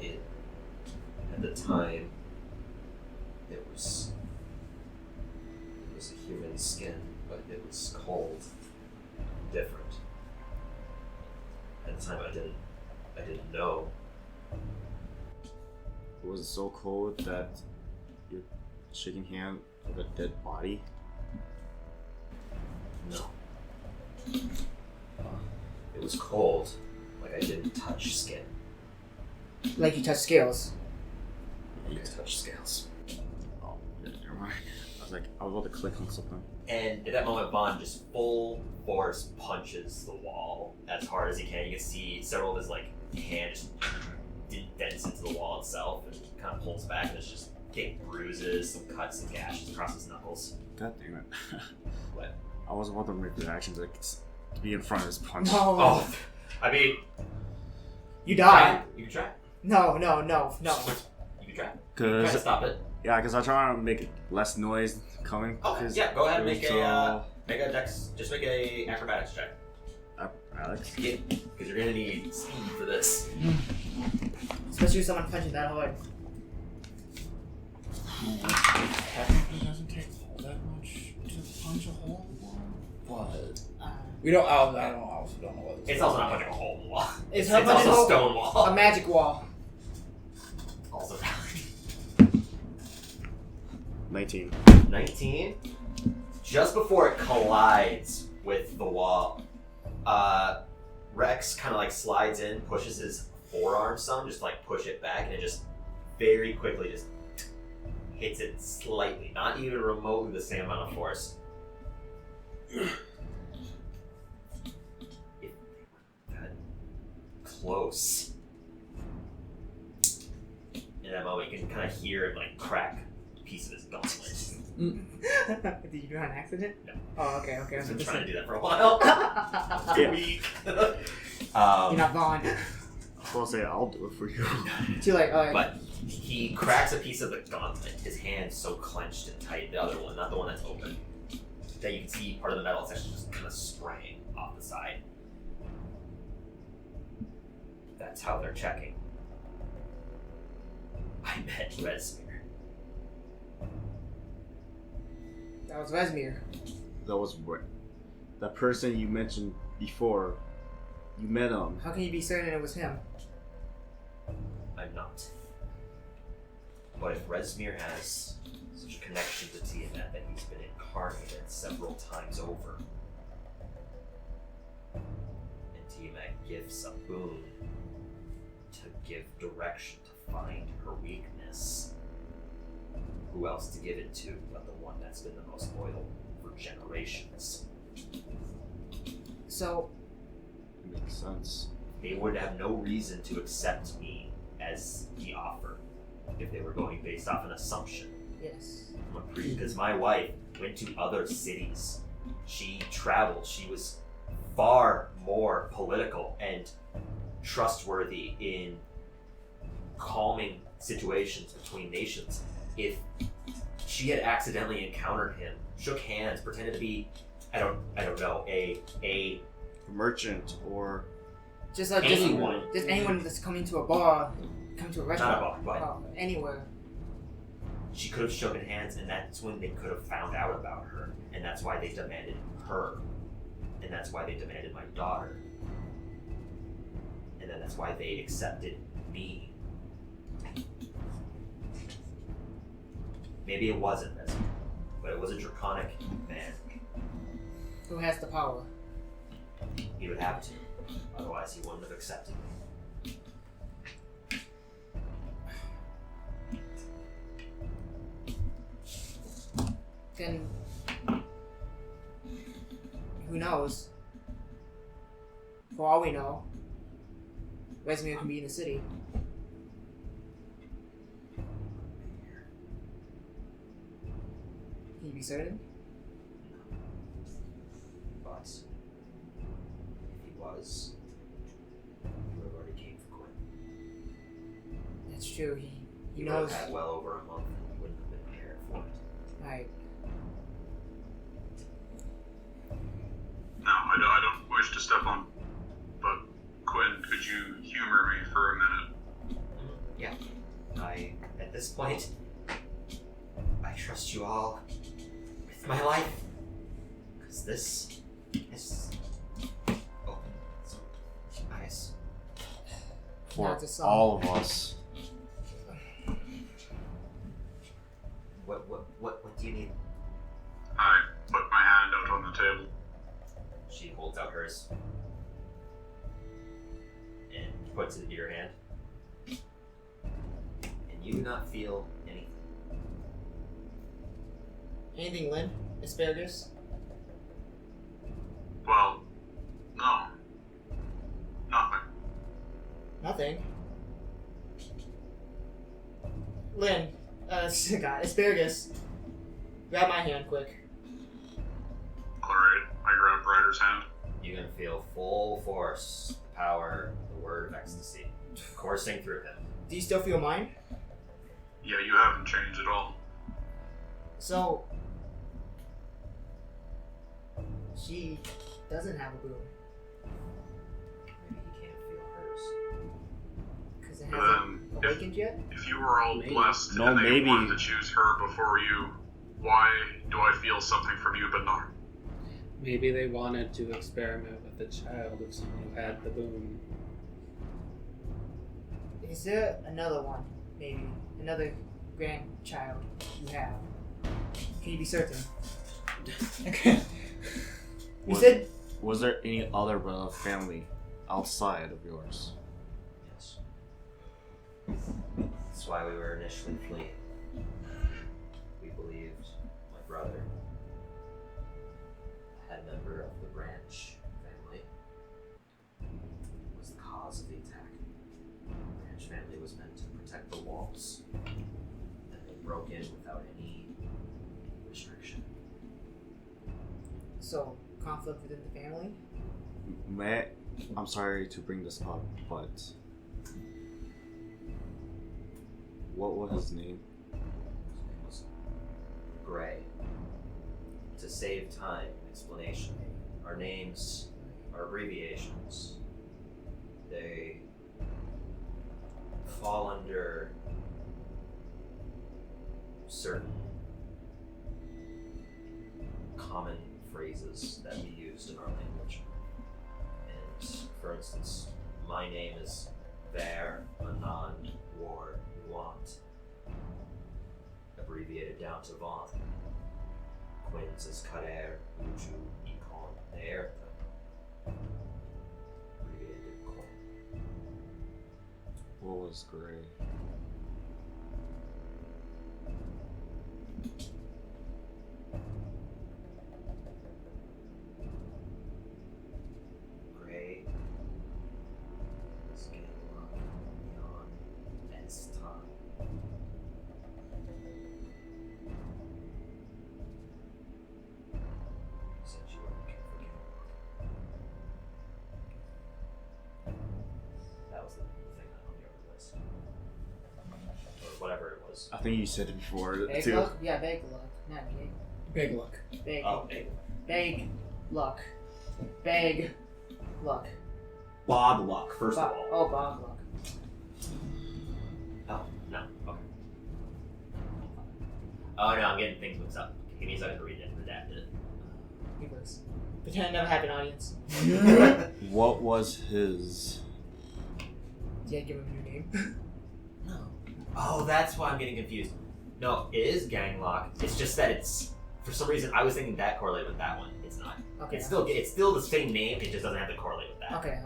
At the time, it was a human skin, but it was cold, different. At the time, I didn't know. Was it so cold that you're shaking hand with a dead body? No. It was cold, like I didn't touch skin. Like you touch scales. You touch scales. Oh, yeah, never mind. I was about to click on something. And at that moment, Vaughn just full force punches the wall as hard as he can. You can see several of his hand just dents into the wall itself and kind of pulls back, and there's just big bruises, some cuts and gashes across his knuckles. God damn it. What? I was about to make reactions, like, to be in front of his punch. No. Oh, I mean, You die. You can try. No. You can try. Try to Cause, stop it. yeah, because I try to make less noise coming. Okay, yeah, go ahead and make a dex. Just make a acrobatics check. Alex? Yeah, because you're gonna need speed for this. Especially with someone punching that hard. Technically doesn't take all that much to punch a hole in the wall, but we don't. I also don't know what It's also not punching a hole in the wall. It's It's punching also a a stone wall. A magic wall. Also 19. 19. Just before it collides with the wall, Rex kind of like slides in, pushes his forearm some, just like push it back, and it just very quickly just hits it slightly, not even remotely the same amount of force. If they were that close. In that moment, you can kind of hear it like crack a piece of his gauntlet. Did you do it on accident? No. Oh, okay. I've been trying to do that for a while. You're Weak. not Vaughn. I'll say I'll do it for you. Too late. But he cracks a piece of the gauntlet, his hand so clenched and tight, the other one, not the one that's open, that you can see part of the metal is actually just kind of spraying off the side. That's how they're checking. I met Resmir. That was Resmir. That was that person you mentioned before. You met him. How can you be certain it was him? I'm not. But if Resmir has such a connection to Tiamat that he's been incarnated several times over, and Tiamat gives a boon to give direction to find her weakness, who else to give it to but the one that's been the most loyal for generations? So, Makes sense. They would have no reason to accept me as the offer if they were going based off an assumption. yes. Because my wife went to other cities. She traveled. She was far more political and trustworthy in calming situations between nations. If she had accidentally encountered him, shook hands, pretended to be, I don't know, a Merchant or Just like anyone. just anyone that's coming to a bar, come to a restaurant, Not a bar, but anywhere. she could have shaken hands, and that's when they could have found out about her, and that's why they demanded her, and that's why they demanded my daughter, and then that's why they accepted me. Maybe it wasn't Resmir, but it was a draconic man. Who has the power? He would have to, otherwise he wouldn't have accepted me. Then, who knows? For all we know, Resmir can be in the city. Can you be certain? But if he was, he would have already came for Quinn. That's true. He He would knows. have had well over a month, and he wouldn't have been prepared for it. Right. No, I don't wish to step on, but Quinn, could you humor me for a minute? Yeah. At this point, I trust you all with my life. Because this is open some eyes. for Not just some. all of us. What do you need? I put my hand out on the table. She holds out hers. And puts it into your hand. And you do not feel anything. Anything, Lynn? Asparagus? Well, no. Nothing. Nothing. Lynn, God, asparagus. Grab my hand quick. Alright, I grab Ryder's hand. You're gonna feel full force, power, the word of ecstasy, coursing through him. Do you still feel mine? Yeah, you haven't changed at all. So, she doesn't have a boon Maybe he can't feel hers. because it hasn't If, awakened yet. if you were all Maybe. blessed No, and they maybe. wanted to choose her before you, why do I feel something from you but not? Maybe they wanted to experiment with the child of someone who had the boon. Is there another one, maybe another grandchild you have? Can you be certain? Okay. You Was- said Was there any other family outside of yours. Yes. That's why we were initially fleeing. We believed my brother, a head member of the Branch family, was the cause of the attack. The Branch family was meant to protect the walls, and they broke in without any restriction. So, conflict within the family? I'm sorry to bring this up, but what was his name? His name was Gray. To save time, explanation. Our names are abbreviations. They fall under certain common phrases that we used in our language. And for instance, my name is Faerun, War, Want, abbreviated down to Vaughn. Quinn's is Kader, Uju, Econ, Naerta, abbreviated to Quinn. What was Gray? Gray is Ganlock beyond Estan. Said you were looking for Ganlock. That was the thing on your list. Or whatever it was. I think you said it before Big too. luck? Yeah, big luck. Not big. Big luck. Big. Oh, big. Big luck. Big luck. Bog luck, first of all. Oh, bog luck. Oh, no. Okay. Oh, no, I'm getting things mixed up. Give me a second to read it and redact it. He was. Pretend I never had an audience. What was his? Yeah, give him a new name. No. Oh, that's why I'm getting confused. No, it is Ganglock. It's just that it's, for some reason, I was thinking that correlated with that one. It's not. Okay. It's still the same name. It just doesn't have to correlate with that. Okay.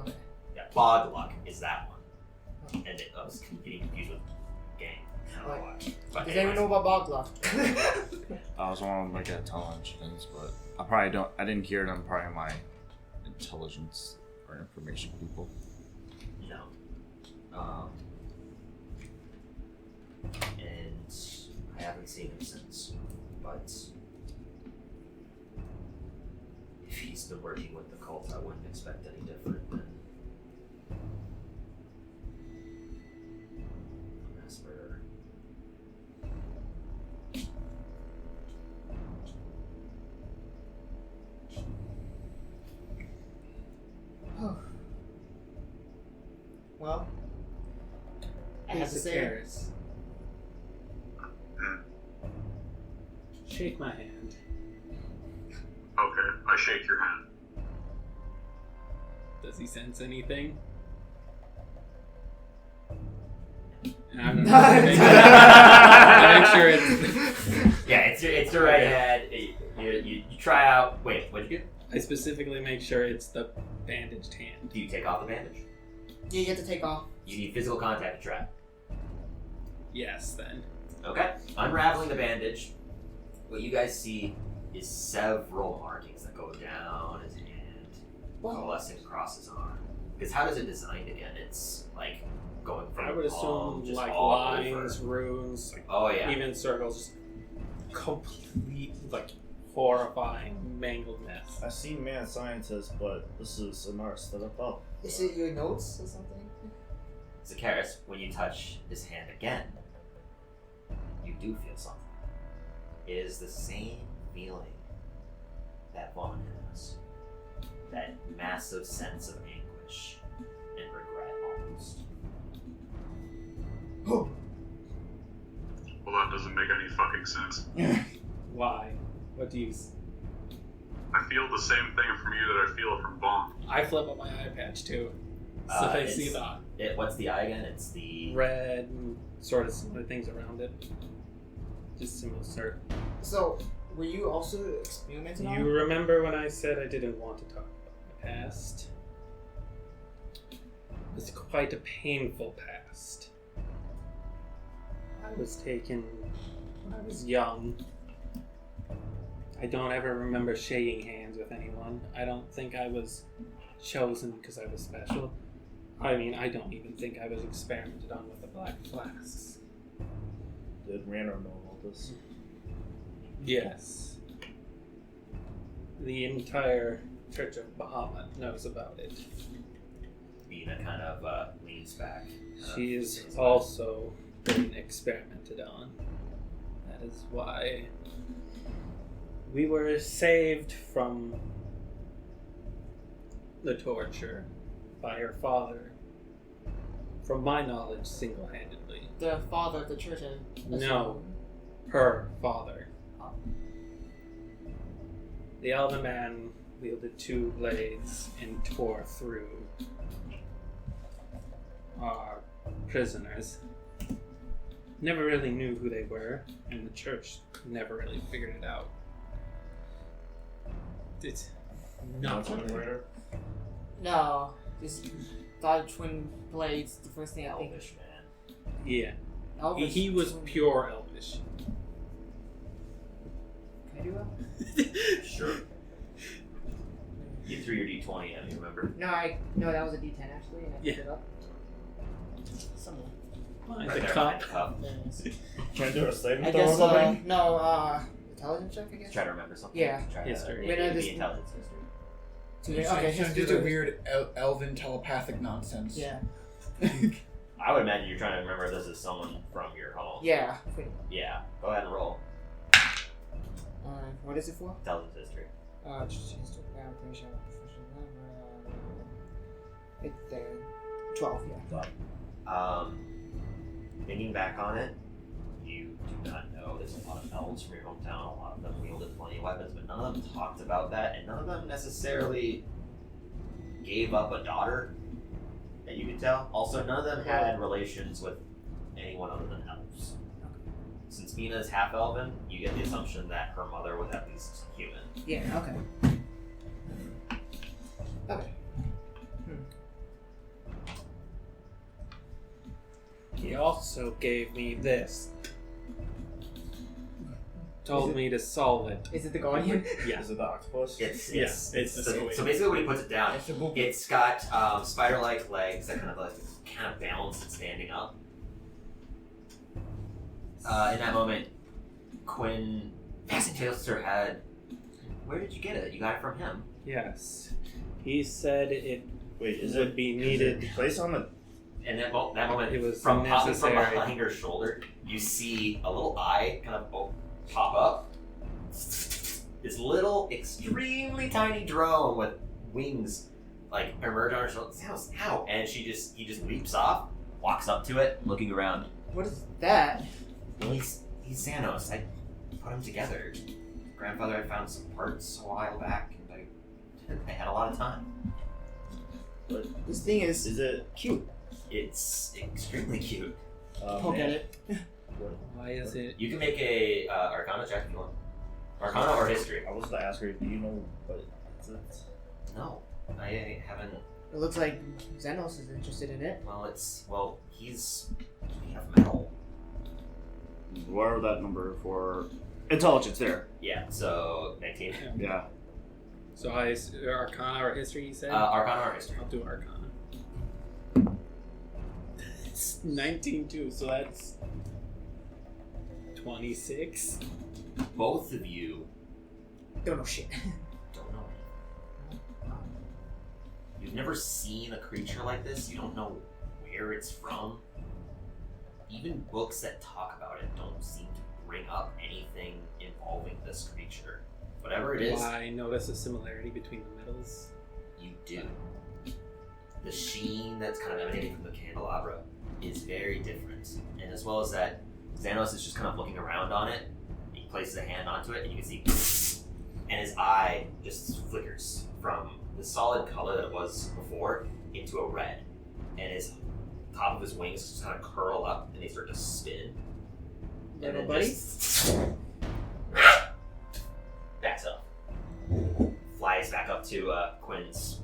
Yeah, Bogluck is that one. And I was getting confused with Gang. I don't know why. But Does anyone know about bog luck? I was one of my intelligence, but I didn't hear them. Probably my intelligence or information people. No. And I haven't seen him since. But if he's been working with the cult, I wouldn't expect any different than a mass murderer. Well, I have to Piece of say, carrots. Shake my hand. Okay, I shake your hand. Does he sense anything? And I'm gonna make sure it's. Yeah, it's the right hand. You try out. Wait, what'd you do? I specifically make sure it's the bandaged hand. Do you take off the bandage? yeah, you have to take off. You need physical contact to try. Yes, then. Okay. Unraveling the bandage, what you guys see is several markings that go down his hand, coalescing across his arm. Because how does it designed again? It's like going from I would the palm assume just like all lines, over. runes, like Oh yeah. even circles, just complete like horrifying mangled mess. I've seen mad scientists, but this is an art step up. Is it your notes or something? Zakaris, when you touch his hand again, you do feel something. It is the same feeling that Vaughn has. That massive sense of anguish and regret almost. Well, that doesn't make any fucking sense. Why? What do you? I feel the same thing from you that I feel from Vaughn. I flip up my eye patch too, so I It's- see the What's the eye again? It's the red and sort of similar things around it. Just similar sort. So, were you also experimenting on You it? remember when I said I didn't want to talk about my past? was quite a painful past. I was taken when I was young. I don't ever remember shaking hands with anyone. I don't think I was chosen because I was special. I mean, I don't even think I was experimented on with the black flasks. Did Randor know about this? Yes. The entire Church of Bahamut knows about it. Mina kind of leans back. She is also been experimented on. That is why we were saved from the torture by her father. From my knowledge, single-handedly. The father of the church. No, her father. The elder man wielded 2 blades and tore through our prisoners. Never really knew who they were, and the church never really figured it out. It's not Randor? No, this thought twin blades. The first thing I think. Elvish man. Yeah. Elvish He was twin- pure elvish. Can I do that? Sure. You threw your d20 at me, remember? No, that was a D10 actually, and I picked Yeah. it up. Somewhere. Mine's Right a there, cup. cup. There it is. Can I do a saving I throw or guess something? intelligence check. I guess. Try to remember something. Yeah. Try to History. Wait, no, be this- intelligence history. Okay, Just do do the the- weird elven telepathic nonsense. Yeah. I would imagine you're trying to remember this is someone from your home. Yeah. Yeah. Go ahead and roll. What is it for? Intelligence history. Just change to it's 12. Yeah. Thinking back on it, you do not know. There's a lot of elves from your hometown. A lot of them wielded plenty of weapons, but none of them talked about that, and none of them necessarily gave up a daughter that you could tell. Also, none of them had relations with anyone other than elves. Since Mina is half elven, you get the assumption that her mother was at least human. Yeah. Okay. Okay. He also gave me this. Told me to solve it. Is it the Guardian? Yeah. Is it the octopus? It's the so squid. basically when he puts it down, It's a book. it's got spider-like legs that kind of balance it standing up. In that moment, Quinn tilts her head. Where did you get it? You got it from him. Yes. He said it Wait, is would it be is needed. it placed on the? And that moment, It was from popping from necessary. behind her shoulder, you see a little eye kind of pop up. This little, extremely tiny drone with wings like emerge on her shoulder. Sounds ow! And he just leaps off, walks up to it, looking around. What is that? Well, he's Xanos. I put him together. Grandfather, I found some parts a while back, and I had a lot of time. This thing is Is it? cute. It's extremely cute. Poke man. at it. Why is it? You can make a Arcana check if you want. Arcana or History? I was to ask her. Do you know what is it? No, I haven't. It looks like Xenos is interested in it. He's made of metal. Whatever that number for intelligence there. Yeah, so 19. Yeah. So Arcana or History, you said? Arcana or History? I'll do Arcana. It's 19 too, so that's 26. Both of you Don't know shit. don't know anything. You've never seen a creature like this. You don't know where it's from. Even books that talk about it don't seem to bring up anything involving this creature. Whatever it is, Do I notice a similarity between the metals? you do. The sheen that's kind of emanating from the candelabra is very different. And as well as that, Xanos is just kind of looking around on it. He places a hand onto it, and you can see, and his eye just flickers from the solid color that it was before into a red. And his top of his wings just kind of curl up, and they start to spin. And Little then buddy. just backs up. Flies back up to Quinn's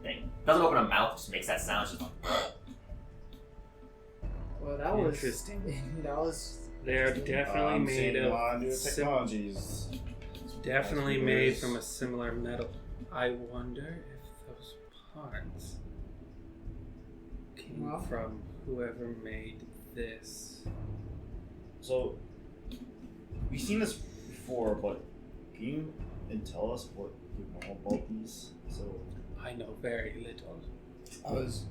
thing. Doesn't open a mouth, just makes that sound. Just like, Well, that was Interesting. That was They're definitely made of new technologies. definitely made from a similar metal. I wonder if those parts came from whoever made this. So, we've seen this before, but can you tell us what you know about these? So, I know very little. I was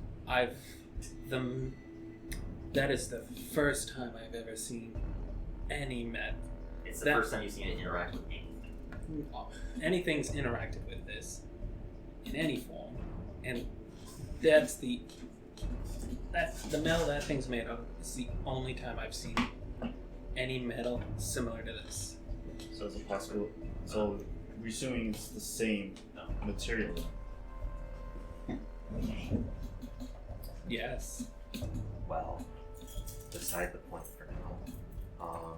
That is the first time I've ever seen any metal. it's the first time you've seen it interact with anything. Anything's interacted with this in any form, and that's the metal that thing's made of. It's the only time I've seen any metal similar to this. so it's a possible. So, we're assuming it's the same material. Yes. Well, beside the point for now.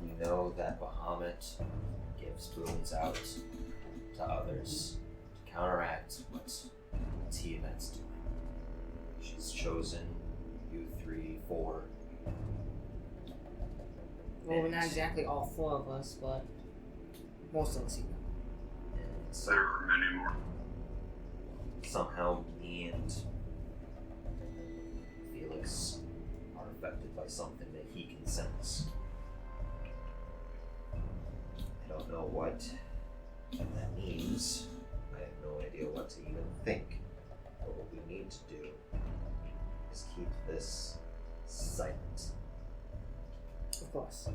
We know that Bahamut gives boons out to others to counteract what Tiamat's doing. She's chosen you 3, 4. well, we're not exactly all 4 of us, but most of us even. And so There are many more. somehow me and Felix are affected by something that he can sense. I don't know what that means. I have no idea what to even think. But what we need to do is keep this silent. Of course.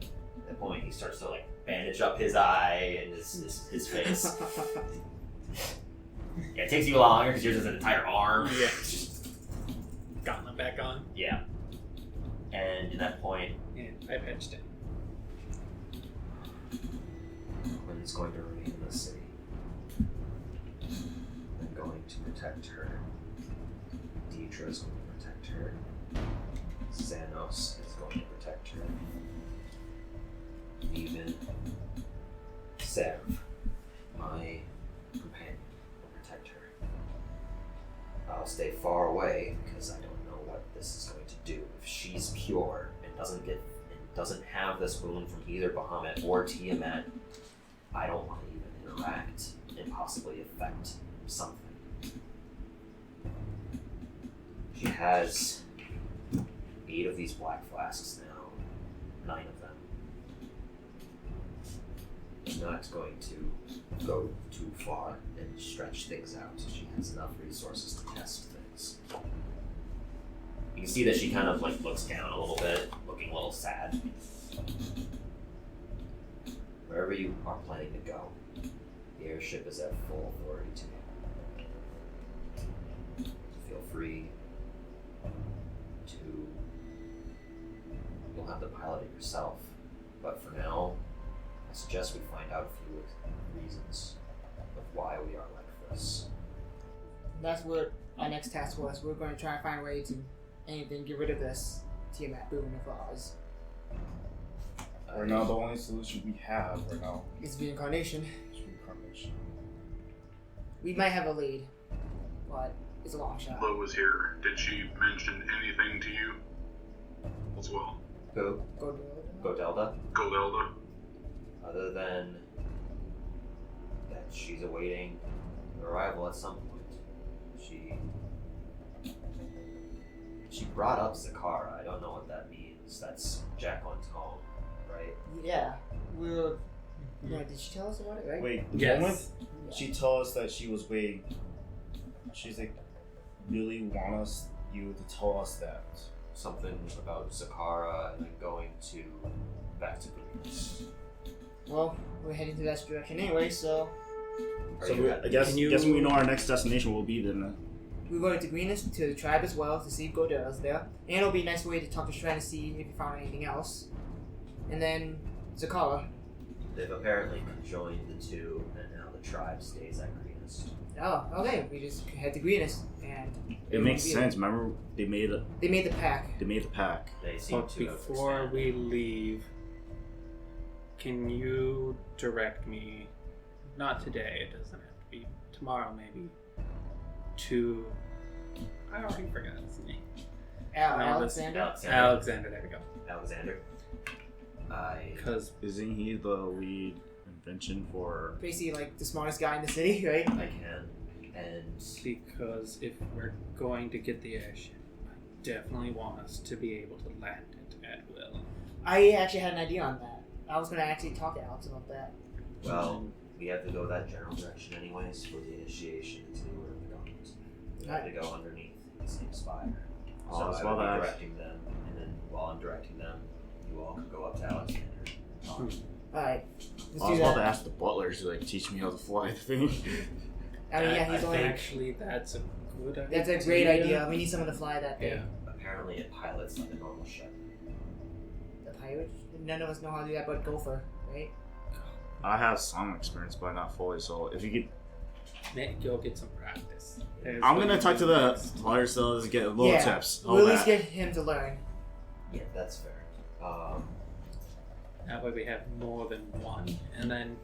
At that point, he starts to like bandage up his eye and his face. Yeah, it takes you longer because yours is an entire arm. Yeah. Gauntlet back on. Yeah. And at that point, And I patched it. Quinn's going to remain in the city. I'm going to protect her. Deidre's going to protect her. Xanos is going to protect her. Even Sev, my companion, will protect her. I'll stay far away because I don't know what this is going to do. If she's pure and doesn't have this wound from either Bahamut or Tiamat, I don't want to even interact and possibly affect something. She has 8 of these black flasks now, 9 of them. I'm not going to go too far and stretch things out. She has enough resources to test things. You can see that she kind of like looks down a little bit, looking a little sad. Wherever you are planning to go, the airship is at full authority to you. Feel free to... You'll have to pilot it yourself, but for now, I suggest we find out a few reasons of why we are like this. That's what our next task was. We're going to try and find a way to get rid of this Tiamat boon of ours. Right now, the only solution we have right now It's reincarnation. is reincarnation. We might have a lead, but it's a long shot. Lo was here. Did she mention anything to you as well? Who? Godelda? Goldelda? Other than that she's awaiting arrival at some point. She brought up Zakara. I don't know what that means. That's Jack on Tone, right? Yeah. Yeah, did she tell us about it, right? Wait, the Yes. moment she told us that she was waiting, she's like, really want you to tell us that. Something about Zakara and then going back to Boons. Well, we're heading to that direction anyway, so I guess we know our next destination will be then. we're going to Greenest to the tribe as well to see if Godera's there. And it'll be a nice way to talk to Shran to see if you found anything else. And then Zakara. They've apparently conjoined the two, and now the tribe stays at Greenest. Oh, okay. We just head to Greenest and It makes sense. Remember, they made the pack. They seem But to have before expanded. we leave, can you direct me not today. It doesn't have to be tomorrow, maybe. To I already forgot his name. Alexander? Alexander. There we go. Alexander. Because Isn't he the lead invention for? Basically, like, the smartest guy in the city, right? I can. And because if we're going to get the airship, I definitely want us to be able to land it at will. I actually had an idea on that. I was going to actually talk to Alex about that. well, we have to go that general direction anyways for the initiation into where we're going. We have to go underneath the same spire. So Oh, as I well will be as- directing them, and then while I'm directing them, you all can go up to Alexander. Alright, let's I do was about to that. ask the butlers to like teach me how to fly the thing. I mean, yeah, I he's only. think actually that's a good idea. That's a great idea. We need someone to fly that thing. Yeah. Apparently it pilots like a normal ship. The pirate? None of us know how to do that but Gopher, right? I have some experience, but not fully. So if you could, Go get some practice. There's I'm what gonna you talk to do the next. flyer still to get little yeah, tips. we'll at least get him to learn. Yeah, that's fair. That way we have more than one, and then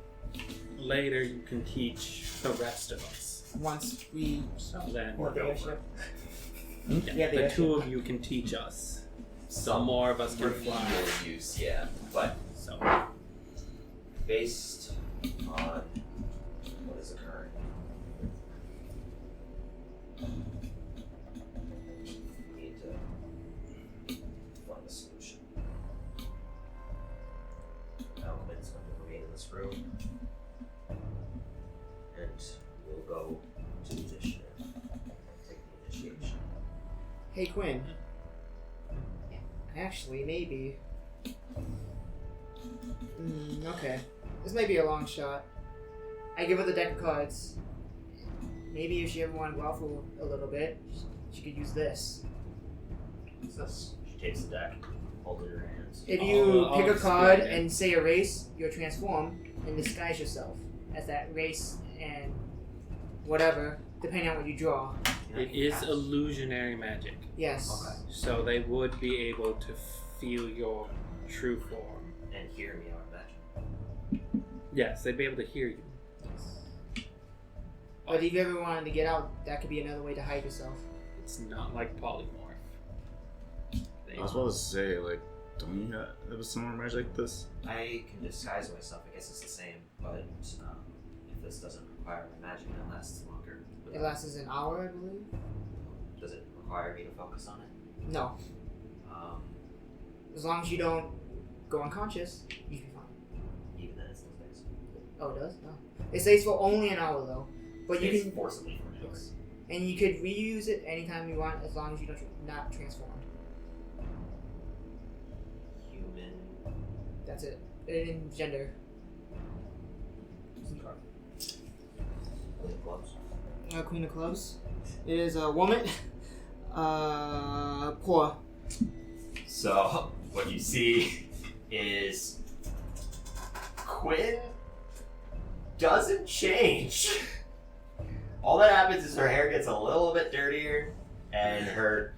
later you can teach the rest of us. Once we So then board the airship. yeah, Yeah, the the airship. two of you can teach us. Some more of us can fly. Remedial use, yeah. But So based on what is occurring, we need to find a solution. Alchemint's going to remain in this room, and we'll go to the initiative. Take the initiation. Hey Quinn. Actually, maybe. Okay. This might be a long shot. I give her the deck of cards. Maybe if she ever wanted to waffle a little bit, she could use this. What's this? She takes the deck, holds it in her hands. If you I'll pick a explain card it. and say erase, you'll transform and disguise yourself as that race and whatever, depending on what you draw. it is illusionary magic, Yes. Okay. so they would be able to feel your true form. And hear me, I would imagine. Yes, they'd be able to hear you. But if you ever wanted to get out, that could be another way to hide yourself. It's not like polymorph. I was about to say, like, don't you have a similar magic like this? I can disguise myself. I guess it's the same, but if this doesn't require my magic, then it lasts longer. It lasts an hour, I believe. Does it require me to focus on it? No. As long as you don't go unconscious, you should be fine. Even then, it still stays. Oh, it does? No. It stays for only an hour, though. But you Stays can, forcibly for an hour. and you could reuse it anytime you want, as long as you don't not transform. Human. That's it. In gender. Queen of Clubs. Queen of Clubs. It is a woman. Poor. So, what you see is Quinn doesn't change. All that happens is her hair gets a little bit dirtier, and her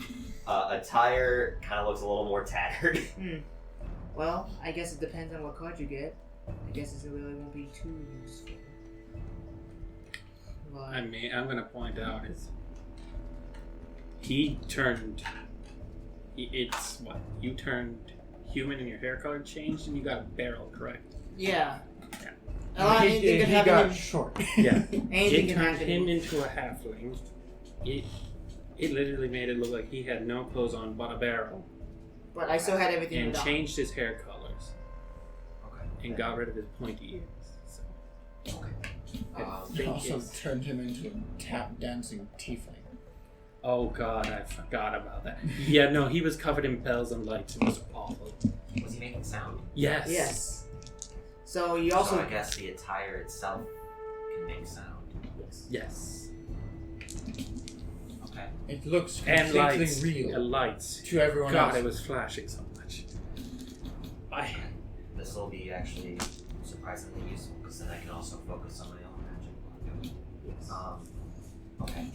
attire kind of looks a little more tattered. Well, I guess it depends on what card you get. I guess it really won't be too useful. But I mean, I'm gonna point out is he turned. It's what you turned human and your hair color changed, and you got a barrel, correct? yeah. Yeah. A lot, anything could happen. got short. Yeah. Anything It can turned happen. him into a halfling. It literally made it look like he had no clothes on but a barrel, But I still had everything and done. changed his hair colors Okay. and got rid of his pointy ears. So I It think also it's- turned him into a tap dancing tiefling. Oh god, I forgot about that. Yeah, no, he was covered in bells and lights. It was awful. Was he making sound? Yes. Yes. So you also. So I guess the attire itself can make sound. Yes. Okay. It looks And completely lights. real Lights. to everyone God, else. it was flashing so much. This will be actually surprisingly useful because then I can also focus on my own magic. Okay.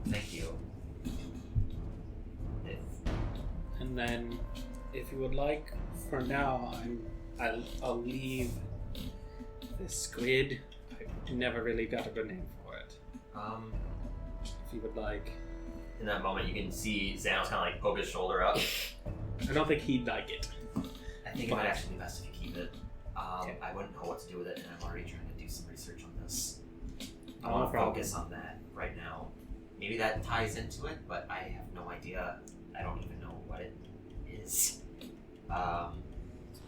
Thank you. And then, if you would like, for now, I'll leave the squid. I never really got a good name for it. If you would like. In that moment, you can see Xanos kind of like poke his shoulder up. I don't think he'd like it. I think it might actually be best if you keep it. I wouldn't know what to do with it, and I'm already trying to do some research on this. I want to focus on that right now. Maybe that ties into it, but I have no idea. I don't even know what it is.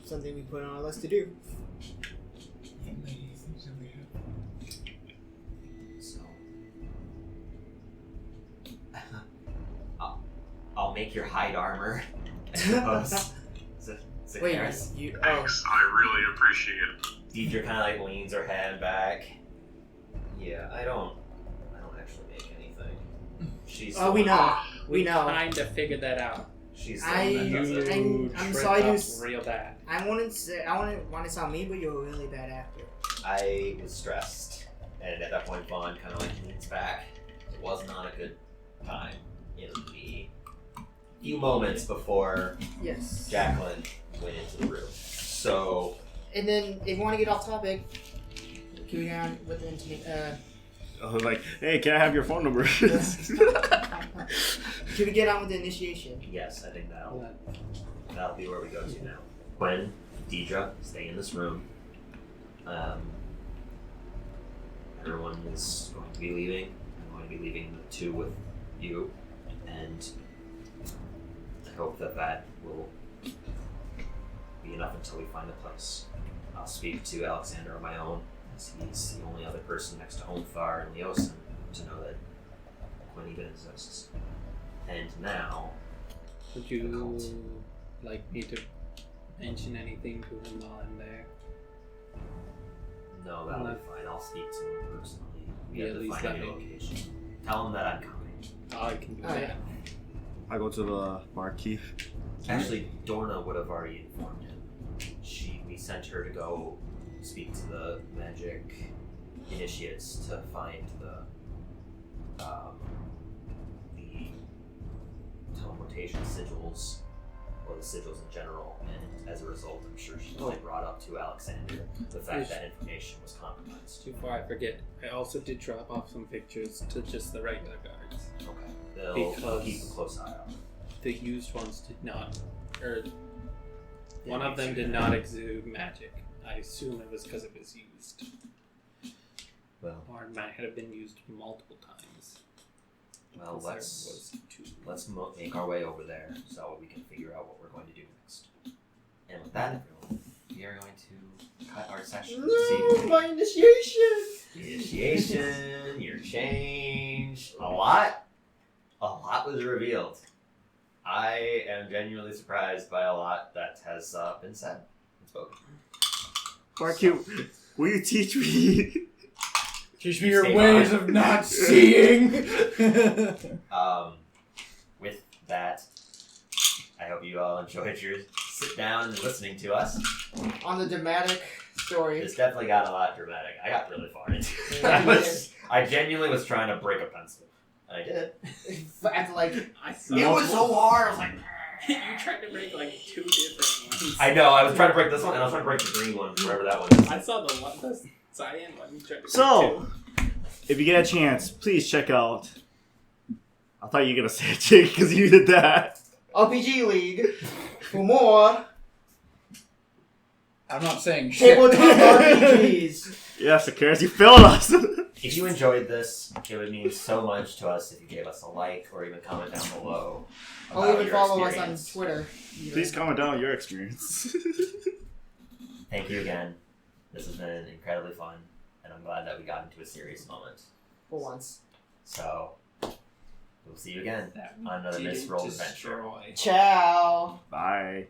Something we put on our list to do. So, I'll make your hide armor. I suppose. Wait, Zakaris. you? Oh, Thanks, I really appreciate it. Deidre kind of like leans her head back. Yeah, I don't actually make anything. She's. oh, we know. We know. Kind of figured that out. She's the one that does it. I'm tripped sorry up to real bad. I wouldn't want to sound mean, but you're a really bad actor. I was stressed, and at that point, Vaughn kind of like leans back. It was not a good time in the few moments before Yes. Jacqueline went into the room. So, And then, if you want to get off topic, can we go on with the I was like, hey, can I have your phone number? Can we get on with the initiation? yes, I think that'll be where we go to now. Quinn, Deidre, stay in this room. Everyone is going to be leaving. I'm going to be leaving the two with you, and I hope that will be enough until we find a place. I'll speak to Alexander on my own, as he's the only other person next to Omthar and Leosin to know that Quinn even exists. And now, Would you like me to mention anything to him while I'm there? no, that'll be fine. I'll speak to him personally. We Yeah, have at to least find a let new me- location. Tell him that I'm coming. I can do Oh, that. yeah. I go to the barkeep. Actually, Dorna would have already informed him. We sent her to go speak to the magic initiates to find the teleportation sigils, or the sigils in general, and as a result, I'm sure she only brought up to Alexander the fact that information was compromised. Before I forget, I also did drop off some pictures to just the regular guards. Okay, they'll Because- keep a close eye on. The used ones did not, or one of them did not exude magic. I assume it was because it was used, Well, or it might have been used multiple times. well, Because there let's make our way over there so we can figure out what we're going to do next. And with that, everyone, we are going to cut our session this No, evening. my initiation! Initiation, your change, a lot was revealed. I am genuinely surprised by a lot that has been said and spoken. Barkeep, will you teach me? Teach me You your stay ways behind. of not seeing. With that, I hope you all enjoyed your sit down and listening to us. On the dramatic story. This definitely got a lot dramatic. I got really far into it. Yeah, I genuinely was trying to break a pencil. And I did. After like, I saw It was so hard. I was like, you tried to break like 2 different ones. I know. I was trying to break this one, and I was trying to break the green one, wherever that one is. I saw the one, the cyan one. You tried to break So, if you get a chance, please check out. I thought you were gonna say it, Jake, because you did that. RPG League for more I'm not saying shit. tabletop RPGs. Yes, Zakaris, you failed us. If you enjoyed this, it would mean so much to us if you gave us a like or even comment down below. Or about even your follow us on experience. Twitter. Please comment down your experience. Thank you again. This has been incredibly fun, and I'm glad that we got into a serious moment. For once. So, we'll see you again That on another didn't misrolled adventure. destroy. Ciao. Bye.